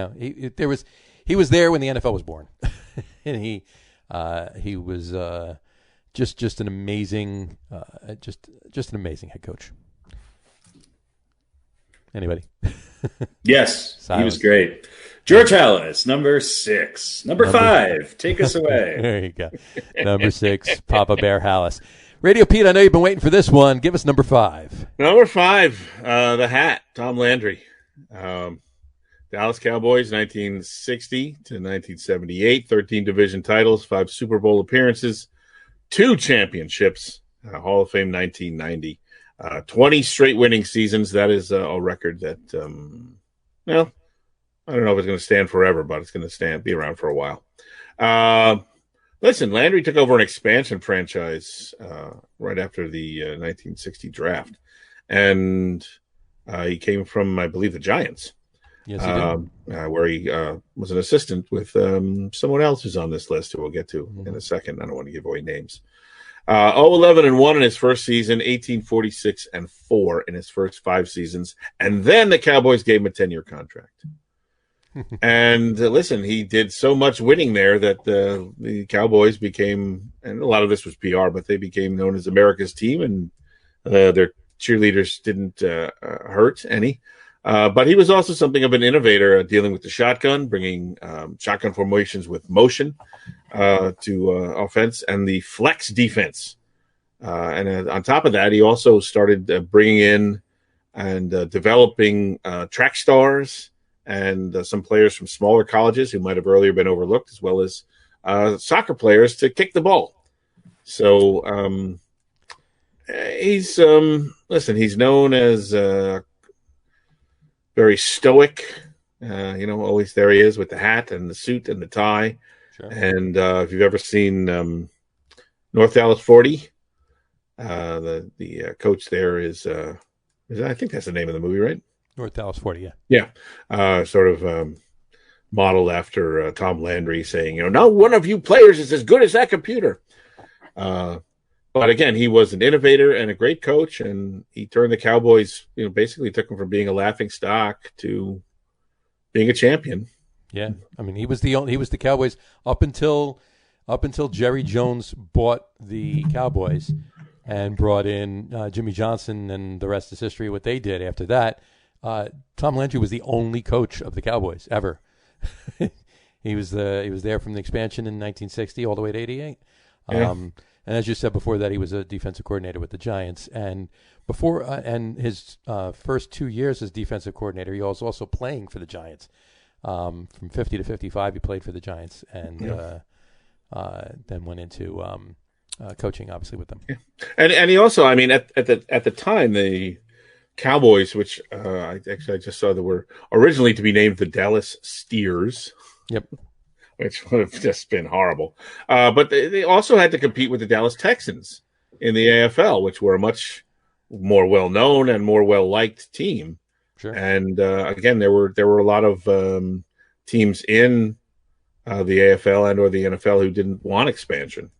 was there when the NFL was born, and he was just an amazing just an amazing head coach. Anybody? Yes, Silence. He was great. George Hallis, number 6. Number 5, take us away. There you go. Number 6, Papa Bear Hallis. Radio Pete, I know you've been waiting for this one. Give us number 5. Number 5, the hat, Tom Landry. Dallas Cowboys, 1960 to 1978, 13 division titles, 5 Super Bowl appearances, 2 championships, Hall of Fame 1990, 20 straight winning seasons. That is a record that, I don't know if it's going to stand forever, but it's going to be around for a while. Listen, Landry took over an expansion franchise right after the 1960 draft, and he came from, I believe, the Giants. Yes, he did. Where he was an assistant with someone else who's on this list who we'll get to in a second. I don't want to give away names. 0-11-1 in his first season, 18-46-4 in his first 5 seasons, and then the Cowboys gave him a 10-year contract. And listen, he did so much winning there that the Cowboys became, and a lot of this was PR, but they became known as America's team, and their cheerleaders didn't hurt any. But he was also something of an innovator, dealing with the shotgun, bringing shotgun formations with motion to offense, and the flex defense. And on top of that, he also started bringing in and developing track stars and some players from smaller colleges who might have earlier been overlooked, as well as soccer players to kick the ball. So he's he's known as very stoic, always there he is with the hat and the suit and the tie. Sure. And if you've ever seen North Dallas 40, the coach there is I think that's the name of the movie, right? North Dallas 40, yeah. Sort of modeled after Tom Landry saying, no one of you players is as good as that computer. But again, he was an innovator and a great coach, and he turned the Cowboys, basically took them from being a laughing stock to being a champion. Yeah, I mean, he was the Cowboys up until Jerry Jones bought the Cowboys and brought in Jimmy Johnson, and the rest is history. What they did after that, Tom Landry was the only coach of the Cowboys ever. He was there from the expansion in 1960 all the way to 88. Yeah. And as you said before that, he was a defensive coordinator with the Giants. And before and his first 2 years as defensive coordinator, he was also playing for the Giants. From 50 to 55, he played for the Giants, and then went into coaching, obviously, with them. Yeah. And he also, I mean, at the time, the Cowboys, which I just saw that were originally to be named the Dallas Steers. Yep. Which would have just been horrible. But they also had to compete with the Dallas Texans in the AFL, which were a much more well-known and more well-liked team. Sure. And again, there were a lot of teams in the AFL and or the NFL who didn't want expansion.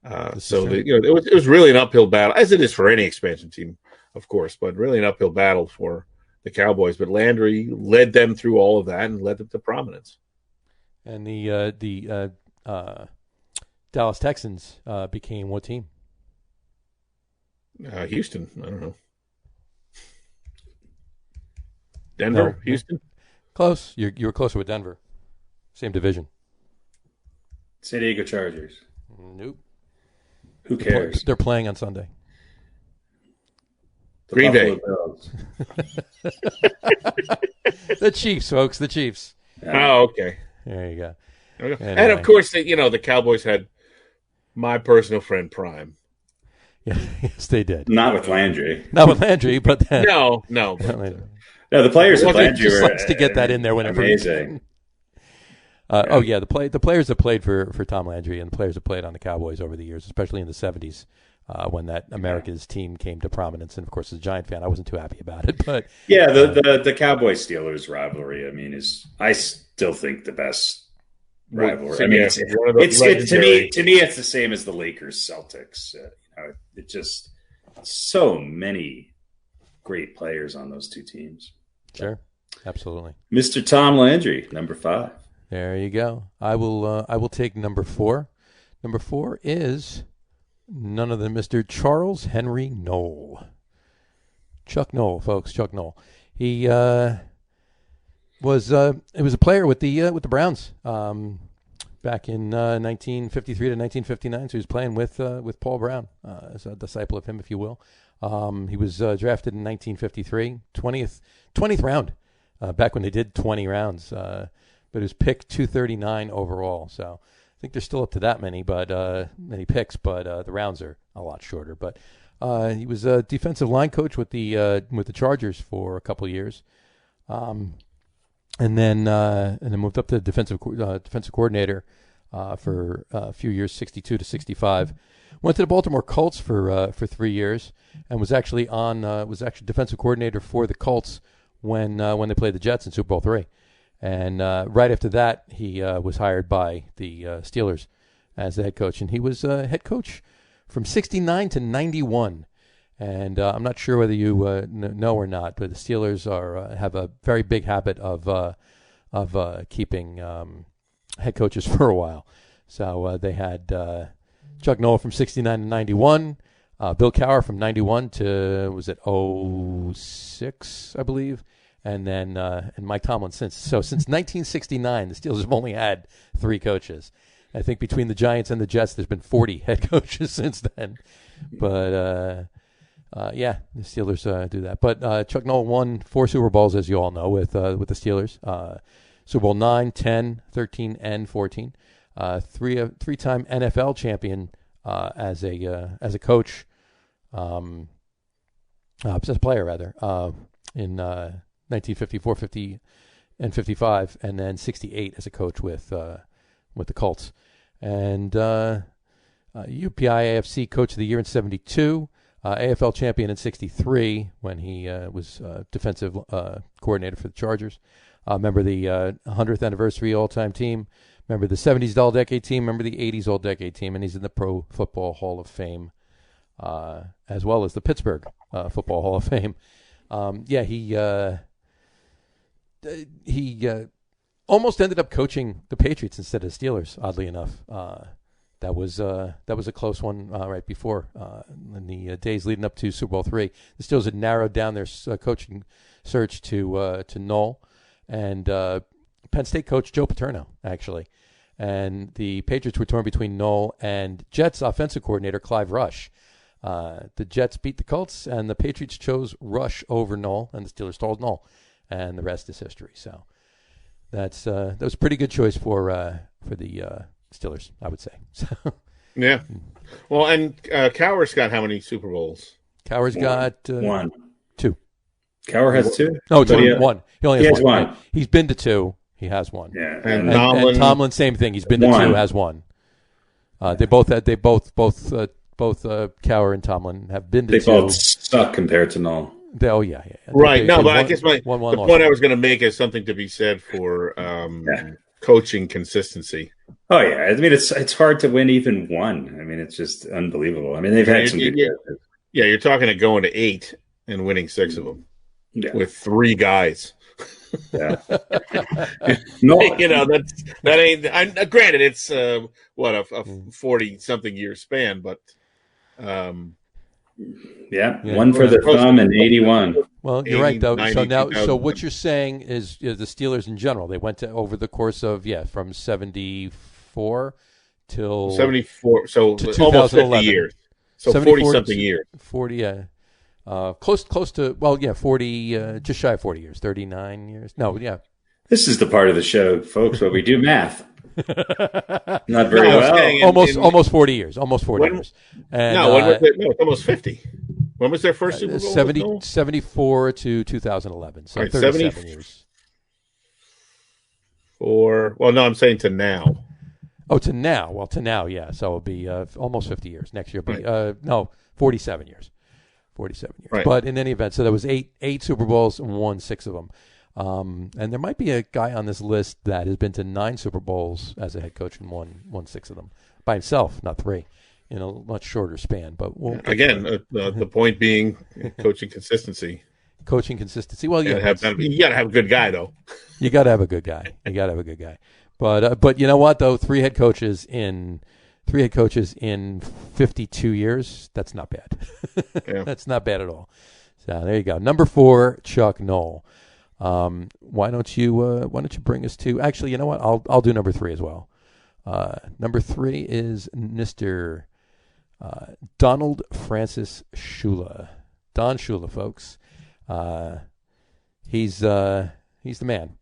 It was really an uphill battle, as it is for any expansion team, of course, but really an uphill battle for the Cowboys. But Landry led them through all of that and led them to prominence. And the Dallas Texans became what team? Houston. I don't know. Denver, no. Houston. Close. You were closer with Denver. Same division. San Diego Chargers. Nope. Who cares? They're playing on Sunday. Green Bay. The Chiefs, folks. The Chiefs. Oh, okay. There you go. Anyway. And of course, the Cowboys had my personal friend Prime. Yeah, yes, they did. Not with Landry. Not with Landry, but then no. No, the players of Landry just likes to get that in there whenever amazing. The players that played for Tom Landry and the players that played on the Cowboys over the years, especially in the 70s, when that America's team came to prominence. And of course, as a Giant fan, I wasn't too happy about it. But yeah, the Cowboys Steelers rivalry, I mean, I still think the best rivalry. I mean, it's to me, it's the same as the Lakers Celtics. It just so many great players on those two teams. Sure, absolutely. Mr. Tom Landry, number 5. There you go. I will take number 4. Number 4 is none other than Mr. Charles Henry Knoll. Chuck Knoll, folks. Chuck Knoll. He was a player with the Browns back in 1953 to 1959. So he was playing with Paul Brown, as a disciple of him, if you will. He was drafted in 1953, 20th round, back when they did 20 rounds. But he was picked 239 overall. So I think they're still up to that many picks, but the rounds are a lot shorter. But he was a defensive line coach with the Chargers for a couple of years, and then moved up to defensive coordinator for a few years, 62 to 65. Went to the Baltimore Colts for 3 years, and was actually defensive coordinator for the Colts when they played the Jets in Super Bowl III. And right after that, he was hired by the Steelers as the head coach. And he was head coach from 69 to 91. And I'm not sure whether you know or not, but the Steelers have a very big habit of keeping head coaches for a while. So they had Chuck Noll from 69 to 91, Bill Cowher from 91 to, was it 06, I believe, and then and Mike Tomlin since. So since 1969, the Steelers have only had 3 coaches. I think between the Giants and the Jets, there's been 40 head coaches since then. But yeah, the Steelers do that. But Chuck Noll won 4 Super Bowls, as you all know, with the Steelers. Super Bowl 9, 10, 13, and 14. Three-time NFL champion as a coach, as a player rather, in 1954, 50, and 55, and then 68 as a coach with the Colts, and UPI AFC Coach of the Year in 72. AFL champion in 63 when he was defensive coordinator for the Chargers. Member of the 100th anniversary all-time team. Member of the 70s All-Decade team. Member of the 80s All-Decade team. And he's in the Pro Football Hall of Fame as well as the Pittsburgh Football Hall of Fame. Yeah, he almost ended up coaching the Patriots instead of the Steelers, oddly enough. That was a close one right before in the days leading up to Super Bowl III. The Steelers had narrowed down their coaching search to Noll and Penn State coach Joe Paterno, actually. And the Patriots were torn between Noll and Jets offensive coordinator Clive Rush. The Jets beat the Colts, and the Patriots chose Rush over Noll, and the Steelers stalled Noll, and the rest is history. So that was a pretty good choice for the Steelers, I would say. Yeah. Well, and Cowher's got how many Super Bowls? Cowher's got 1. 2. Cowher has 2? No, it's one. He only has one. One. He's been to 2. He has 1. Yeah. And Tomlin, same thing. He's been to 2, has 1. They both Cowher and Tomlin have been to 2. They both suck compared to Noll. Yeah. Right. But I guess the point I was going to make is something to be said for coaching consistency. Oh yeah, I mean it's hard to win even 1. I mean it's just unbelievable. I mean they've had some good years. Yeah, you're talking of going to 8 and winning 6 of them with 3 guys. Yeah. No, that ain't. Granted, it's a 40-something year span, but one for the thumb and 81. Well, you're right though. So what you're saying is the Steelers in general. They went to over the course of from 74 till 74. So to almost 50 2011. years. So 40-something years. 40. Close to 40. Just shy of 40 years. 39 years. No, yeah. This is the part of the show, folks, where we do math. Not very well. Almost 40 years. Almost 40 years. And, it's almost 50. When was their first Super Bowl? 74 to 2011. So 37 years. I'm saying to now. Oh, to now. Well, to now, yeah. So it'll be almost 50 years. Next year will be 47 years. 47 years. Right. But in any event, so there was eight Super Bowls and won 6 of them. And there might be a guy on this list that has been to 9 Super Bowls as a head coach and won 6 of them by himself, not 3, in a much shorter span. But the point being coaching consistency. Coaching consistency. Well, you got to have a good guy, though. You got to have a good guy. But you know what though? 3 head coaches in 52 years. That's not bad. That's not bad at all. So there you go. Number 4, Chuck Noll. Why don't you bring us to? Actually, you know what? I'll do number 3 as well. Number 3 is Mr. Donald Francis Shula. Don Shula, folks. He's the man.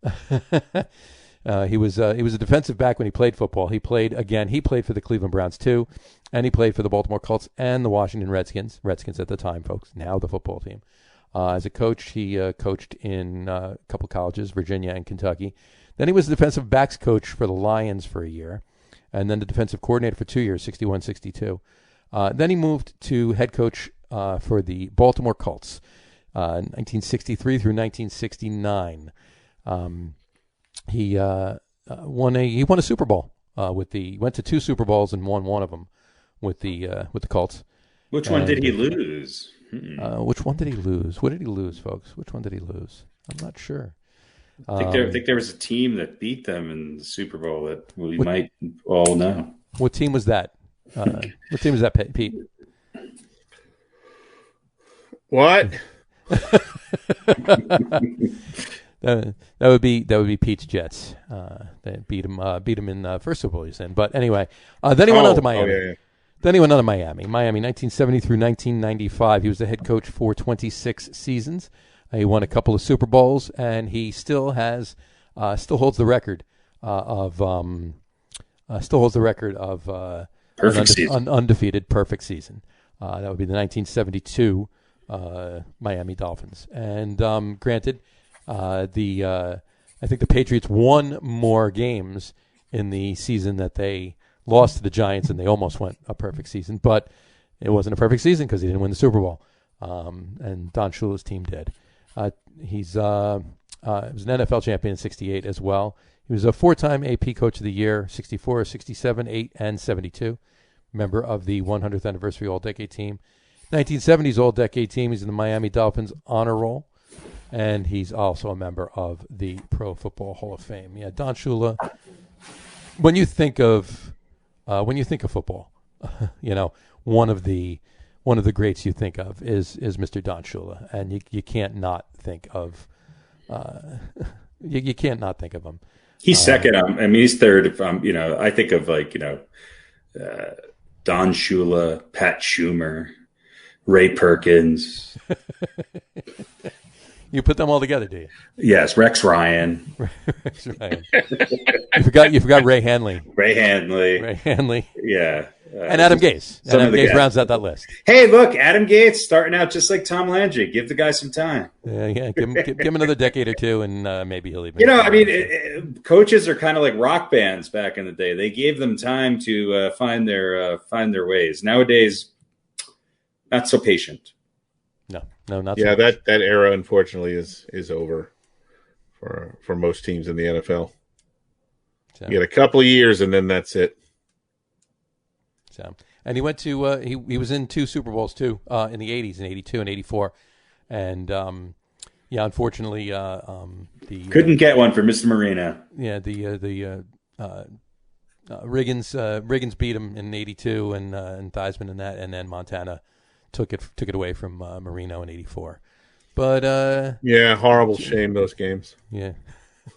He was a defensive back when he played football. He played for the Cleveland Browns too, and he played for the Baltimore Colts and the Washington Redskins at the time, folks. Now the football team. As a coach, he coached in a couple colleges, Virginia and Kentucky. Then he was the defensive backs coach for the Lions for a year, and then the defensive coordinator for 2 years, 61-62. Then he moved to head coach for the Baltimore Colts. 1963 through 1969. He won a Super Bowl went to 2 Super Bowls and won one of them with the Colts. Which one did he lose? Which one did he lose? What did he lose, folks? Which one did he lose? I'm not sure. I think there was a team that beat them in the Super Bowl that we might all know. What team was that? What team was that, Pete? What? That would be Pete's Jets. They beat him in first Super Bowl he's in. But anyway, then he went on to Miami. Yeah. Then he went on to Miami. Miami, 1970 through 1995. He was the head coach for 26 seasons. He won a couple of Super Bowls, and he still holds the record of Perfect season. Undefeated perfect season. That would be the 1972 Miami Dolphins. And granted, I think the Patriots won more games in the season that they lost to the Giants, and they almost went a perfect season. But it wasn't a perfect season because he didn't win the Super Bowl, and Don Shula's team did. He was an NFL champion in 68 as well. He was a 4-time AP Coach of the Year, 64, 67, 8, and 72. Member of the 100th Anniversary All-Decade Team. 1970s All-Decade Team. He's in the Miami Dolphins Honor Roll. And he's also a member of the Pro Football Hall of Fame. Yeah, Don Shula. When you think of football, one of the greats you think of is Mr. Don Shula, and you can't not think of you can't not think of him. He's second. I mean, he's third. If I think of Don Shula, Pat Schumer, Ray Perkins. You put them all together, do you? Yes, Rex Ryan. Rex Ryan. You forgot Ray Hanley. Ray Hanley. Yeah. And Adam Gase. Adam Gase rounds out that list. Hey, look, Adam Gase starting out just like Tom Landry. Give the guy some time. Yeah. Give him another decade or two, and maybe he'll even. Coaches are kind of like rock bands back in the day. They gave them time to find their ways. Nowadays, not so patient. No, not yeah. so much. That era, unfortunately, is over for most teams in the NFL. So, you get a couple of years, and then that's it. So, and he went to he was in 2 Super Bowls too in the 80s, in 82 and 84, and unfortunately, couldn't get one for Mr. Marino. Yeah, Riggins beat him in 82 and Theismann in that, and then Montana took it away from Marino in 84. But horrible shame those games. Yeah.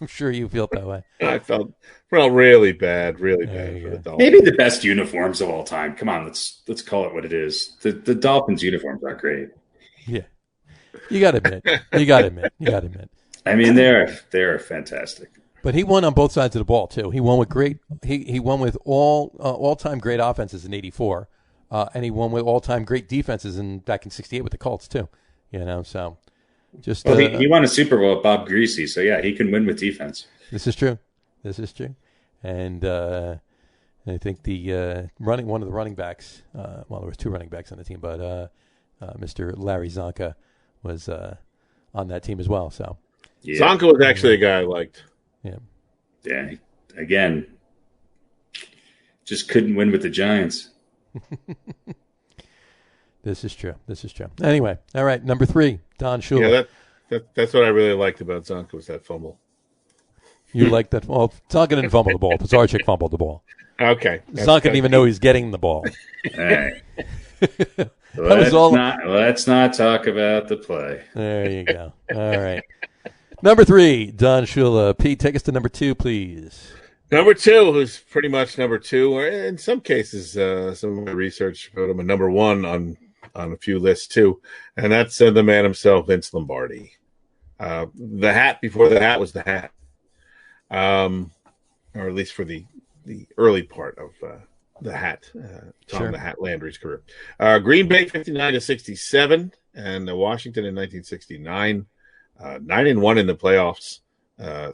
I'm sure you felt that way. I felt really bad for the Dolphins. Maybe the best uniforms of all time. Come on, let's call it what it is. The Dolphins uniforms are great. Yeah, you got to admit. I mean, they're fantastic. But he won on both sides of the ball too. He won with He won with all-time great offenses in '84, and he won with all-time great defenses back in '68 with the Colts too. So. He won a Super Bowl with Bob Greasy, so yeah, he can win with defense. This is true, and I think one of the running backs. There was 2 running backs on the team, but Mr. Larry Zonka was on that team as well. So Zonka was actually a guy I liked. Yeah. Again, just couldn't win with the Giants. This is true. Anyway, all right, number 3, Don Shula. Yeah, that's what I really liked about Zonka was that fumble. You like that? Well, Zonka didn't fumble the ball. Pizarchik fumbled the ball. Okay. Zonka didn't even know he was getting the ball. All right. Let's not talk about the play. There you go. All right. Number 3, Don Shula. Pete, take us to number 2, please. Number 2, who's pretty much number 2, or in some cases, some of my research put him a number 1 on a few lists too, and that's the man himself, Vince Lombardi. The hat before the hat was the hat, or at least for the early part of the hat, Tom the Hat Landry's career. Green Bay 59-67, and Washington in 1969, 9-1 in the playoffs,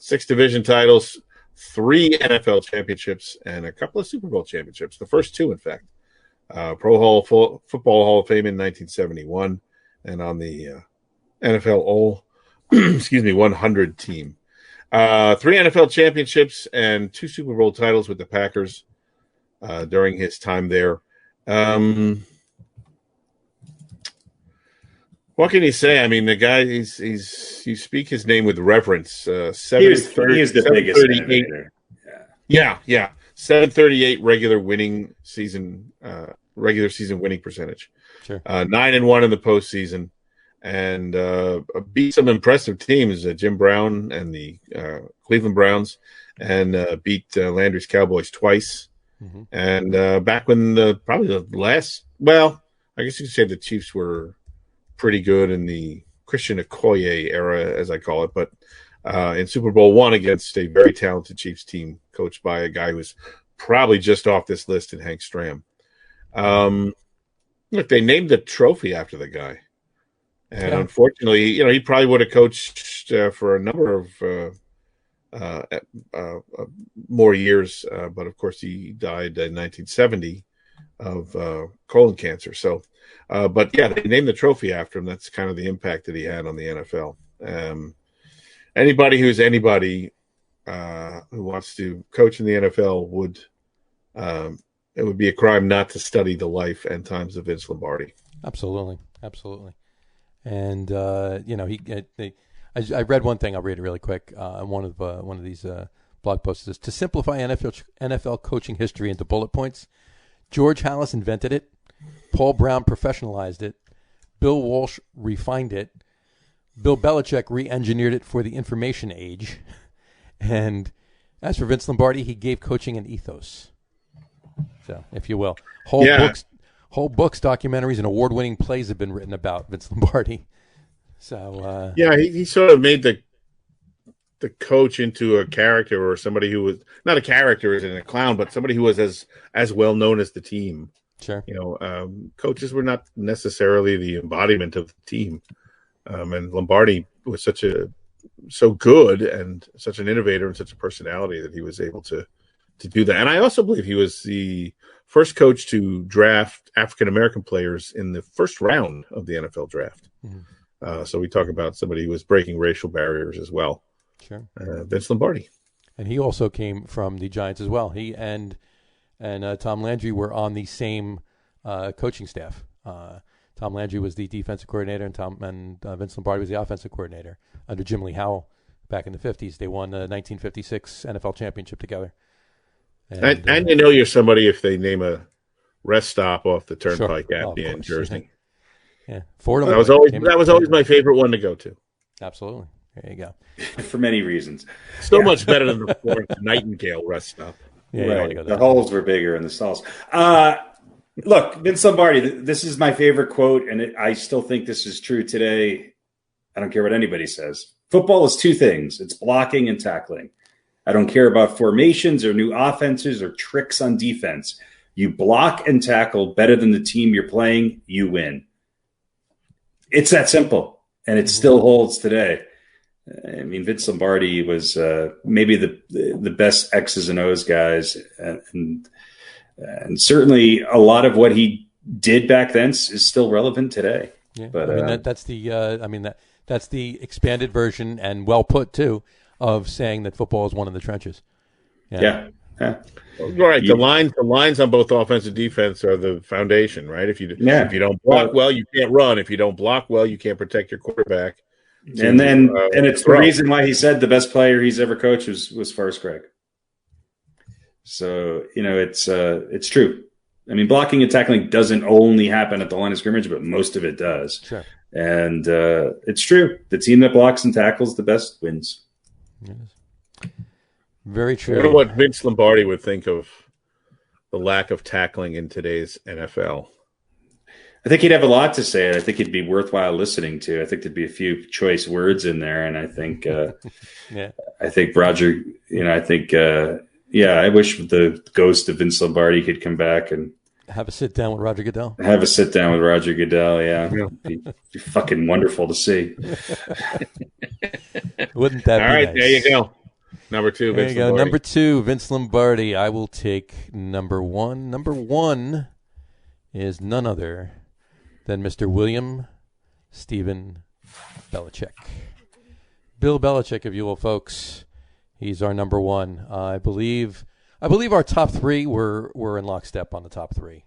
6 division titles, 3 NFL championships, and a couple of Super Bowl championships. The first 2, in fact. Football Hall of Fame in 1971, and on the NFL All, 100 team. 3 NFL championships and 2 Super Bowl titles with the Packers during his time there. What can you say? I mean, the guy, you speak his name with reverence. He is the biggest innovator. Yeah. 738 regular season winning percentage. Sure. 9-1 in the postseason, and beat some impressive teams, Jim Brown and the Cleveland Browns, and beat Landry's Cowboys twice. Mm-hmm. And back when probably the last, well, I guess you could say the Chiefs were pretty good in the Christian Okoye era, as I call it, but in Super Bowl I against a very talented Chiefs team coached by a guy who's probably just off this list in Hank Stram. Look, they named the trophy after the guy. And unfortunately, he probably would have coached for a number of more years. But of course, he died in 1970 of colon cancer. So, but yeah, they named the trophy after him. That's kind of the impact that he had on the NFL. Anybody who's anybody who wants to coach in the NFL would, it would be a crime not to study the life and times of Vince Lombardi. Absolutely. And I read one thing. I'll read it really quick. One of these blog posts is to simplify NFL coaching history into bullet points. George Halas invented it. Paul Brown professionalized it. Bill Walsh refined it. Bill Belichick re-engineered it for the information age. And as for Vince Lombardi, he gave coaching an ethos. So, if you will, whole books, documentaries, and award-winning plays have been written about Vince Lombardi. So, he sort of made the coach into a character, or somebody who was not a character as in a clown, but somebody who was as well known as the team. Sure. Coaches were not necessarily the embodiment of the team. And Lombardi was so good and such an innovator and such a personality that he was able to do that. And I also believe he was the first coach to draft African-American players in the first round of the NFL draft. Mm-hmm. So we talk about somebody who was breaking racial barriers as well. Sure. Vince Lombardi. And he also came from the Giants as well. He and Tom Landry were on the same coaching staff. Tom Landry was the defensive coordinator, and Vince Lombardi was the offensive coordinator under Jim Lee Howell back in the 50s. They won the 1956 NFL championship together. And you're somebody if they name a rest stop off the Turnpike Avenue in Jersey. Yeah, Fordham. That was always my favorite one to go to. Absolutely. There you go. For many reasons. So much better than the Florence Nightingale rest stop. Yeah, right. The holes were bigger in the stalls. Look, Vince Lombardi, this is my favorite quote, and I still think this is true today. I don't care what anybody says. Football is 2 things. It's blocking and tackling. I don't care about formations or new offenses or tricks on defense. You block and tackle better than the team you're playing, you win. It's that simple, and it still holds today. I mean, Vince Lombardi was maybe the best X's and O's guys, and certainly a lot of what he did back then is still relevant today. Yeah, but that's the expanded version, and well put too, of saying that football is one in the trenches. Yeah. Right. The lines on both offense and defense are the foundation, right? If you don't block well, you can't run. If you don't block well, you can't protect your quarterback. And it's the reason why he said the best player he's ever coached was Forrest Gregg. So, it's true. I mean, blocking and tackling doesn't only happen at the line of scrimmage, but most of it does. Sure. And it's true. The team that blocks and tackles the best wins. Yes. Very true. I wonder what Vince Lombardi would think of the lack of tackling in today's NFL. I think he'd have a lot to say. I think it'd be worthwhile listening to. I think there'd be a few choice words in there. And I think, I think Roger, I wish the ghost of Vince Lombardi could come back and have a sit down with Roger Goodell. Yeah. It'd be fucking wonderful to see. Wouldn't that be all right, nice? There you go. Number 2, Vince Lombardi. Number 2, Vince Lombardi. I will take number 1. Number 1 is none other than Mr. William Stephen Belichick. Bill Belichick, if you will, folks. He's our number one. I believe our top three were in lockstep on the top three.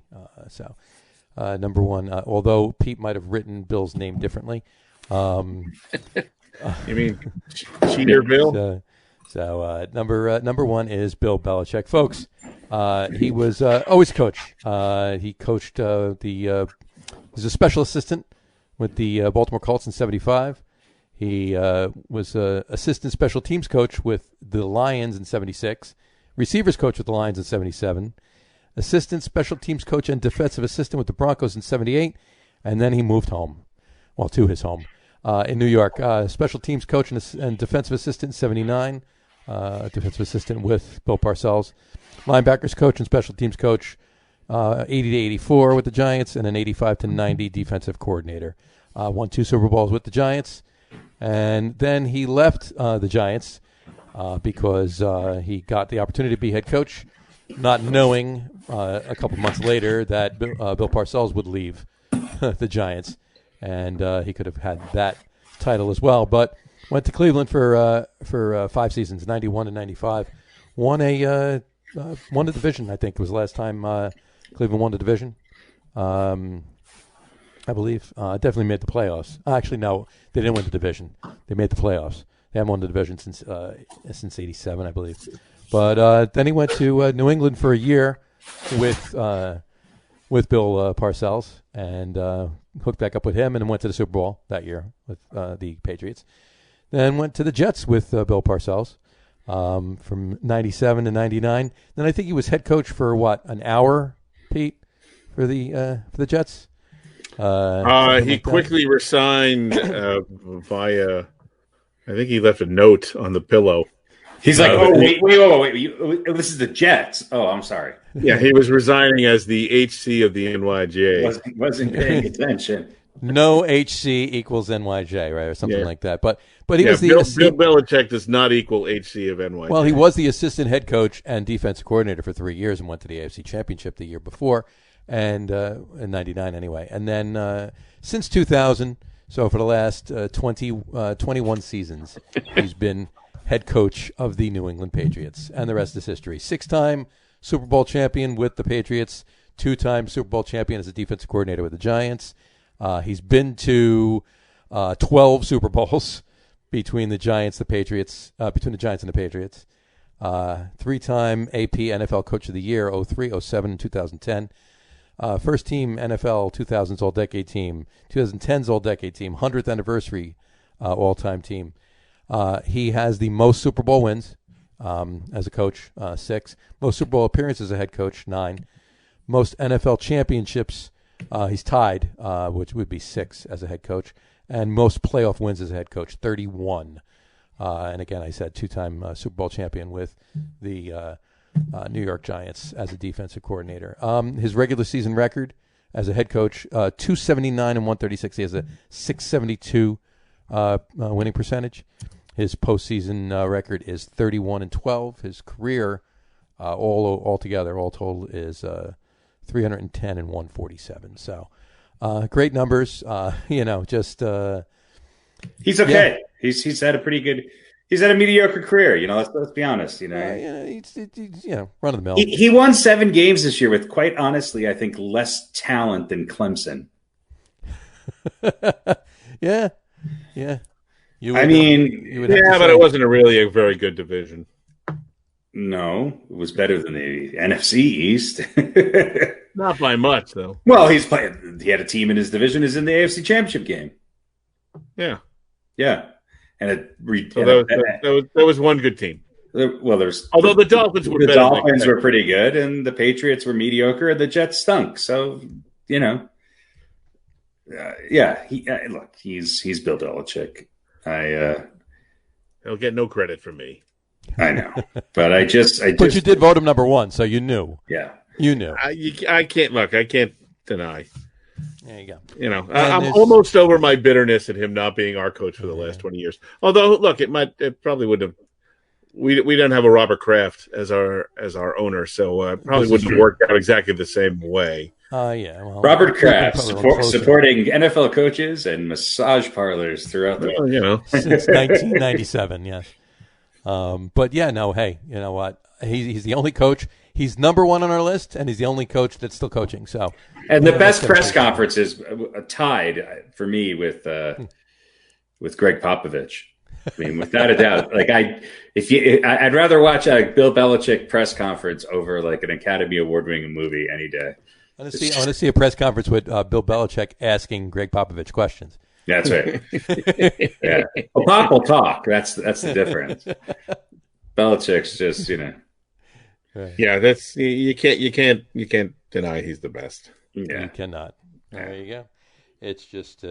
Number one, although Pete might have written Bill's name differently. You mean Cheater Bill? Number one is Bill Belichick, folks. He was always coach. He coached he was a special assistant with the Baltimore Colts in '75. He was assistant special teams coach with the Lions in '76, receivers coach with the Lions in '77, assistant special teams coach and defensive assistant with the Broncos in '78, and then he moved home, to his home in New York. Special teams coach and defensive assistant in '79, defensive assistant with Bill Parcells, linebackers coach and special teams coach 80 to 84 with the Giants, and an 85 to 90 defensive coordinator. Won 2 Super Bowls with the Giants. And then he left the Giants because he got the opportunity to be head coach, not knowing a couple months later that Bill Parcells would leave the Giants, and he could have had that title as well. But went to Cleveland for 5 seasons, 91 and 95. Won a division, I think, was the last time Cleveland won the division. I believe. Definitely made the playoffs. Actually, no, they didn't win the division. They made the playoffs. They haven't won the division since '87, I believe. But then he went to New England for a year with Bill Parcells and hooked back up with him, and then went to the Super Bowl that year with the Patriots. Then went to the Jets with Bill Parcells from '97 to '99. Then I think he was head coach for an hour, Pete, for the Jets. He quickly resigned via. I think he left a note on the pillow. He's like, wait! This is the Jets. Oh, I'm sorry. Yeah, he was resigning as the HC of the NYJ. Wasn't paying attention. No HC equals NYJ, right, or something like that. But he was Bill Belichick does not equal HC of NYJ. Well, he was the assistant head coach and defensive coordinator for 3 years and went to the AFC Championship the year before. And in '99 anyway. And then since 2000, so for the last 21 seasons, he's been head coach of the New England Patriots. And the rest is history. 6-time Super Bowl champion with the Patriots, 2-time Super Bowl champion as a defensive coordinator with the Giants. He's been to 12 Super Bowls between the Giants and the Patriots. 3-time AP NFL Coach of the Year, 03, 07, and 2010. First team NFL 2000s All-Decade Team, 2010s All-Decade Team, 100th Anniversary All-Time Team. He has the most Super Bowl wins as a coach, 6. Most Super Bowl appearances as a head coach, 9. Most NFL championships, he's tied, which would be 6 as a head coach. And most playoff wins as a head coach, 31. And again, I said 2-time Super Bowl champion with the New York Giants as a defensive coordinator. His regular season record as a head coach, 279 and 136. He has a 672 winning percentage. His postseason record is 31 and 12. His career, all together, all total, is 310 and 147. So great numbers. He's okay. Yeah. He's had a pretty good. He's had a mediocre career, let's be honest, he's run of the mill. He won 7 games this year with, quite honestly, I think less talent than Clemson. Yeah. But it wasn't really a very good division. No, it was better than the NFC East. Not by much, though. Well, he had a team in his division is in the AFC Championship game. Yeah. Yeah. And there was one good team. Although the Dolphins were pretty good, and the Patriots were mediocre, and the Jets stunk. So he's Bill Belichick. He'll get no credit from me. I know, but I just. But you did vote him number 1, so you knew. Yeah, you knew. I can't deny. There you go. I'm almost over my bitterness at him not being our coach for the last 20 years. Although, look, it probably wouldn't have. We don't have a Robert Kraft as our owner, so probably wouldn't have worked out exactly the same way. Yeah. Well, Robert Kraft probably a little closer. supporting NFL coaches and massage parlors throughout the Well, you know, Since 1997, yes. But yeah, no, hey, you know what? He's the only coach. He's number one on our list, and he's the only coach that's still coaching. So, And the best press conference is tied for me with Greg Popovich. I mean, without a doubt. Like I'd rather watch a Bill Belichick press conference over like an Academy Award-winning movie any day. I want to see a press conference with Bill Belichick asking Greg Popovich questions. That's right. Yeah, well, Pop will talk. That's the difference. Belichick's just Right. yeah, that's you can't deny he's the best. yeah. You cannot. There you go. It's just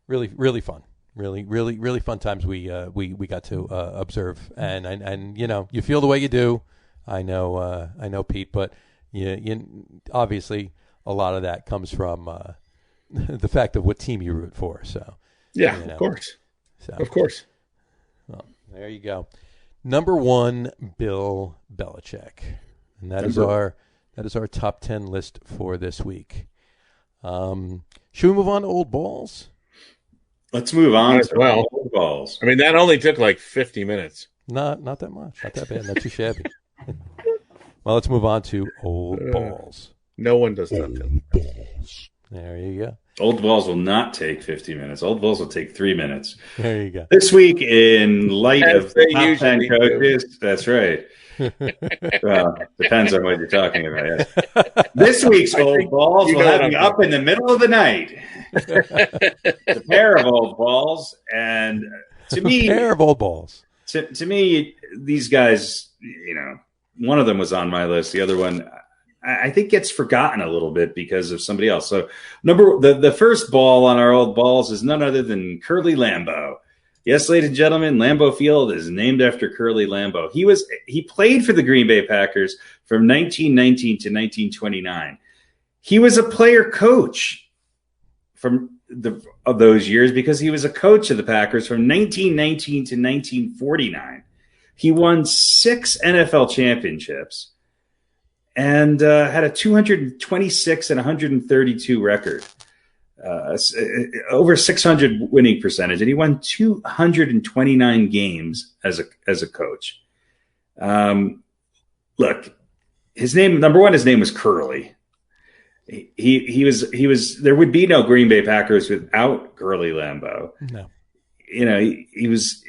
really, really fun. Really, really, really fun times we got to observe, and you feel the way you do. I know, Pete, but you obviously a lot of that comes from the fact of what team you root for. So Yeah, of course. Of course. Well, there you go. Number one, Bill Belichick, and that is our top 10 list for this week. Should we move on to old balls? Let's move on as to well. old balls. I mean, that only took like 50 minutes. Not that much. Not that bad. Not too shabby. Well, let's move on to old balls. No one does that. There you go. Old balls will not take 50 minutes. Old balls will take 3 minutes. There you go. This week, in light As of they top 10 usually coaches, that's right. Well, depends on what you're talking about. Yes. This week's old balls will have you up in the middle of the night. A pair of old balls, and to me, pair of old balls. To me, these guys, one of them was on my list. The other one, I think, gets forgotten a little bit because of somebody else. So, the first ball on our old balls is none other than Curly Lambeau. Yes, ladies and gentlemen, Lambeau Field is named after Curly Lambeau. He played for the Green Bay Packers from 1919 to 1929. He was a player coach of those years because he was a coach of the Packers from 1919 to 1949. He won 6 NFL championships and had a 226 and 132 record. Over 600 winning percentage, and he won 229 games as a coach. Look, his name was Curly. He was. There would be no Green Bay Packers without Curly Lambeau. No, he was.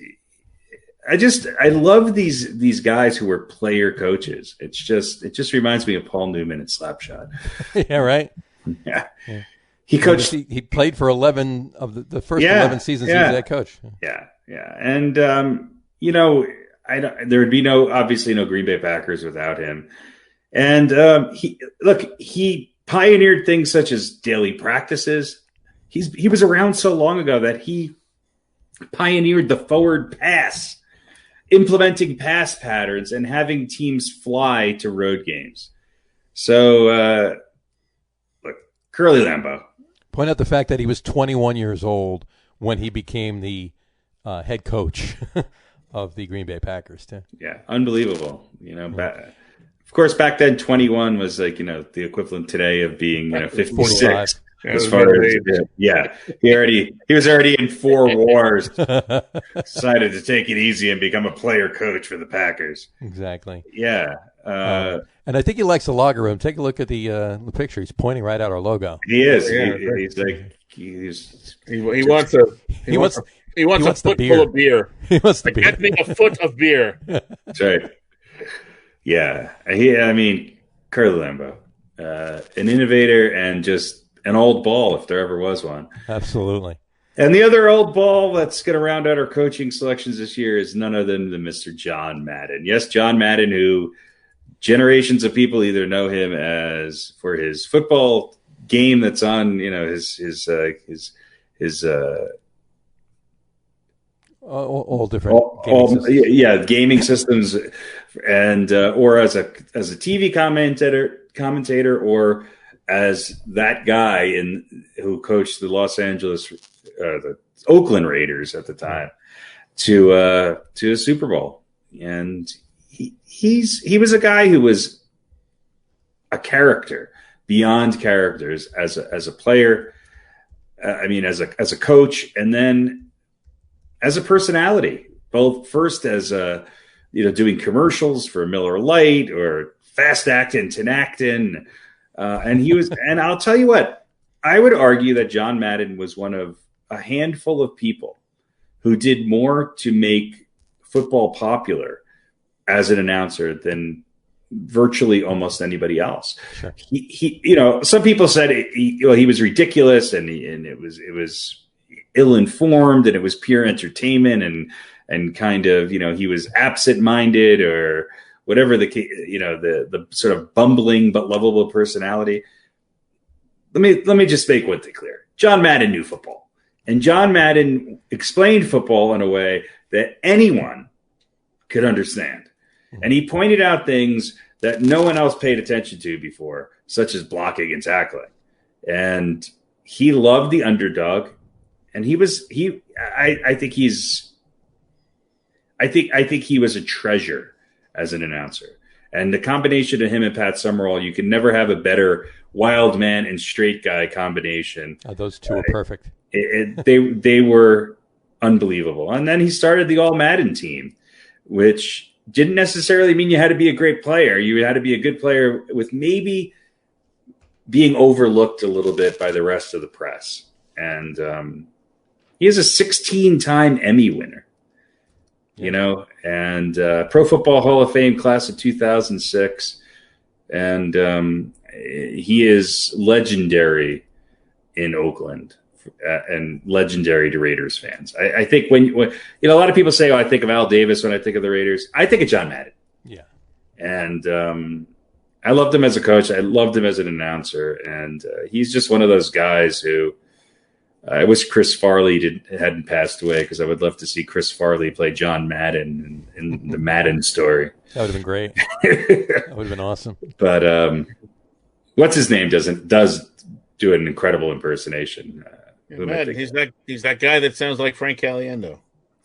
I love these guys who were player coaches. It just reminds me of Paul Newman at Slapshot. Yeah, right. Yeah. Yeah. He coached. He played for 11 of the first 11 seasons he was that coach. Yeah, and there would be obviously no Green Bay Packers without him. And he pioneered things such as daily practices. He was around so long ago that he pioneered the forward pass, implementing pass patterns and having teams fly to road games. So, Curly Lambeau. Point out the fact that he was 21 years old when he became the head coach of the Green Bay Packers, too. Yeah, unbelievable. Of course, back then, 21 was like, the equivalent today of being 56. As far as he was already in 4 wars. Decided to take it easy and become a player coach for the Packers. Exactly. Yeah. And I think he likes the locker room. Take a look at the picture. He's pointing right at our logo. He is. Yeah, he wants a foot full of beer. He wants the beer. Get me a foot of beer. That's right. Yeah. Curly Lambeau, an innovator and just an old ball if there ever was one. Absolutely. And the other old ball that's going to round out our coaching selections this year is none other than Mr. John Madden. Yes, John Madden, who generations of people either know him as for his football game that's on, his all different gaming systems. Gaming systems, and or as a TV commentator, or as that guy who coached the the Oakland Raiders at the time to a Super Bowl. And he was a guy who was a character beyond characters as a player. As a coach, and then as a personality, both first as doing commercials for Miller Lite or Fast Actin, Tinactin. And I'll tell you what, I would argue that John Madden was one of a handful of people who did more to make football popular as an announcer than virtually almost anybody else. Sure. He some people said he was ridiculous and it was ill-informed and it was pure entertainment and kind of, he was absent-minded or whatever the sort of bumbling but lovable personality. Let me just make one thing clear. John Madden knew football, and John Madden explained football in a way that anyone could understand. And he pointed out things that no one else paid attention to before, such as blocking and tackling. And he loved the underdog. And I think he was a treasure as an announcer. And the combination of him and Pat Summerall, you can never have a better wild man and straight guy combination. Oh, those two are perfect. They were unbelievable. And then he started the All Madden team, which didn't necessarily mean you had to be a great player. You had to be a good player with maybe being overlooked a little bit by the rest of the press. And he is a 16-time Emmy winner, and Pro Football Hall of Fame class of 2006. And he is legendary in Oakland. And legendary to Raiders fans. I think when a lot of people say, I think of Al Davis when I think of the Raiders. I think of John Madden. Yeah. And I loved him as a coach. I loved him as an announcer. And he's just one of those guys who I wish Chris Farley hadn't passed away, because I would love to see Chris Farley play John Madden in the Madden story. That would have been great. That would have been awesome. But what's his name does do an incredible impersonation. Madden, he's that guy that sounds like Frank Caliendo.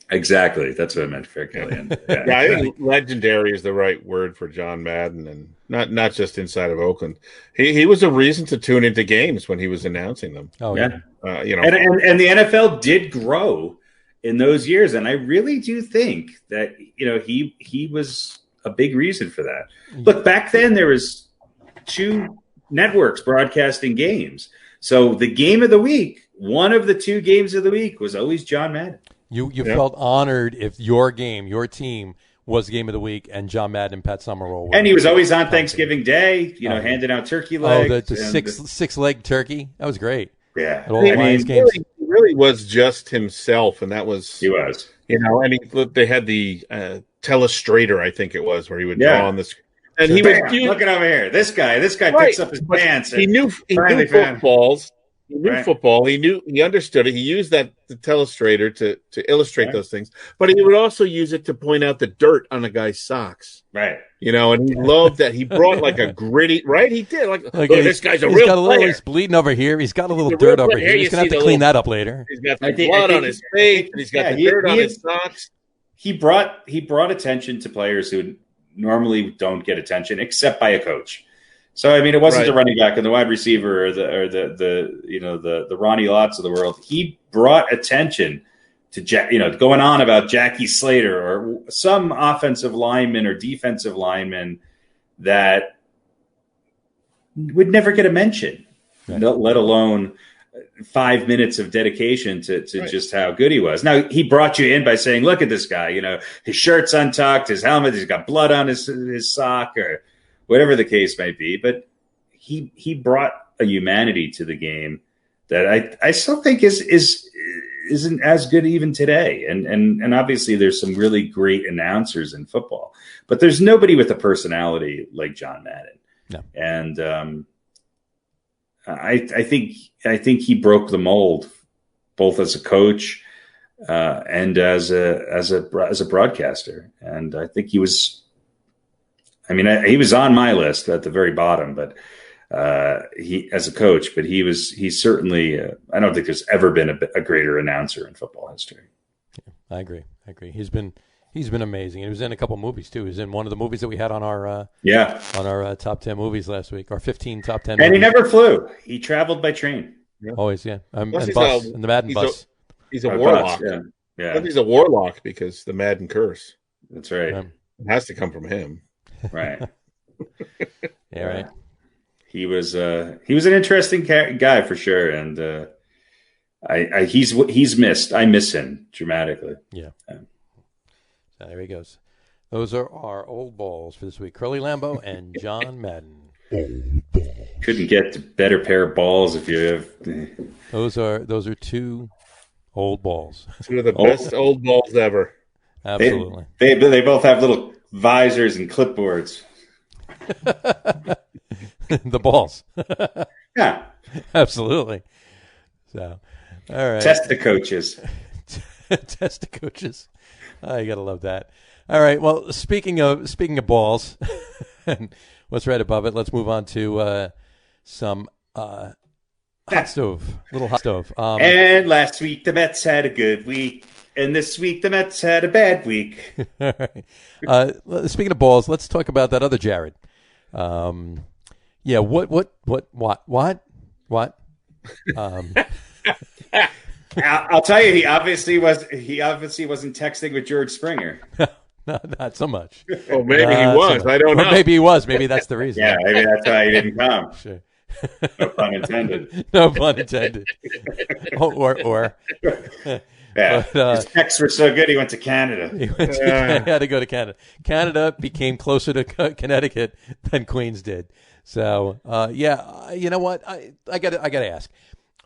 Exactly. That's what I meant, Frank Caliendo. Yeah, I think legendary is the right word for John Madden, and not just inside of Oakland. He was a reason to tune into games when he was announcing them. Oh, yeah. And the NFL did grow in those years, and I really do think that he was a big reason for that. Look, back then there was 2 networks broadcasting games. So the game of the week, one of the 2 games of the week, was always John Madden. You felt honored if your team was game of the week, and John Madden and Pat Summerall were. And he was always on Thanksgiving Day, handing out turkey legs. Oh, the six-leg turkey. That was great. Yeah. Games. He really was just himself, and that was... He was. And they had the telestrator, I think it was, where he would draw on the screen. And he was looking over here. This guy picks up his pants. He knew footballs. He knew football. He understood it. He used the telestrator to illustrate those things. But he would also use it to point out the dirt on a guy's socks. Right. And he loved that. He brought like a gritty. Right. He did. This guy's a real player. He's bleeding over here. He's got a little dirt over here. He's going to have to clean that up later. He's got the blood on his face, and he's got the dirt on his socks. He brought attention to players who normally don't get attention except by a coach. So it wasn't the running back and the wide receiver or the Ronnie Lotts of the world. He brought attention to going on about Jackie Slater or some offensive lineman or defensive lineman that would never get a mention, let alone 5 minutes of dedication to just how good he was. Now, he brought you in by saying, look at this guy, his shirt's untucked, his helmet, he's got blood on his sock or whatever the case might be. But he brought a humanity to the game that I still think isn't as good even today. And obviously there's some really great announcers in football, but there's nobody with a personality like John Madden. No. And I think he broke the mold, both as a coach and as a broadcaster. And I think he was. He was on my list at the very bottom, but he as a coach. But he's certainly. I don't think there's ever been a greater announcer in football history. Yeah, I agree. He's been He's been amazing. He was in a couple movies too. He was in one of the movies that we had on our top 10 movies last week. Our 15 top 10. And movies. he never flew. He traveled by train. Yeah. Always, yeah. And Plus bus, and the Madden bus. He's a warlock. Yeah. He's a warlock because the Madden curse. That's right. Yeah. It has to come from him. Right. Yeah, right. He was an interesting guy for sure, and he's missed. I miss him dramatically. Yeah. So there he goes. Those are our old balls for this week. Curly Lambeau and John Madden. Couldn't get a better pair of balls if you have. Those are two old balls. Two of the best old balls ever. Absolutely. They both have little visors and clipboards. The balls. Yeah. Absolutely. So, all right. Test the coaches. Test the coaches. Oh, you gotta love that. All right. Well, speaking of balls, and what's right above it, let's move on to some hot stove. Little hot stove. And last week the Mets had a good week, and this week the Mets had a bad week. All right. Speaking of balls, let's talk about that other Jared. Yeah. What? I'll tell you, he obviously wasn't texting with George Springer. No, not so much. Oh, maybe he was. So I don't know. Maybe he was. Maybe that's the reason. Yeah, maybe that's why he didn't come. Sure. No pun intended. No pun intended. Or. Yeah, But, his texts were so good he went to Canada. He had to go to Canada. Canada became closer to Connecticut than Queens did. So, you know what? I gotta ask.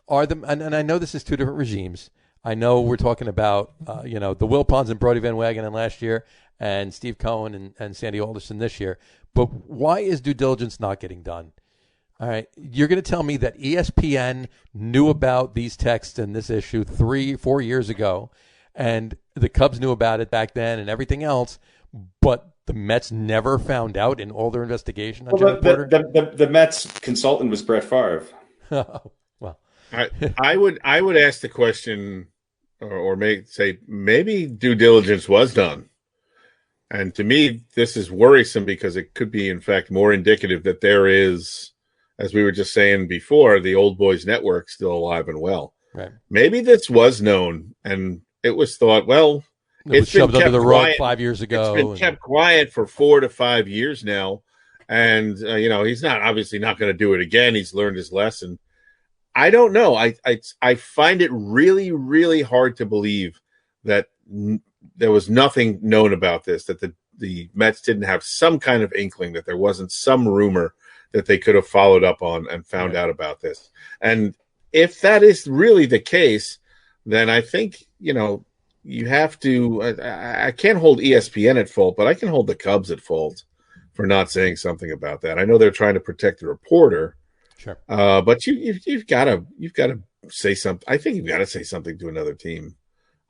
And I know this is two different regimes. I know we're talking about, the Wilpons and Brody Van Wagenen last year and Steve Cohen and Sandy Alderson this year. But why is due diligence not getting done? All right. You're going to tell me that ESPN knew about these texts and this issue 3-4 years ago, and the Cubs knew about it back then and everything else, but the Mets never found out in all their investigation on Jimmy Porter? The Mets consultant was Brett Favre. Oh, well. I would ask the question or say maybe due diligence was done. And to me, this is worrisome because it could be, in fact, more indicative that there is, as we were just saying before, the Old Boys Network still alive and well. Right. Maybe this was known and it was thought, well, It was shoved under the rug 5 years ago. It's been kept quiet for 4 to 5 years now. And, he's obviously not going to do it again. He's learned his lesson. I don't know. I find it really, really hard to believe that there was nothing known about this, that the Mets didn't have some kind of inkling, that there wasn't some rumor that they could have followed up on and found out about this. And if that is really the case, then I think, you have to I can't hold ESPN at fault, but I can hold the Cubs at fault for not saying something about that. I know they're trying to protect the reporter. Sure. But you've got to say something. I think you've got to say something to another team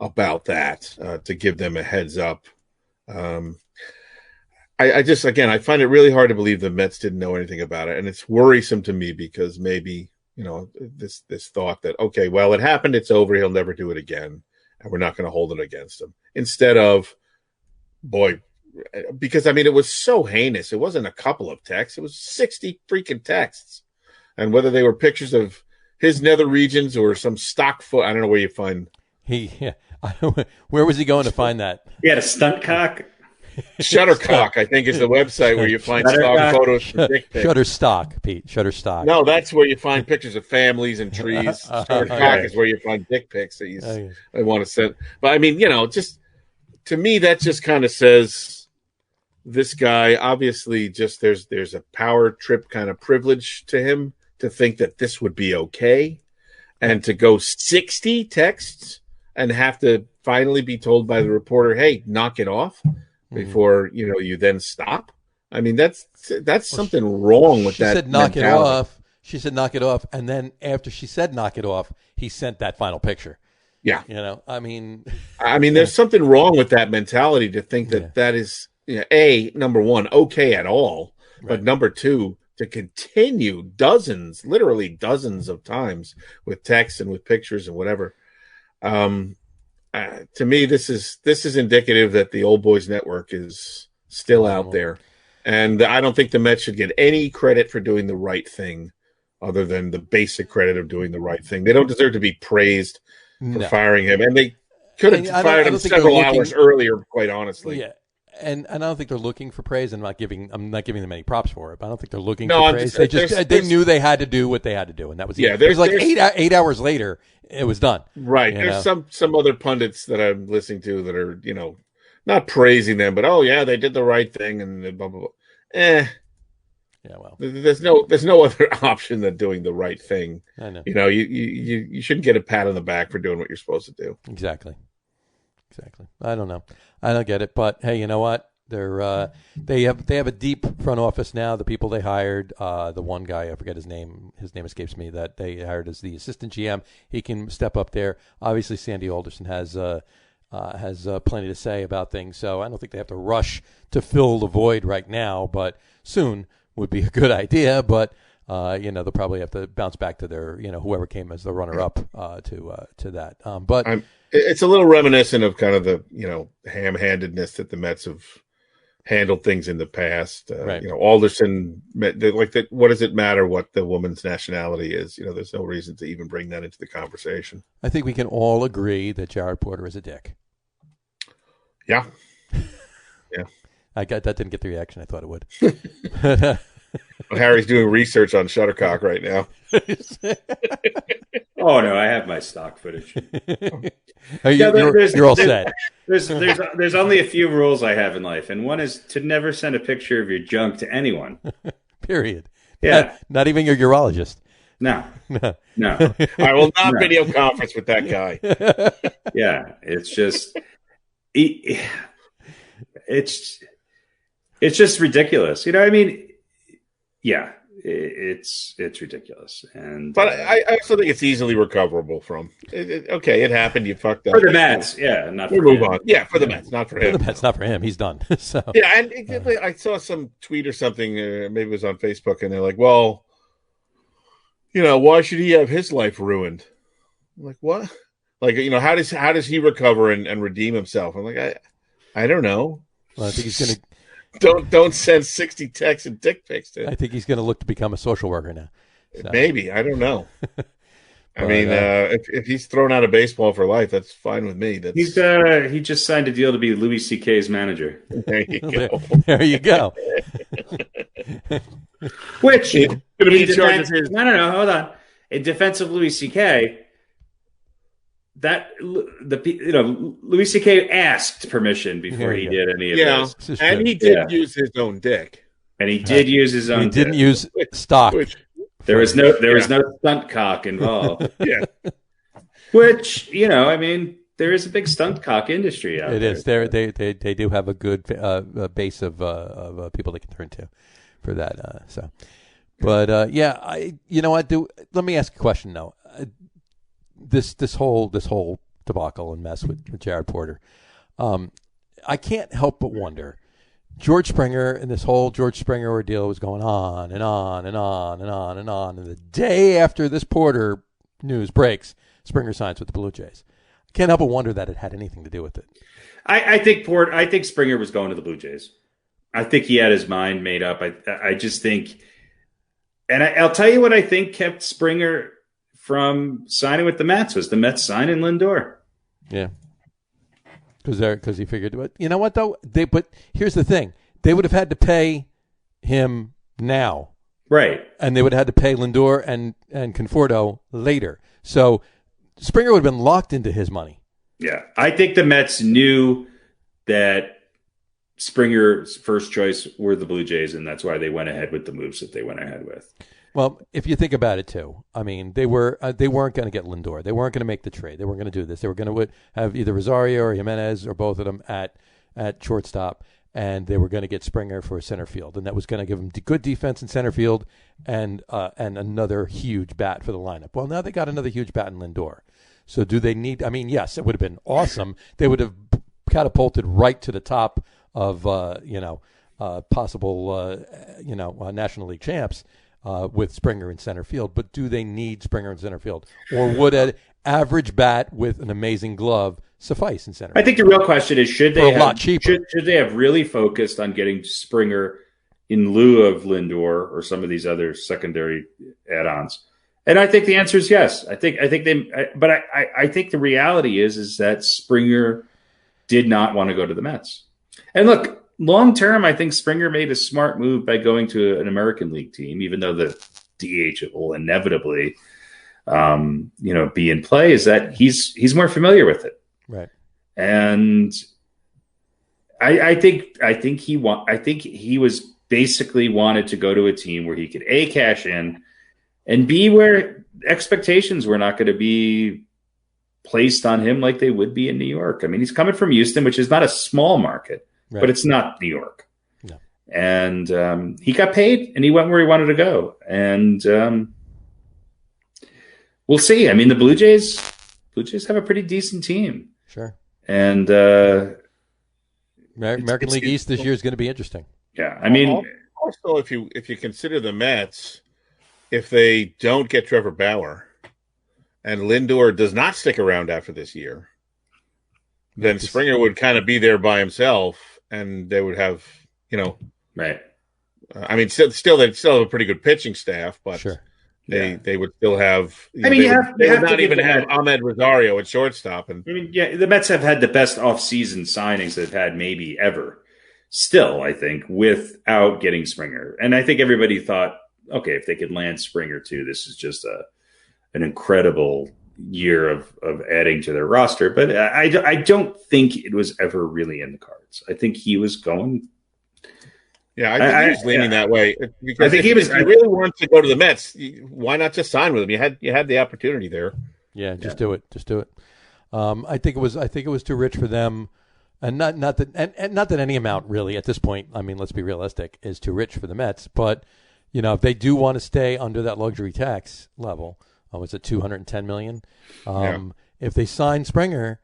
about that to give them a heads up. I just, again, I find it really hard to believe the Mets didn't know anything about it, and it's worrisome to me because maybe this thought that, okay, well, it happened, it's over, he'll never do it again, and we're not going to hold it against him. Instead of, because it was so heinous. It wasn't a couple of texts; it was 60 freaking texts. And whether they were pictures of his nether regions or some stock foot, I don't know where you find. Where was he going to find that? He had a stunt cock. Shuttercock, I think, is the website where you find stock photos for dick pics. Shutterstock, Pete. Shutterstock. No, that's where you find pictures of families and trees. Shuttercock is where you find dick pics that I want to send. But just to me, that just kind of says this guy obviously just there's a power trip kind of privilege to him to think that this would be okay, and to go 60 texts and have to finally be told by the reporter, "Hey, knock it off," before you then stop. That's something wrong with that. She said knock it off. She said knock it off, and then after she said knock it off, he sent that final picture. Yeah, there's something wrong with that mentality to think that that is number one, okay at all, right. But number two, to continue literally dozens of times with text and with pictures and whatever. To me, this is indicative that the Old Boys Network is still out there, and I don't think the Mets should get any credit for doing the right thing, other than the basic credit of doing the right thing. They don't deserve to be praised for firing him, and they could have fired him several hours earlier. Quite honestly, yeah. And I don't think they're looking for praise. I'm not giving them any props for it. But I don't think they're looking for praise. They knew they had to do what they had to do, and that was it. It was like 8 hours later, it was done. Right. There's some other pundits that I'm listening to that are not praising them, but they did the right thing and blah blah blah. Yeah. Well, there's no other option than doing the right thing. I know. You shouldn't get a pat on the back for doing what you're supposed to do. Exactly. I don't know. I don't get it, but hey, you know what? They have a deep front office now. The people they hired, the one guy, I forget his name escapes me, that they hired as the assistant GM. He can step up there. Obviously, Sandy Alderson has plenty to say about things, so I don't think they have to rush to fill the void right now, but soon would be a good idea. But they'll probably have to bounce back to their whoever came as the runner-up to that. But it's a little reminiscent of kind of the ham-handedness that the Mets have handled things in the past. Right. Alderson, like that. What does it matter what the woman's nationality is? There's no reason to even bring that into the conversation. I think we can all agree that Jared Porter is a dick. Yeah. Yeah. That didn't get the reaction I thought it would. Harry's doing research on Shuttercock right now. Oh no, I have my stock footage. You're all set. There's only a few rules I have in life, and one is to never send a picture of your junk to anyone. Period. Yeah. Not even your urologist. No. I will not video conference with that guy. Yeah, it's just it's just ridiculous. Yeah, it's ridiculous. But I also think it's easily recoverable from. It happened. You fucked up. For the Mets, not for him. Move on. Yeah, for the Mets, not for him. For the Mets, not for him. He's done. So yeah, and I saw some tweet or something. Maybe it was on Facebook, and they're like, "Well, why should he have his life ruined?" I'm like, what? Like, how does he recover and redeem himself? I'm like, I don't know. Well, I think he's gonna. Don't send 60 texts and dick pics to him. I think he's going to look to become a social worker now. So. Maybe. I don't know. If he's thrown out of baseball for life, that's fine with me. He just signed a deal to be Louis C.K.'s manager. There you go. There you go. Which going to be in charge of his. No, hold on. In defense of Louis C.K., Louis C.K. asked permission before he did any of this. And he did use his own dick. And he did use his own. He didn't use stock. There was no stunt cock involved. Yeah. Which there is a big stunt cock industry out there. It is. They do have a good base of people they can turn to for that. But let me ask a question though. This whole debacle and mess with Jared Porter, I can't help but wonder. George Springer and this whole George Springer ordeal was going on and on and on and on and on. And the day after this Porter news breaks, Springer signs with the Blue Jays. I can't help but wonder that it had anything to do with it. I think Springer was going to the Blue Jays. I think he had his mind made up. I just think, and I'll tell you what I think kept Springer from signing with the Mets was the Mets signing Lindor. Yeah. Because he figured, but you know what though? But here's the thing: they would have had to pay him now, right? And they would have had to pay Lindor and Conforto later. So Springer would have been locked into his money. Yeah, I think the Mets knew that Springer's first choice were the Blue Jays, and that's why they went ahead with the moves that they went ahead with. Well, if you think about it too, I mean, they weren't going to get Lindor. They weren't going to make the trade. They weren't going to do this. They were going to have either Rosario or Jimenez or both of them at shortstop, and they were going to get Springer for center field, and that was going to give them good defense in center field and another huge bat for the lineup. Well, now they got another huge bat in Lindor. So do they need? I mean, yes, it would have been awesome. They would have catapulted right to the top of possible National League champs. With Springer in center field, but do they need Springer in center field? Or would an average bat with an amazing glove suffice in center. I think the real question is, should For they a lot cheaper. should they have really focused on getting Springer in lieu of Lindor or some of these other secondary add-ons? And I think the answer is yes. I think the reality is that Springer did not want to go to the Mets. And look, long term, I think Springer made a smart move by going to an American League team, even though the DH will inevitably, be in play. Is that he's more familiar with it, right? And I think he was basically wanted to go to a team where he could A, cash in, and B, where expectations were not going to be placed on him like they would be in New York. I mean, he's coming from Houston, which is not a small market, right, but it's not New York. No. And he got paid, and he went where he wanted to go. And we'll see. I mean, the Blue Jays have a pretty decent team. Sure. And American League East this year is going to be interesting. Yeah, I mean, also if you consider the Mets, if they don't get Trevor Bauer and Lindor does not stick around after this year, then Springer would kind of be there by himself, and they would have, right. I mean, still they'd still have a pretty good pitching staff, but sure. They would still have. I mean, they would not even have Ahmed Rosario at shortstop, and I mean, yeah, the Mets have had the best offseason signings they've had maybe ever. Still, I think, without getting Springer, and I think everybody thought, okay, if they could land Springer too, this is just an incredible year of adding to their roster. But I don't think it was ever really in the cards. I think he was going. Yeah, I think he was leaning that way. Because I think if you really wanted to go to the Mets, why not just sign with him? You had the opportunity there. Yeah, just do it. I think it was too rich for them, and not that any amount really at this point. I mean, let's be realistic, is too rich for the Mets. But if they do want to stay under that luxury tax level, it's at $210 million. If they sign Springer,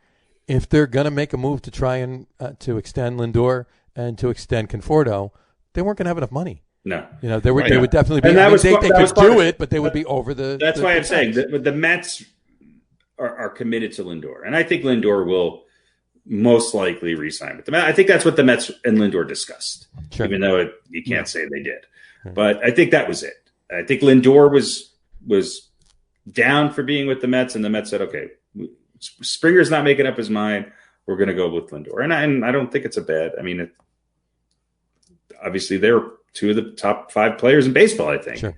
if they're going to make a move to try and to extend Lindor and to extend Conforto, they weren't going to have enough money. No, they would definitely be. They could do it, but they would be over the. That's why I'm saying the Mets are committed to Lindor, and I think Lindor will most likely re-sign with them. I think that's what the Mets and Lindor discussed, even though you can't say they did. But I think that was it. I think Lindor was down for being with the Mets, and the Mets said, "Okay, Springer's not making up his mind. We're going to go with Lindor." And I don't think it's a bad. I mean, obviously they're two of the top 5 players in baseball, I think. Sure.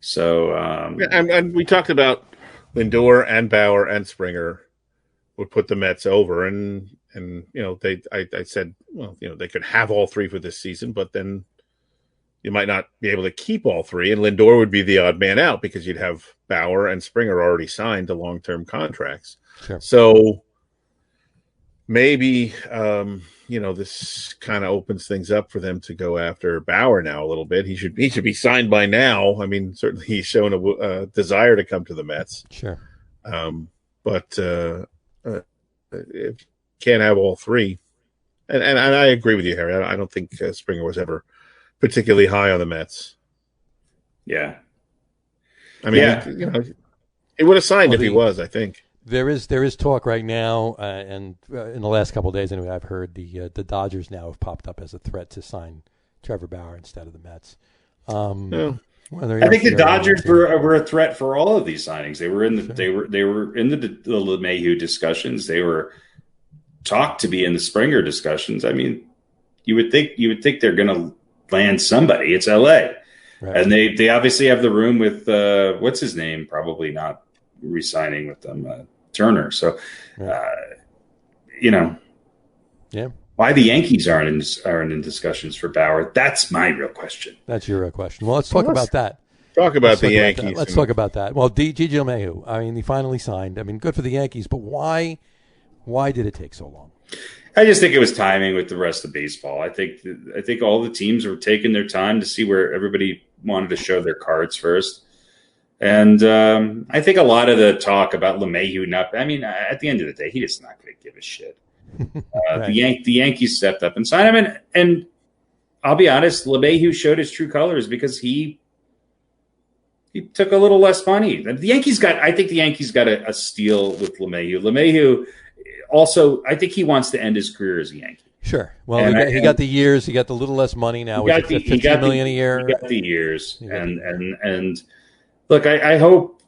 So, and we talked about Lindor and Bauer and Springer would put the Mets over, and I said, well, they could have all 3 for this season, but then you might not be able to keep all 3, and Lindor would be the odd man out because you'd have Bauer and Springer already signed to long-term contracts. Sure. So maybe this kind of opens things up for them to go after Bauer now a little bit. He should be signed by now. I mean, certainly he's shown a desire to come to the Mets. Sure. But if you can't have all 3, and I agree with you, Harry. I don't think Springer was ever particularly high on the Mets. Yeah. I mean, he would have signed if he was, I think. There is talk right now, and in the last couple of days, anyway, I've heard the Dodgers now have popped up as a threat to sign Trevor Bauer instead of the Mets. I think the Dodgers were a threat for all of these signings. They were in the they were in the LeMahieu discussions. They were talked to be in the Springer discussions. I mean, you would think they're going to land somebody. It's L.A. Right. And they obviously have the room with what's his name, probably not re-signing with them, Turner. So, yeah. Why the Yankees aren't in discussions for Bauer? That's my real question. That's your real question. Well, let's talk about that. Talk about the Yankees. Let's talk about that. Well, Gigi LeMahieu. I mean, he finally signed. I mean, good for the Yankees, but why did it take so long? I just think it was timing with the rest of baseball. I think all the teams were taking their time to see where everybody wanted to show their cards first. And I think a lot of the talk about LeMahieu at the end of the day, he just not going to give a shit. Right. The Yankees stepped up and signed him. And I'll be honest, LeMahieu showed his true colors because he took a little less money. I think the Yankees got a steal with LeMahieu. LeMahieu also, I think he wants to end his career as a Yankee. Sure. Well, he got the years. He got the little less money now. He got $50 million a year. He got the years. And look, I hope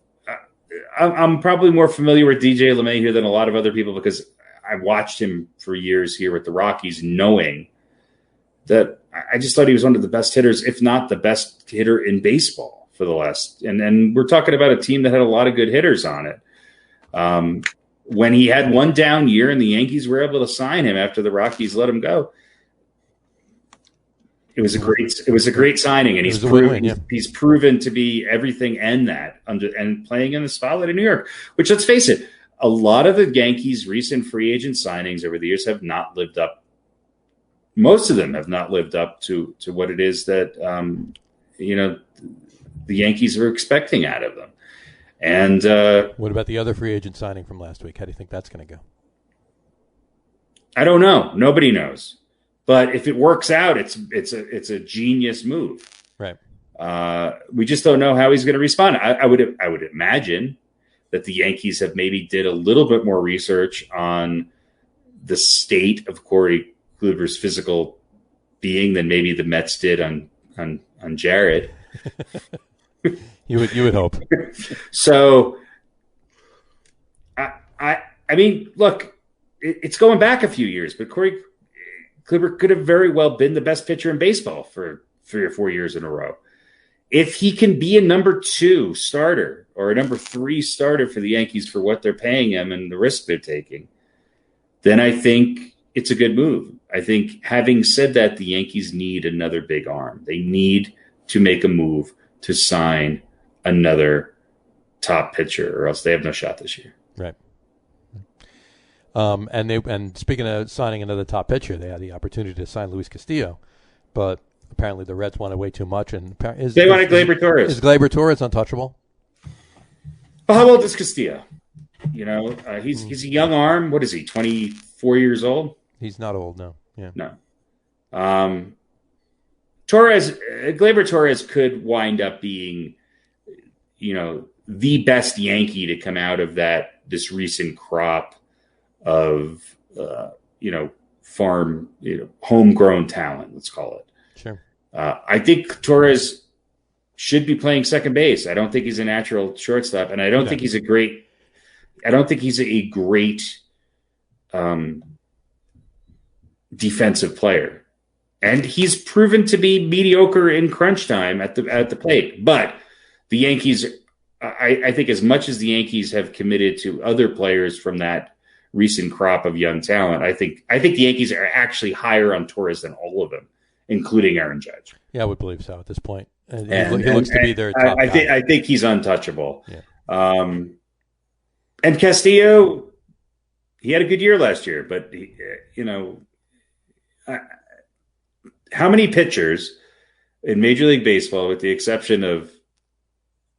I'm probably more familiar with DJ LeMahieu than a lot of other people because I watched him for years here with the Rockies, knowing that I just thought he was one of the best hitters, if not the best hitter in baseball for the last. And we're talking about a team that had a lot of good hitters on it. When he had one down year and the Yankees were able to sign him after the Rockies let him go, it was a great signing, and he's proven to be everything and that and playing in the spotlight in New York. Which, let's face it, a lot of the Yankees' recent free agent signings over the years have not lived up. Most of them have not lived up to what it is that the Yankees are expecting out of them. And what about the other free agent signing from last week? How do you think that's going to go? I don't know. Nobody knows. But if it works out, it's a genius move. Right. We just don't know how he's going to respond. I would imagine that the Yankees have maybe did a little bit more research on the state of Corey Kluber's physical being than maybe the Mets did on Jared. You would hope. So, I mean, look, it's going back a few years, but Corey Kluber could have very well been the best pitcher in baseball for 3 or 4 years in a row. If he can be a number 2 starter or a number 3 starter for the Yankees for what they're paying him and the risk they're taking, then I think it's a good move. I think, having said that, the Yankees need another big arm. They need to make a move to sign another top pitcher, or else they have no shot this year. Right. And speaking of signing another top pitcher, they had the opportunity to sign Luis Castillo, but apparently the Reds wanted way too much. And they wanted Gleyber Torres. Is Gleyber Torres untouchable? Well, how old is Castillo? He's a young arm. What is he? 24 years old. He's not old, no. Yeah. No. Gleyber Torres could wind up being, the best Yankee to come out of this recent crop of, farm, homegrown talent, let's call it. Sure. I think Torres should be playing second base. I don't think he's a natural shortstop, and I don't think he's a great defensive player. And he's proven to be mediocre in crunch time at the plate. But the Yankees, I think, as much as the Yankees have committed to other players from that recent crop of young talent, I think the Yankees are actually higher on Torres than all of them, including Aaron Judge. Yeah, I would believe so at this point. He looks to be their top guy. I think he's untouchable. Yeah. And Castillo, he had a good year last year, but how many pitchers in Major League Baseball, with the exception of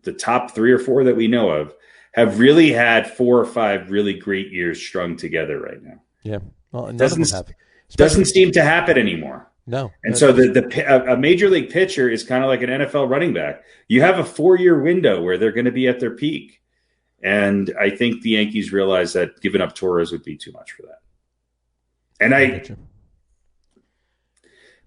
the top 3 or 4 that we know of, have really had 4 or 5 really great years strung together right now? Yeah. Well, it doesn't seem to happen anymore. No. And so a Major League pitcher is kind of like an NFL running back. You have a 4-year window where they're going to be at their peak. And I think the Yankees realize that giving up Torres would be too much for that. And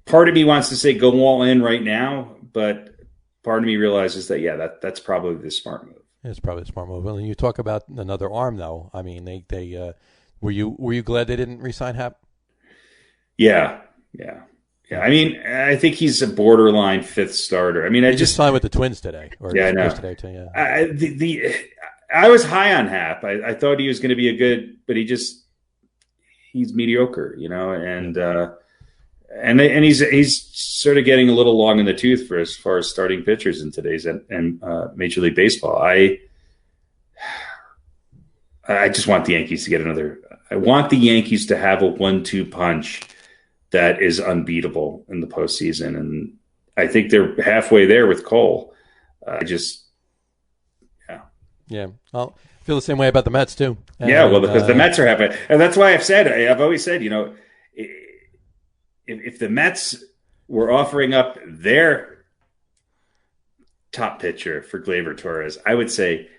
part of me wants to say go all in right now, but part of me realizes that that's probably the smart move. It's probably the smart move. Well, you talk about another arm, though. I mean, they were you glad they didn't re-sign Happ? Yeah. I mean, I think he's a borderline 5th starter. I mean, I just signed with the Twins today. I know. Today too, yeah. I was high on Happ. I thought he was going to be but he's mediocre, and he's sort of getting a little long in the tooth for as far as starting pitchers in today's and Major League Baseball. I just want the Yankees to get another. I want the Yankees to have a 1-2 punch that is unbeatable in the postseason, and I think they're halfway there with Cole. Yeah. Well, I feel the same way about the Mets too. Because the Mets are happy, and that's why I've always said, if the Mets were offering up their top pitcher for Gleyber Torres, I would say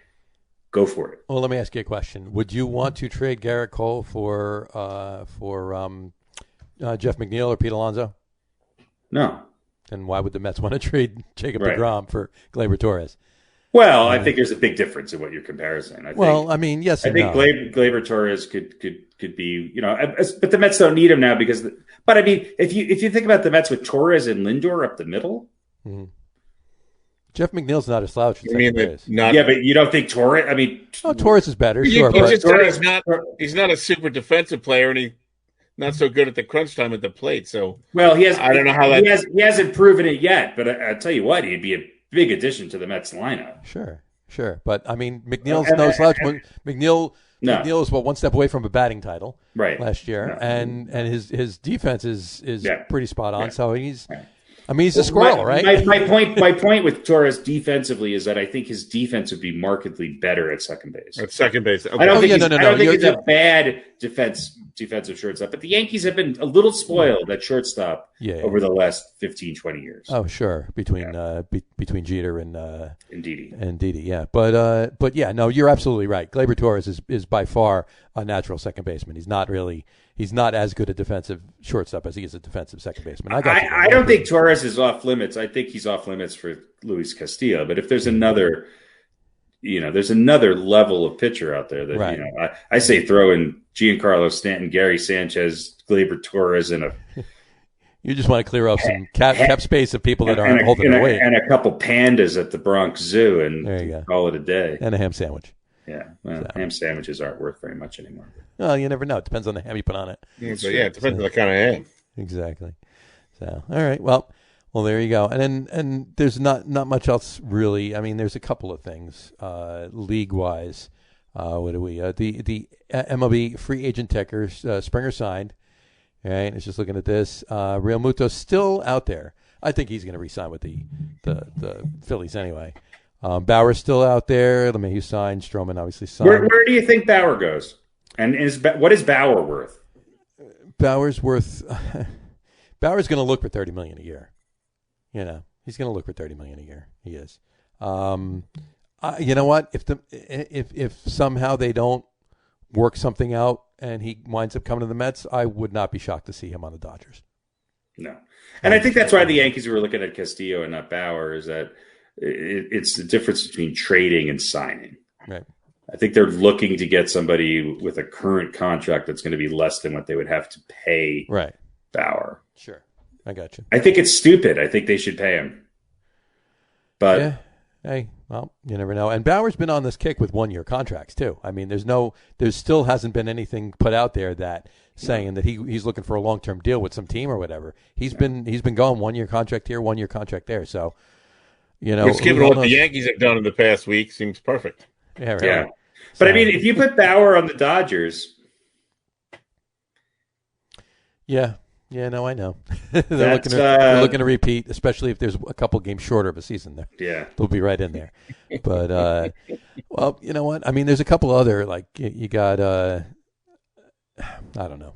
go for it. Well, let me ask you a question. Would you want to trade Garrett Cole for Jeff McNeil or Pete Alonso? No. Then why would the Mets want to trade Jacob Right. deGrom for Gleyber Torres? Well, I think there's a big difference in what you're comparing. Yes and no. Gleyber Torres could be, but the Mets don't need him now because. But I mean, if you think about the Mets with Torres and Lindor up the middle, Mm-hmm. Jeff McNeil's not a slouch. Yeah, but you don't think Torres? I mean, Torres is better. Sure, He but just said he's not a super defensive player, and he's not so good at the crunch time at the plate. So, well, he has. I don't know how that. He hasn't proven it yet, but I tell you what, he'd be a big addition to the Mets lineup. Sure. But I mean, McNeil's no slouch. McNeil was one step away from a batting title last year, and his defense is pretty spot on. So he's a squirrel, right? My point with Torres defensively is that I think his defense would be markedly better at second base. At second base, okay. I don't think he's a bad defensive shortstop, but the Yankees have been a little spoiled at shortstop over the last 15, 20 years. Oh, sure, between Jeter and Didi, yeah. But yeah, no, you're absolutely right. Gleyber Torres is by far a natural second baseman. He's not as good a defensive shortstop as he is a defensive second baseman. I don't think Torres is off limits. I think he's off limits for Luis Castillo. But if there's another level of pitcher out there that I say throw in Giancarlo Stanton, Gary Sanchez, Gleyber Torres, and you just want to clear up some cap space of people that aren't holding their weight, and a couple pandas at the Bronx Zoo, and there you go. Call it a day, and a ham sandwich. Yeah, well, ham sandwiches aren't worth very much anymore. Well, you never know. It depends on the ham you put on it. It depends on the kind of ham. Exactly. So, all right. Well, there you go. And there's not much else really. I mean, there's a couple of things league wise. What do we? The MLB free agent techers Springer signed. All right. It's just looking at this. Real Muto's still out there. I think he's going to re-sign with the Phillies anyway. Bauer's still out there. LeMahieu signed. Stroman obviously signed. Where do you think Bauer goes? And what is Bauer worth? Bauer's going to look for $30 million a year. He's going to look for $30 million a year. He is. You know what? If somehow they don't work something out and he winds up coming to the Mets, I would not be shocked to see him on the Dodgers. No, and I think that's why the Yankees were looking at Castillo and not Bauer. Is that it's the difference between trading and signing. Right. I think they're looking to get somebody with a current contract that's going to be less than what they would have to pay Bauer. Sure. I got you. I think it's stupid. I think they should pay him. But yeah. Hey, well, you never know. And Bauer's been on this kick with 1-year contracts too. I mean, there still hasn't been anything put out there that saying that he's looking for a long-term deal with some team or whatever. He's been going 1-year contract here, 1-year contract there. So, Which, given what the Yankees have done in the past week, seems perfect. Yeah, really. Yeah. But I mean, if you put Bauer on the Dodgers, yeah, no, I know. they're looking to repeat, especially if there's a couple games shorter of a season there. Yeah, they'll be right in there. But well, you know what? I mean, there's a couple other you got. I don't know.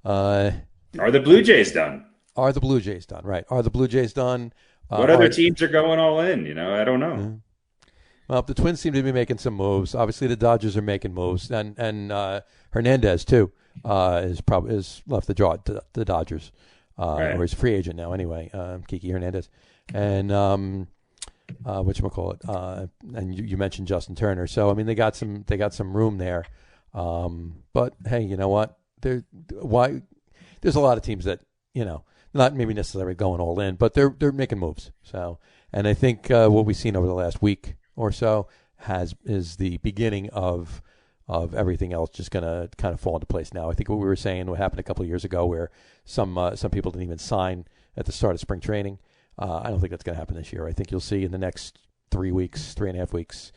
Are the Blue Jays done? Are the Blue Jays done? Right? Are the Blue Jays done? What other teams are going all in? I don't know. Yeah. Well, the Twins seem to be making some moves. Obviously, the Dodgers are making moves, and Hernandez too is left the Dodgers, or he's a free agent now anyway. Kiki Hernandez, and whatchamacallit, and you mentioned Justin Turner. So I mean, they got some room there. But hey, you know what? There's a lot of teams that not maybe necessarily going all in, but they're making moves. So, and I think what we've seen over the last week or so is the beginning of everything else just going to kind of fall into place now. I think what we were saying, what happened a couple of years ago, where some people didn't even sign at the start of spring training. I don't think that's going to happen this year. I think you'll see in the next 3.5 weeks,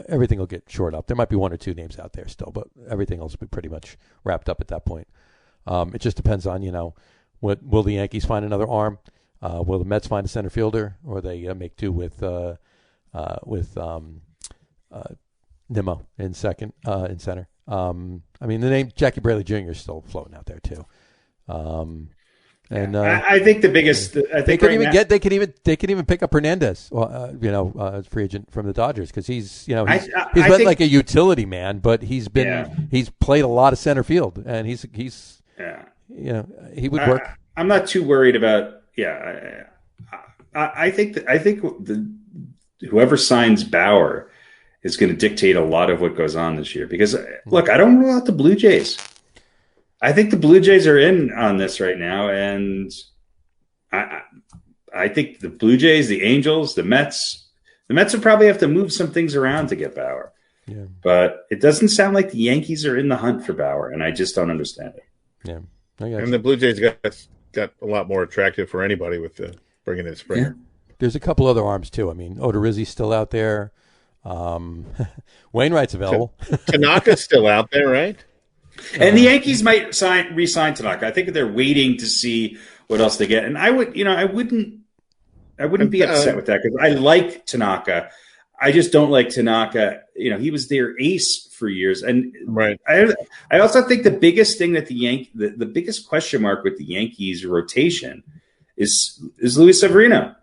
everything will get shored up. There might be 1 or 2 names out there still, but everything else will be pretty much wrapped up at that point. It just depends on will the Yankees find another arm? Will the Mets find a center fielder, or they make do with Nimmo in center. I mean, the name Jackie Bradley Jr. is still floating out there too. And I think the biggest. I think they could even pick up Hernandez, free agent from the Dodgers, because he's been like a utility man, but he's played a lot of center field, and he would work. I'm not too worried about. I think whoever signs Bauer is going to dictate a lot of what goes on this year. Because look, I don't rule out the Blue Jays. I think the Blue Jays are in on this right now, and I think the Blue Jays, the Angels, the Mets would probably have to move some things around to get Bauer. Yeah. But it doesn't sound like the Yankees are in the hunt for Bauer, and I just don't understand it. Yeah, and the Blue Jays got a lot more attractive for anybody with bringing in Springer. Yeah. There's a couple other arms too. I mean, Odorizzi's still out there. Wainwright's available. Tanaka's still out there, right? And the Yankees might re-sign Tanaka. I think they're waiting to see what else they get. And I wouldn't be upset with that, because I like Tanaka. I just don't like Tanaka. He was their ace for years. And right. I also think the biggest thing that the biggest question mark with the Yankees rotation is Luis Severino.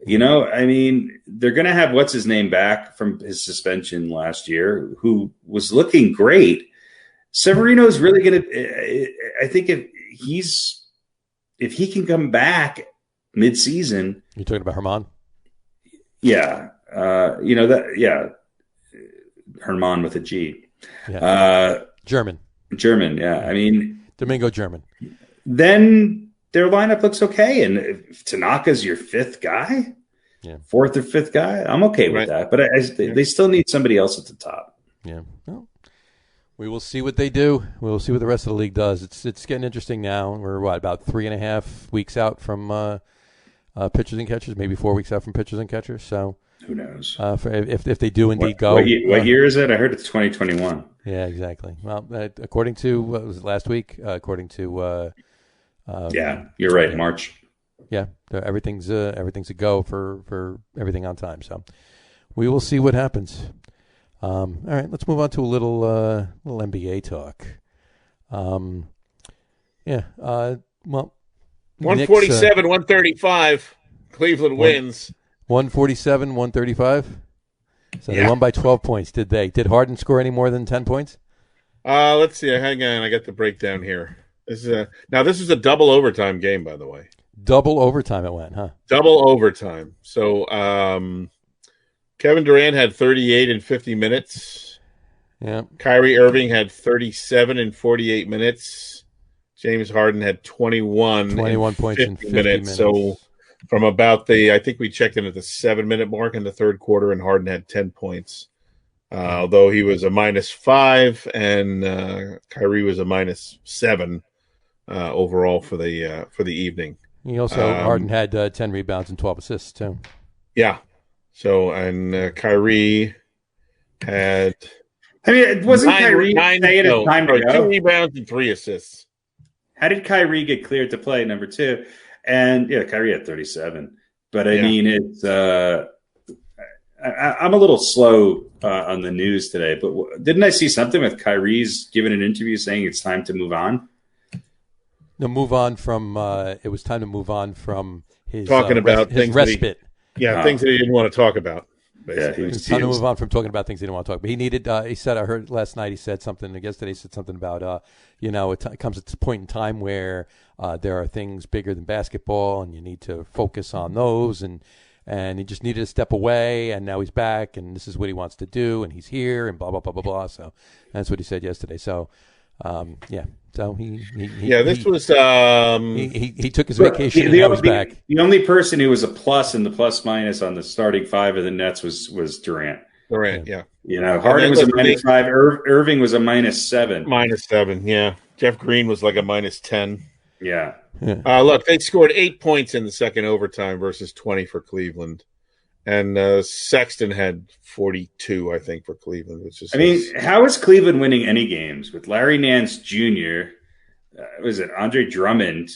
They're going to have what's his name back from his suspension last year, who was looking great. Severino is really going to. I think if he can come back mid-season. You're talking about Herman? Yeah, Herman with a G. Yeah. German. Yeah. Domingo German. Then their lineup looks okay, and if Tanaka's your fifth guy, fourth or fifth guy, I'm okay with that. But they still need somebody else at the top. Yeah. Well, we will see what they do. We will see what the rest of the league does. It's getting interesting now. We're about 3.5 weeks out from pitchers and catchers, maybe 4 weeks out from pitchers and catchers. So who knows if they do indeed go? What year is it? I heard it's 2021. Yeah, exactly. Well, according to what was it last week? According to you're right. March. Yeah, everything's a go for everything on time. So we will see what happens. All right, let's move on to a little NBA talk. 147, 135. Cleveland wins. 147, 135. So they won by 12 points. Did they? Did Harden score any more than 10 points? Let's see. Hang on, I got the breakdown here. This is a double overtime game, by the way. Double overtime it went, huh? Double overtime. So Kevin Durant had 38 in 50 minutes. Yeah. Kyrie Irving had 37 in 48 minutes. James Harden had 21 points in 50 minutes. So from about I think we checked in at the 7-minute mark in the third quarter, and Harden had 10 points. Although he was a -5 and Kyrie was a -7 overall for the evening. He also Harden had 10 rebounds and 12 assists too. Yeah. So Kyrie had. It wasn't Kyrie saying it's time to go. 2 rebounds and 3 assists. How did Kyrie get cleared to play? Number 2, and Kyrie had 37. But it's. I'm a little slow on the news today, but didn't I see something with Kyrie's giving an interview saying it's time to move on? No, move on from. It was time to move on from his talking about his respite. Things that he didn't want to talk about. Basically. It was time to move on from talking about things he didn't want to talk about. He needed. He said. I heard last night. He said something. Yesterday, he said something about. It comes at a point in time where there are things bigger than basketball, and you need to focus on those. And he just needed to step away, and now he's back, and this is what he wants to do, and he's here, and blah blah blah blah blah. So that's what he said yesterday. So, So he took his vacation and now he's back. The only person who was a plus in the plus minus on the starting 5 of the Nets was Durant. Yeah. Harden was a -5. Irving was a -7. -7, yeah. Jeff Green was like a -10. Yeah. Look, they scored 8 points in the second overtime versus 20 for Cleveland. And Sexton had 42, I think, for Cleveland. How is Cleveland winning any games with Larry Nance Jr.? Was it Andre Drummond?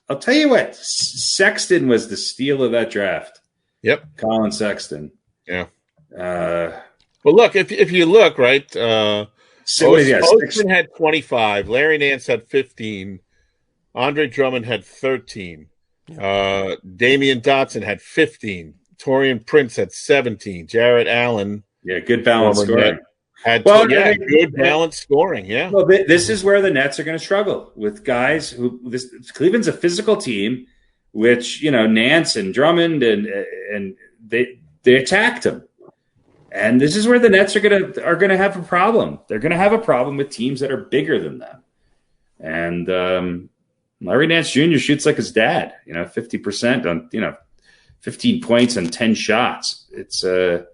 I'll tell you what, Sexton was the steal of that draft. Yep, Colin Sexton. Yeah. Well, look, if you look right, Sexton had 25. Larry Nance had 15. Andre Drummond had 13. Damian Dotson had 15. Torian Prince had 17. Jarrett Allen. Yeah, good balance scoring. Good balanced scoring. Yeah. Well, this is where the Nets are going to struggle with guys who. Cleveland's a physical team, which Nance and Drummond and they attacked him, and this is where the Nets are going to have a problem. They're going to have a problem with teams that are bigger than them, and Larry Nance Jr. shoots like his dad. 50% on 15 points and 10 shots. It's I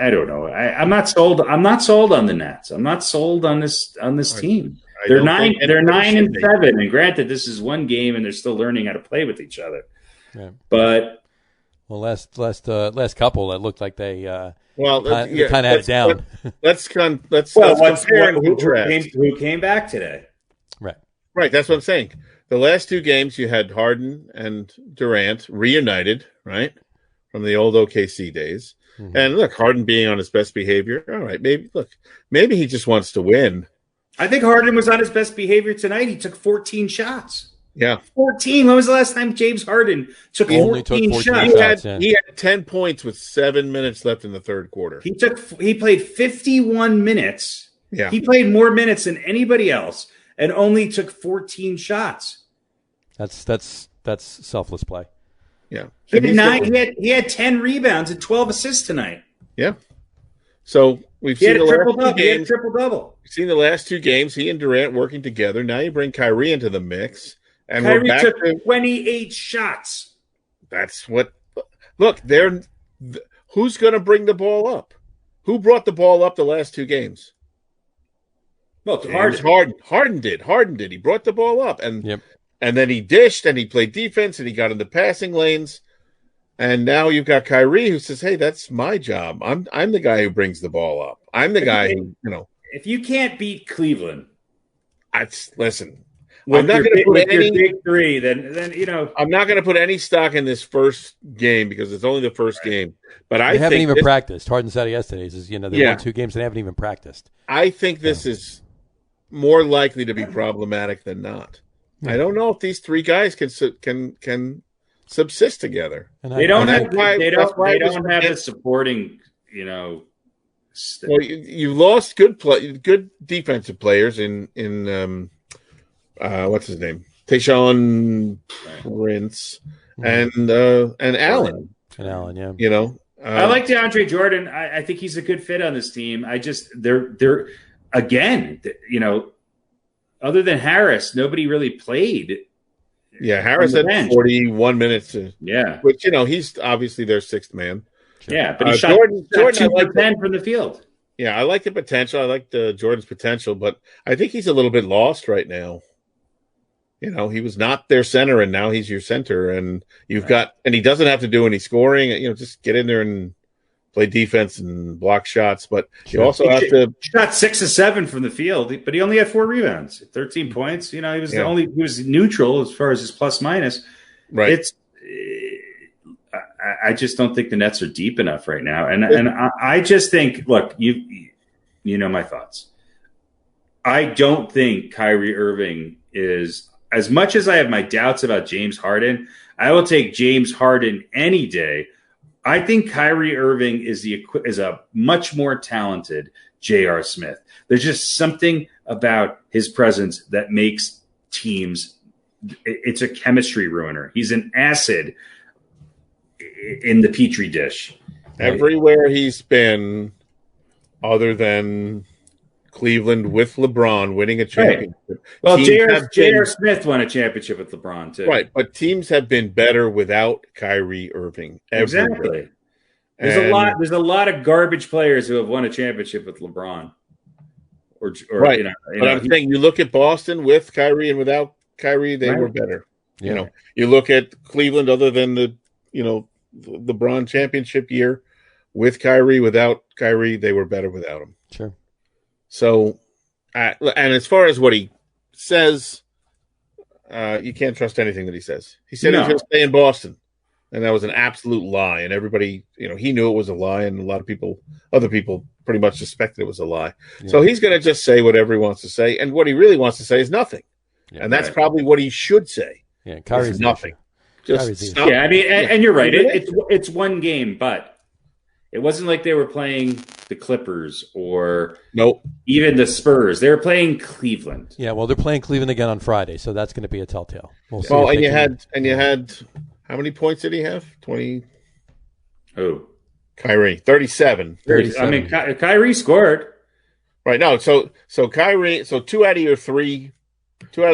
don't know. I'm not sold. I'm not sold on the Nets. I'm not sold on this team. They're 9 and 7, and granted, this is one game, and they're still learning how to play with each other. Yeah. But last couple, that looked like they kind of had it down. Let's compare and contrast. Who came back today? Right. That's what I'm saying. The last 2 games, you had Harden and Durant reunited, right, from the old OKC days. Mm-hmm. And look, Harden being on his best behavior. All right, maybe he just wants to win. I think Harden was on his best behavior tonight. He took 14 shots. Yeah. 14. When was the last time James Harden took 14 shots? He had 10 points with 7 minutes left in the third quarter. He played 51 minutes. Yeah. He played more minutes than anybody else and only took 14 shots. That's selfless play. Yeah. He had 10 rebounds and 12 assists tonight. Yeah. So we've seen the last 2 games. He had a triple-double. We've seen the last 2 games, he and Durant working together. Now you bring Kyrie into the mix. And Kyrie took 28 shots. That's what – look, who's going to bring the ball up? Who brought the ball up the last 2 games? Well, Harden did. He brought the ball up. And then he dished and he played defense and he got in the passing lanes. And now you've got Kyrie who says, "Hey, that's my job. I'm the guy who brings the ball up. I'm the guy who, If you can't beat Cleveland, listen. I'm not going to put any big 3. Then I'm not going to put any stock in this first game because it's only the first game. But they haven't even practiced. Harden said yesterday, they won 2 games and they haven't even practiced. I think this is more likely to be problematic than not. I don't know if these 3 guys can subsist together. And they don't have the supporting, Well, you lost good defensive players in what's his name, Tayshaun Prince and Allen. And Allen, yeah. I like DeAndre Jordan. I think he's a good fit on this team. They're again, other than Harris, nobody really played. Yeah, Harris had 41 minutes. Which, he's obviously their 6th man. Yeah, but he shot Jordan 2 for 10 from the field. Yeah, I like the potential. I like Jordan's potential, but I think he's a little bit lost right now. He was not their center, and now he's your center. And and he doesn't have to do any scoring. Just get in there and play defense and block shots. But you also have to shot 6 of 7 from the field, but he only had 4 rebounds, 13 points. He was he was neutral as far as his plus minus. Right. I just don't think the Nets are deep enough right now, and I just think, look, you know my thoughts. I don't think Kyrie Irving is. As much as I have my doubts about James Harden, I will take James Harden any day. I think Kyrie Irving is a much more talented J.R. Smith. There's just something about his presence that makes teams. It's a chemistry ruiner. He's an acid in the petri dish. Everywhere he's been, other than Cleveland with LeBron winning a championship. Right. Well, J.R. Smith won a championship with LeBron, too. Right, but teams have been better without Kyrie Irving. Exactly. There's a lot of garbage players who have won a championship with LeBron. Right. But I'm saying you look at Boston with Kyrie and without Kyrie, they were better. Yeah. You look at Cleveland other than the LeBron championship year with Kyrie, without Kyrie, they were better without him. Sure. So, and as far as what he says, you can't trust anything that he says. He said he's going to stay in Boston, and that was an absolute lie. And everybody, he knew it was a lie, and a lot of other people pretty much suspected it was a lie. Yeah. So he's going to just say whatever he wants to say, and what he really wants to say is nothing. and that's probably what he should say. Yeah, Kyrie's nothing. Just Kyrie's stop. Yeah, I mean, and you're right. It's one game, but it wasn't like they were playing the Clippers or even the Spurs. They were playing Cleveland. Yeah, well, they're playing Cleveland again on Friday, so that's going to be a telltale. We'll see. Well, and you had how many points did he have? 20. Oh, Kyrie 37. I mean, Kyrie scored. Right. No. So Kyrie. So two out of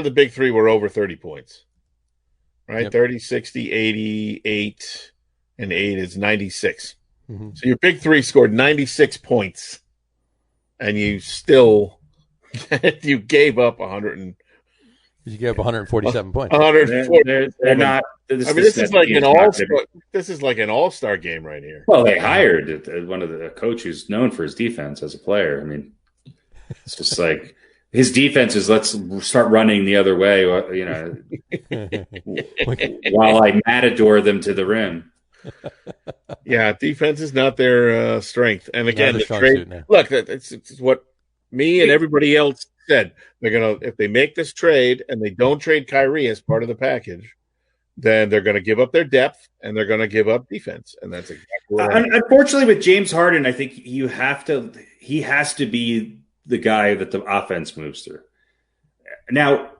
the big three were over 30 points. Right. Yep. 30, 60, 88, and 8 is 96. Mm-hmm. So your big three scored 96 points, and you still you gave up 100. You gave up 147 points. 147. They're not. This is like an all-star. This is like an all-star game right here. Well, they hired one of the coach who's known for his defense as a player. I mean, it's just like his defense is let's start running the other way. You know, while I matador them to the rim. Yeah, defense is not their strength. And again, the trade. Look, it's what me and everybody else said. They're gonna if they make this trade and they don't trade Kyrie as part of the package, then they're going to give up their depth and they're going to give up defense, and that's exactly what unfortunately with James Harden, I think he has to be the guy that the offense moves through. Now,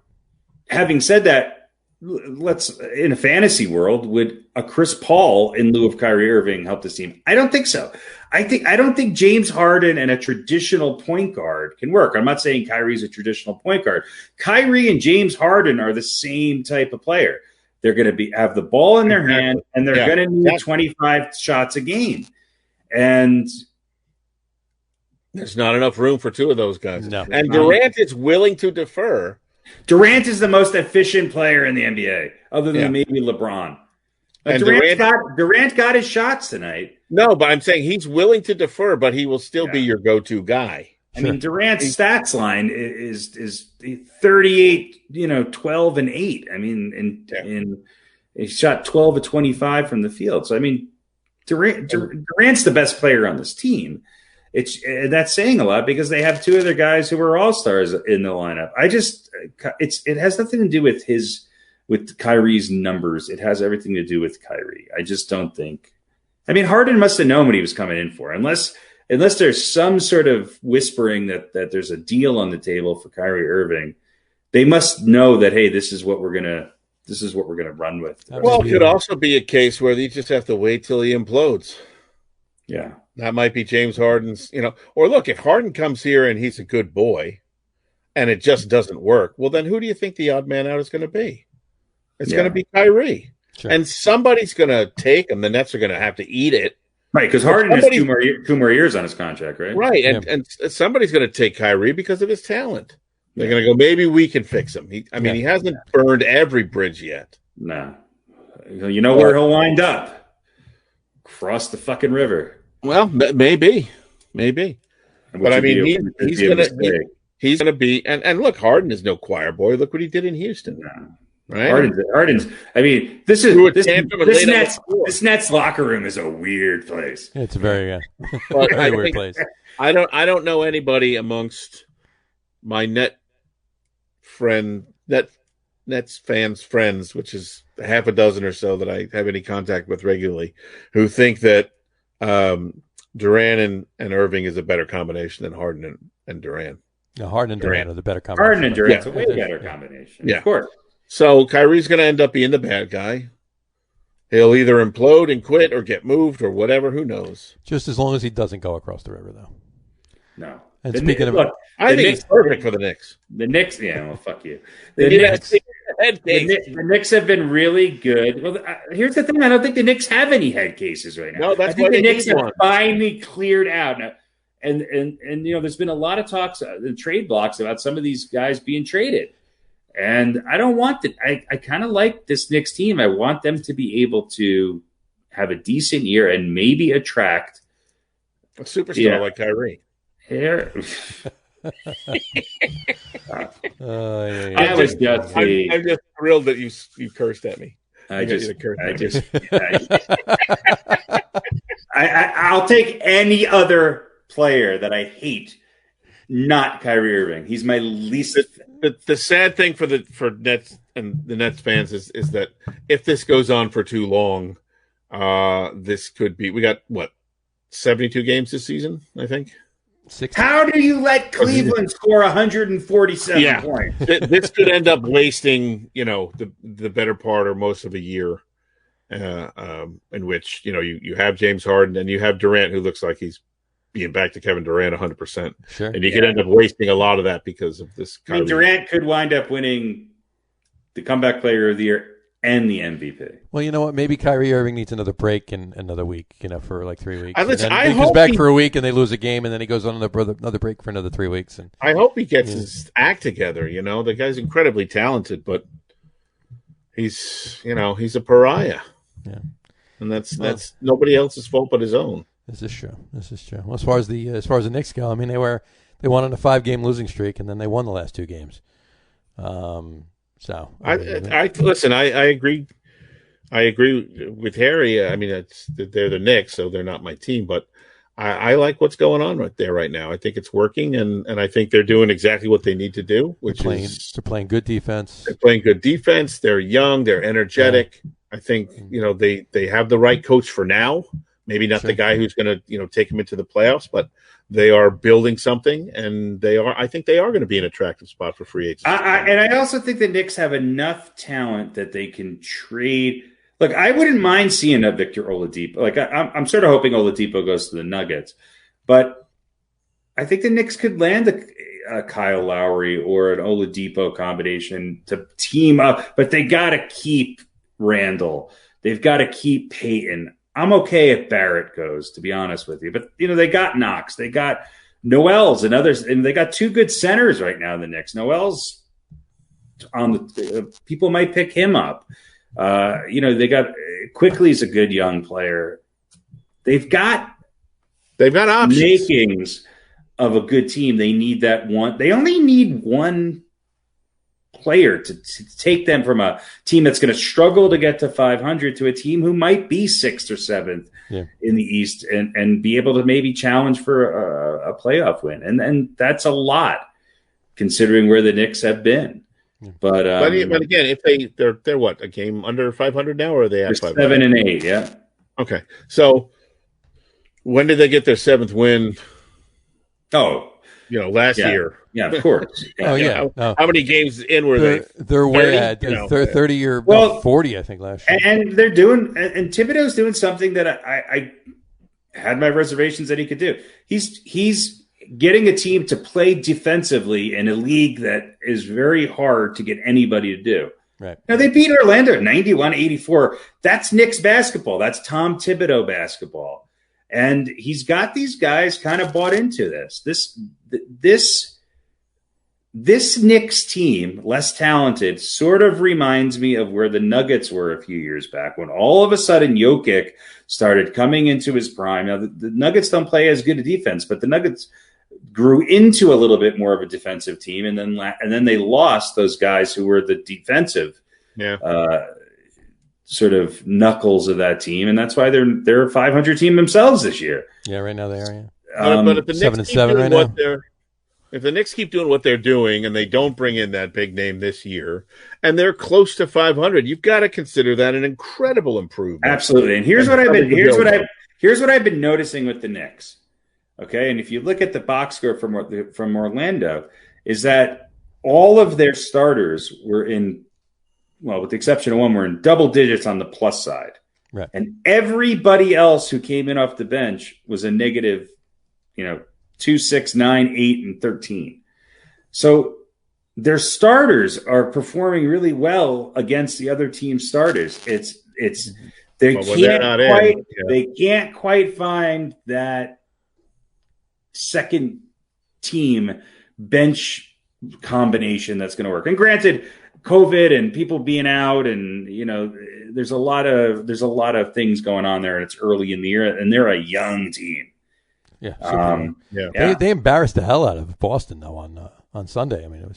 having said that, let's in a fantasy world, would a Chris Paul in lieu of Kyrie Irving help this team? I don't think so. I don't think James Harden and a traditional point guard can work. I'm not saying Kyrie's a traditional point guard. Kyrie and James Harden are the same type of player. They're going to have the ball in their hand, and they're going to need 25 shots a game. And there's not enough room for two of those guys. No. And Durant is willing to defer. Durant is the most efficient player in the NBA, other than maybe LeBron. And Durant got his shots tonight. No, but I'm saying he's willing to defer, but he will still be your go-to guy. I mean, Durant's stats line is 38, 12 and 8. I mean, and he shot 12 of 25 from the field. So I mean, Durant's the best player on this team. That's saying a lot because they have two other guys who are all-stars in the lineup. It has nothing to do with Kyrie's numbers. It has everything to do with Kyrie. I just don't think. I mean, Harden must have known what he was coming in for, unless there's some sort of whispering that there's a deal on the table for Kyrie Irving. They must know that, hey, this is what we're gonna run with. Well, it could also be a case where they just have to wait till he implodes. Yeah. That might be James Harden's, or look, if Harden comes here and he's a good boy and it just doesn't work, well, then who do you think the odd man out is going to be? It's going to be Kyrie. Sure. And somebody's going to take him. The Nets are going to have to eat it. Right, because Harden has two more years on his contract, right? Right, and somebody's going to take Kyrie because of his talent. They're going to go, maybe we can fix him. He hasn't burned every bridge yet. No. You know where he'll wind up? Across the fucking river. Well, maybe. But I mean, he's going to be, and look, Harden is no choir boy. Look what he did in Houston. No. Right? Harden's. I mean, this Nets locker room is a weird place. It's a very weird place. I don't know anybody amongst my Nets fans friends, which is half a dozen or so that I have any contact with regularly, who think that Durant and Irving is a better combination than Harden and Durant. No, Harden and Durant are the better combination. Harden and Durant's a way better combination. Yeah, of course. So Kyrie's going to end up being the bad guy. He'll either implode and quit or get moved or whatever. Who knows? Just as long as he doesn't go across the river, though. No. And speaking of, I think it's perfect for the Knicks. The Knicks, fuck you. The Knicks have been really good. Well, here's the thing: I don't think the Knicks have any head cases right now. No, that's I think why the Knicks have one. finally cleared out. Now, and there's been a lot of talks in trade blocks about some of these guys being traded. And I don't want that. I kind of like this Knicks team. I want them to be able to have a decent year and maybe attract a superstar like Kyrie. Here. I'm just thrilled that you cursed at me. I'll take any other player that I hate not Kyrie Irving. He's my least. The sad thing for Nets and the Nets fans is that if this goes on for too long, this could be. We got 72 games this season, I think. 60. How do you let Cleveland score 147 points? This could end up wasting, the better part or most of a year, in which you have James Harden and you have Durant, who looks like he's being back to Kevin Durant 100%. Sure. And you could end up wasting a lot of that because of this. I mean, Durant could wind up winning the Comeback Player of the Year and the MVP. Well, you know what? Maybe Kyrie Irving needs another break in another week, for like 3 weeks. I he hope comes back for a week and they lose a game, and then he goes on another break for another 3 weeks. And I hope he gets his act together. The guy's incredibly talented, but he's a pariah. Yeah, and that's nobody else's fault but his own. This is true. Well, as far as the Knicks go, I mean, they went on a 5-game losing streak, and then they won the last 2 games. So I listen. I agree. I agree with Harry. I mean, they're the Knicks, so they're not my team, but I like what's going on right there right now. I think it's working, and I think they're doing exactly what they need to do, which they're playing good defense. They're playing good defense. They're young. They're energetic. Yeah. I think they have the right coach for now. Maybe not the guy who's going to take them into the playoffs, but they are building something, and I think they are going to be an attractive spot for free agents. And I also think the Knicks have enough talent that they can trade. Look, I wouldn't mind seeing a Victor Oladipo. Like I'm sort of hoping Oladipo goes to the Nuggets, but I think the Knicks could land a Kyle Lowry or an Oladipo combination to team up, but they got to keep Randall. They've got to keep Peyton. I'm okay if Barrett goes, to be honest with you. But, they got Knox. They got Noel's and others. And they got 2 good centers right now in the Knicks. Noel's on the people might pick him up. They got Quickly's a good young player. They've got options. Makings of a good team. They need that one. They only need one player to take them from a team that's going to struggle to get to 500 to a team who might be 6th or 7th in the East and be able to maybe challenge for a playoff win. And that's a lot considering where the Knicks have been. But again, if they're what, a game under 500 now, or are they at 500? 7 and 8? Yeah. Okay. So when did they get their 7th win? Oh, last year. Yeah, of course. Yeah. How many games in were they? They're way ahead. 30 or 40, I think, last year. And they're doing, and Thibodeau's doing something that I had my reservations that he could do. He's getting a team to play defensively in a league that is very hard to get anybody to do. Right. Now, they beat Orlando 91-84. That's Knicks basketball. That's Tom Thibodeau basketball. And he's got these guys kind of bought into this. This Knicks team, less talented, sort of reminds me of where the Nuggets were a few years back when all of a sudden Jokic started coming into his prime. Now, the Nuggets don't play as good a defense, but the Nuggets grew into a little bit more of a defensive team, and then they lost those guys who were the defensive sort of knuckles of that team, and that's why they're a 500 team themselves this year. Yeah, right now they are. But if the 7-7 right now. If the Knicks keep doing what they're doing and they don't bring in that big name this year, and they're close to 500, you've got to consider that an incredible improvement. Absolutely. And here's what I've been noticing with the Knicks. Okay, and if you look at the box score from Orlando, is that all of their starters were in, well, with the exception of one, were in double digits on the plus side. Right. And everybody else who came in off the bench was a negative, 2, 6, 9, 8, and 13. So their starters are performing really well against the other team's starters. They can't quite find that second team bench combination that's going to work. And granted, COVID and people being out, and there's a lot of things going on there, and it's early in the year, and they're a young team. Yeah, They embarrassed the hell out of Boston though on Sunday. I mean, it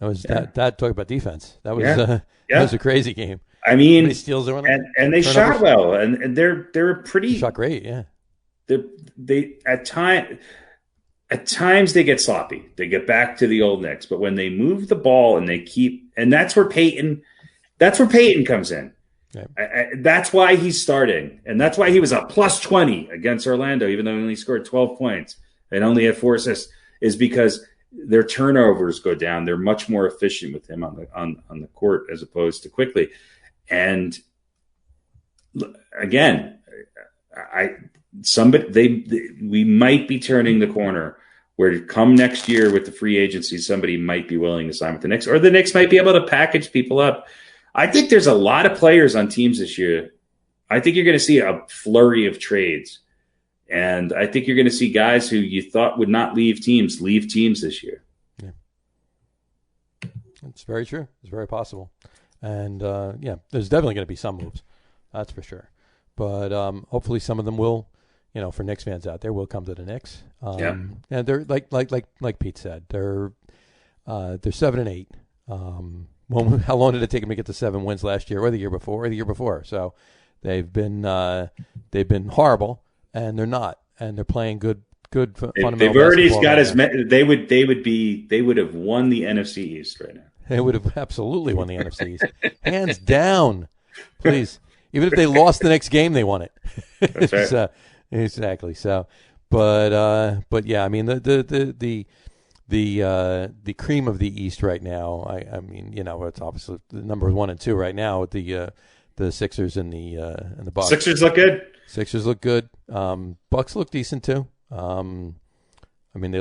was that talk about defense. That was a crazy game. I mean, many steals and they shot well, and they're pretty shot great. Yeah, they at time at times they get sloppy. They get back to the old Knicks, but when they move the ball and they keep, and that's where Peyton comes in. Okay. That's why he's starting, and that's why he was a plus 20 against Orlando, even though he only scored 12 points and only had 4 assists, is because their turnovers go down. They're much more efficient with him on the court as opposed to Quickly. And again, we might be turning the corner where come next year with the free agency, somebody might be willing to sign with the Knicks, or the Knicks might be able to package people up. I think there's a lot of players on teams this year. I think you're going to see a flurry of trades. And I think you're going to see guys who you thought would not leave teams this year. Yeah. It's very true. It's very possible. And, there's definitely going to be some moves. That's for sure. But hopefully some of them will, for Knicks fans out there, will come to the Knicks. And they're like Pete said, they're 7-8. How long did it take them to get to 7 wins last year, or the year before? So they've been horrible, and they're not, and they're playing good fundamental. They've already got they would have won the NFC East right now. They would have absolutely won the NFC East, hands down. Please, even if they lost the next game, they won it. That's right. So, exactly. So, but yeah, I mean the cream of the East right now. I mean, it's obviously the number 1 and 2 right now with the Sixers and the Bucks. Sixers look good. Sixers look good. Bucks look decent too. I mean, they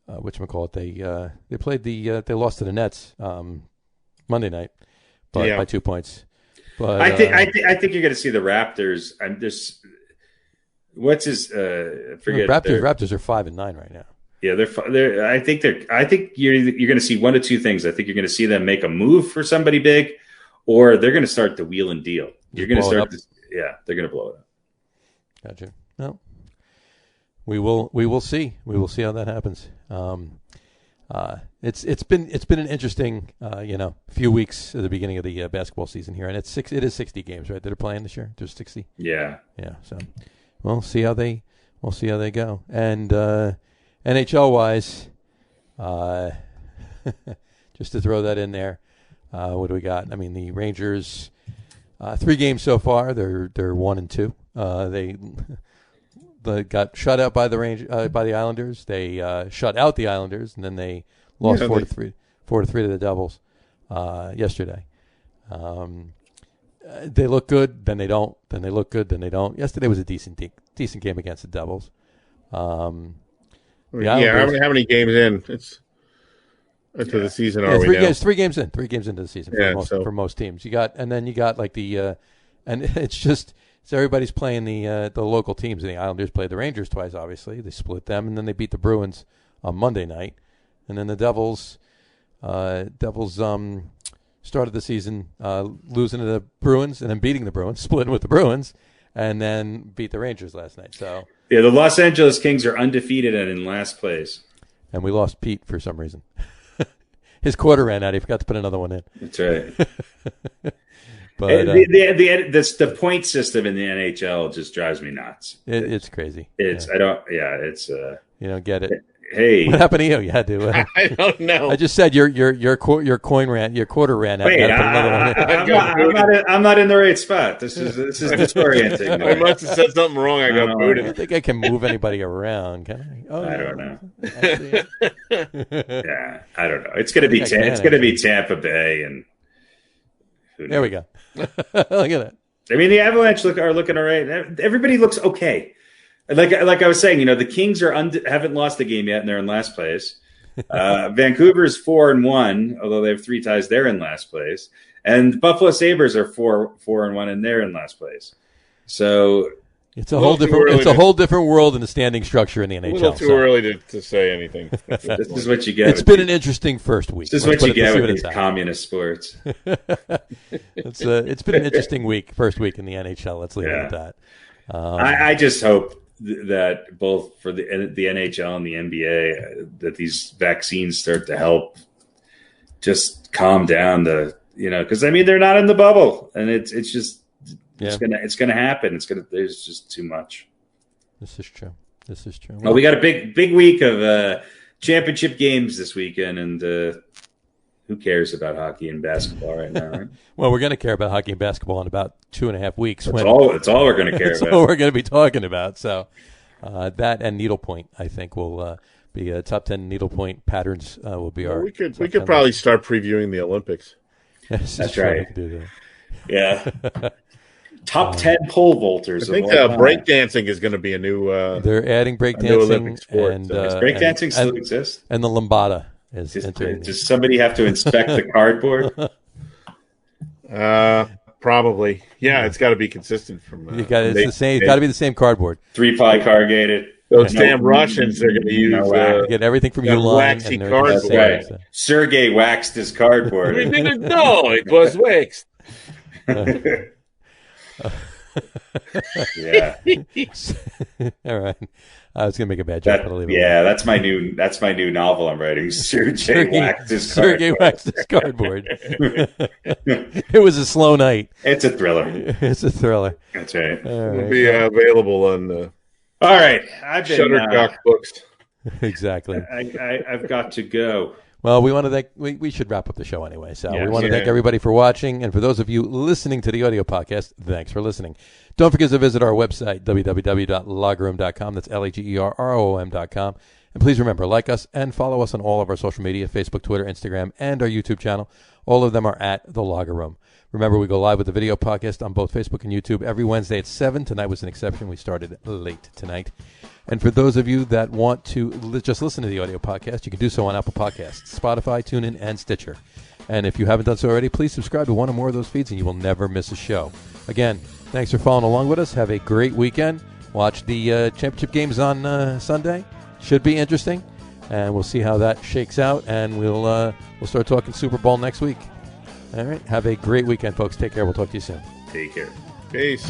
whatchamacallit, they played they lost to the Nets Monday night by 2 points. But I think you're going to see the Raptors. What's his? Forget. Raptors are 5-9 right now. Yeah, they're. I think you're going to see one of two things. I think you're going to see them make a move for somebody big, or they're going to start the wheel and deal. You're going to start. They're going to blow it up. Gotcha. No, we will see. We will see how that happens. It's been an interesting few weeks at the beginning of the basketball season here, and it is 60 games, right? That are playing this year. There's 60. Yeah. So we'll see how they go. And NHL wise, just to throw that in there, what do we got? I mean, the Rangers, 3 games so far. They're 1-2. They got shut out by the Islanders. They shut out the Islanders, and then they lost 4-3 to the Devils yesterday. They look good, then they don't. Then they look good, then they don't. Yesterday was a decent game against the Devils. How many games in? It's into the season. Are we now? It's 3 games in. 3 games into the season for most teams. You got like the and it's everybody's playing the local teams. And the Islanders played the Rangers twice. Obviously, they split them, and then they beat the Bruins on Monday night. And then the Devils started the season losing to the Bruins and then beating the Bruins, splitting with the Bruins, and then beat the Rangers last night. So yeah, the Los Angeles Kings are undefeated and in last place. And we lost Pete for some reason. His quarter ran out. He forgot to put another one in. That's right. But the point system in the NHL just drives me nuts. It's crazy. You don't get it. Hey, what happened to you? You had to. I don't know. I just said your quarter ran out. Wait, I'm not in the right spot. This is disorienting. I must have said something wrong. I got booted. I don't think I can move anybody around. Can I? I don't know. Yeah, I don't know. It's going to be Tampa Bay, and there we go. Look at that. I mean, the Avalanche are looking all right. Everybody looks okay. Like I was saying, the Kings haven't lost a game yet, and they're in last place. Vancouver's 4-1, although they have 3 ties. They're in last place, and Buffalo Sabres are 4-1, and they're in last place. So it's a whole different world in the standing structure in the NHL. A little too early to say anything. This is what you get. It's been an interesting first week. This is what you get with these communist sports. It's been an interesting first week in the NHL. Let's leave it at that. I just hope that both for the NHL and the NBA, that these vaccines start to help just calm down because they're not in the bubble, and it's just it's gonna happen. There's just too much. This is true. Well, we got a big week of championship games this weekend, and who cares about hockey and basketball right now, right? Well, we're going to care about hockey and basketball in about 2.5 weeks. That's all we're going to care that's about. all we're going to be talking about. So that and needlepoint, I think, will be top 10 needlepoint patterns will be our. We could probably start previewing the Olympics. Yes, that's right. Do that. Yeah. Top 10 pole vaulters. I think breakdancing is going to be a new. They're adding breakdancing, and does breakdancing still exist? And the lambada is entering. Does somebody have to inspect the cardboard? Probably. Yeah, it's got to be consistent from. It's the same. It's got to be the same cardboard. 3-ply corrugated. Those damn Russians are going to use get everything from Uline. Waxy cardboard. Right. Sergey waxed his cardboard. We didn't know it was waxed. Yeah. All right. I was gonna make a bad joke. That's my new novel I'm writing. Sergey waxed his cardboard. It was a slow night. It's a thriller. It's a thriller. That's right. It'll be available on. All right, I've been Shutterstock books. Exactly. I've got to go. Well, we want to thank. We should wrap up the show anyway. So we want to thank everybody for watching, and for those of you listening to the audio podcast, thanks for listening. Don't forget to visit our website www.logaroom.com. That's LAGERROM.com. And please remember, like us and follow us on all of our social media: Facebook, Twitter, Instagram, and our YouTube channel. All of them are at the Logger Room. Remember, we go live with the video podcast on both Facebook and YouTube every Wednesday at 7. Tonight was an exception. We started late tonight. And for those of you that want to just listen to the audio podcast, you can do so on Apple Podcasts, Spotify, TuneIn, and Stitcher. And if you haven't done so already, please subscribe to one or more of those feeds, and you will never miss a show. Again, thanks for following along with us. Have a great weekend. Watch the championship games on Sunday. Should be interesting. And we'll see how that shakes out. And we'll start talking Super Bowl next week. All right. Have a great weekend, folks. Take care. We'll talk to you soon. Take care. Peace.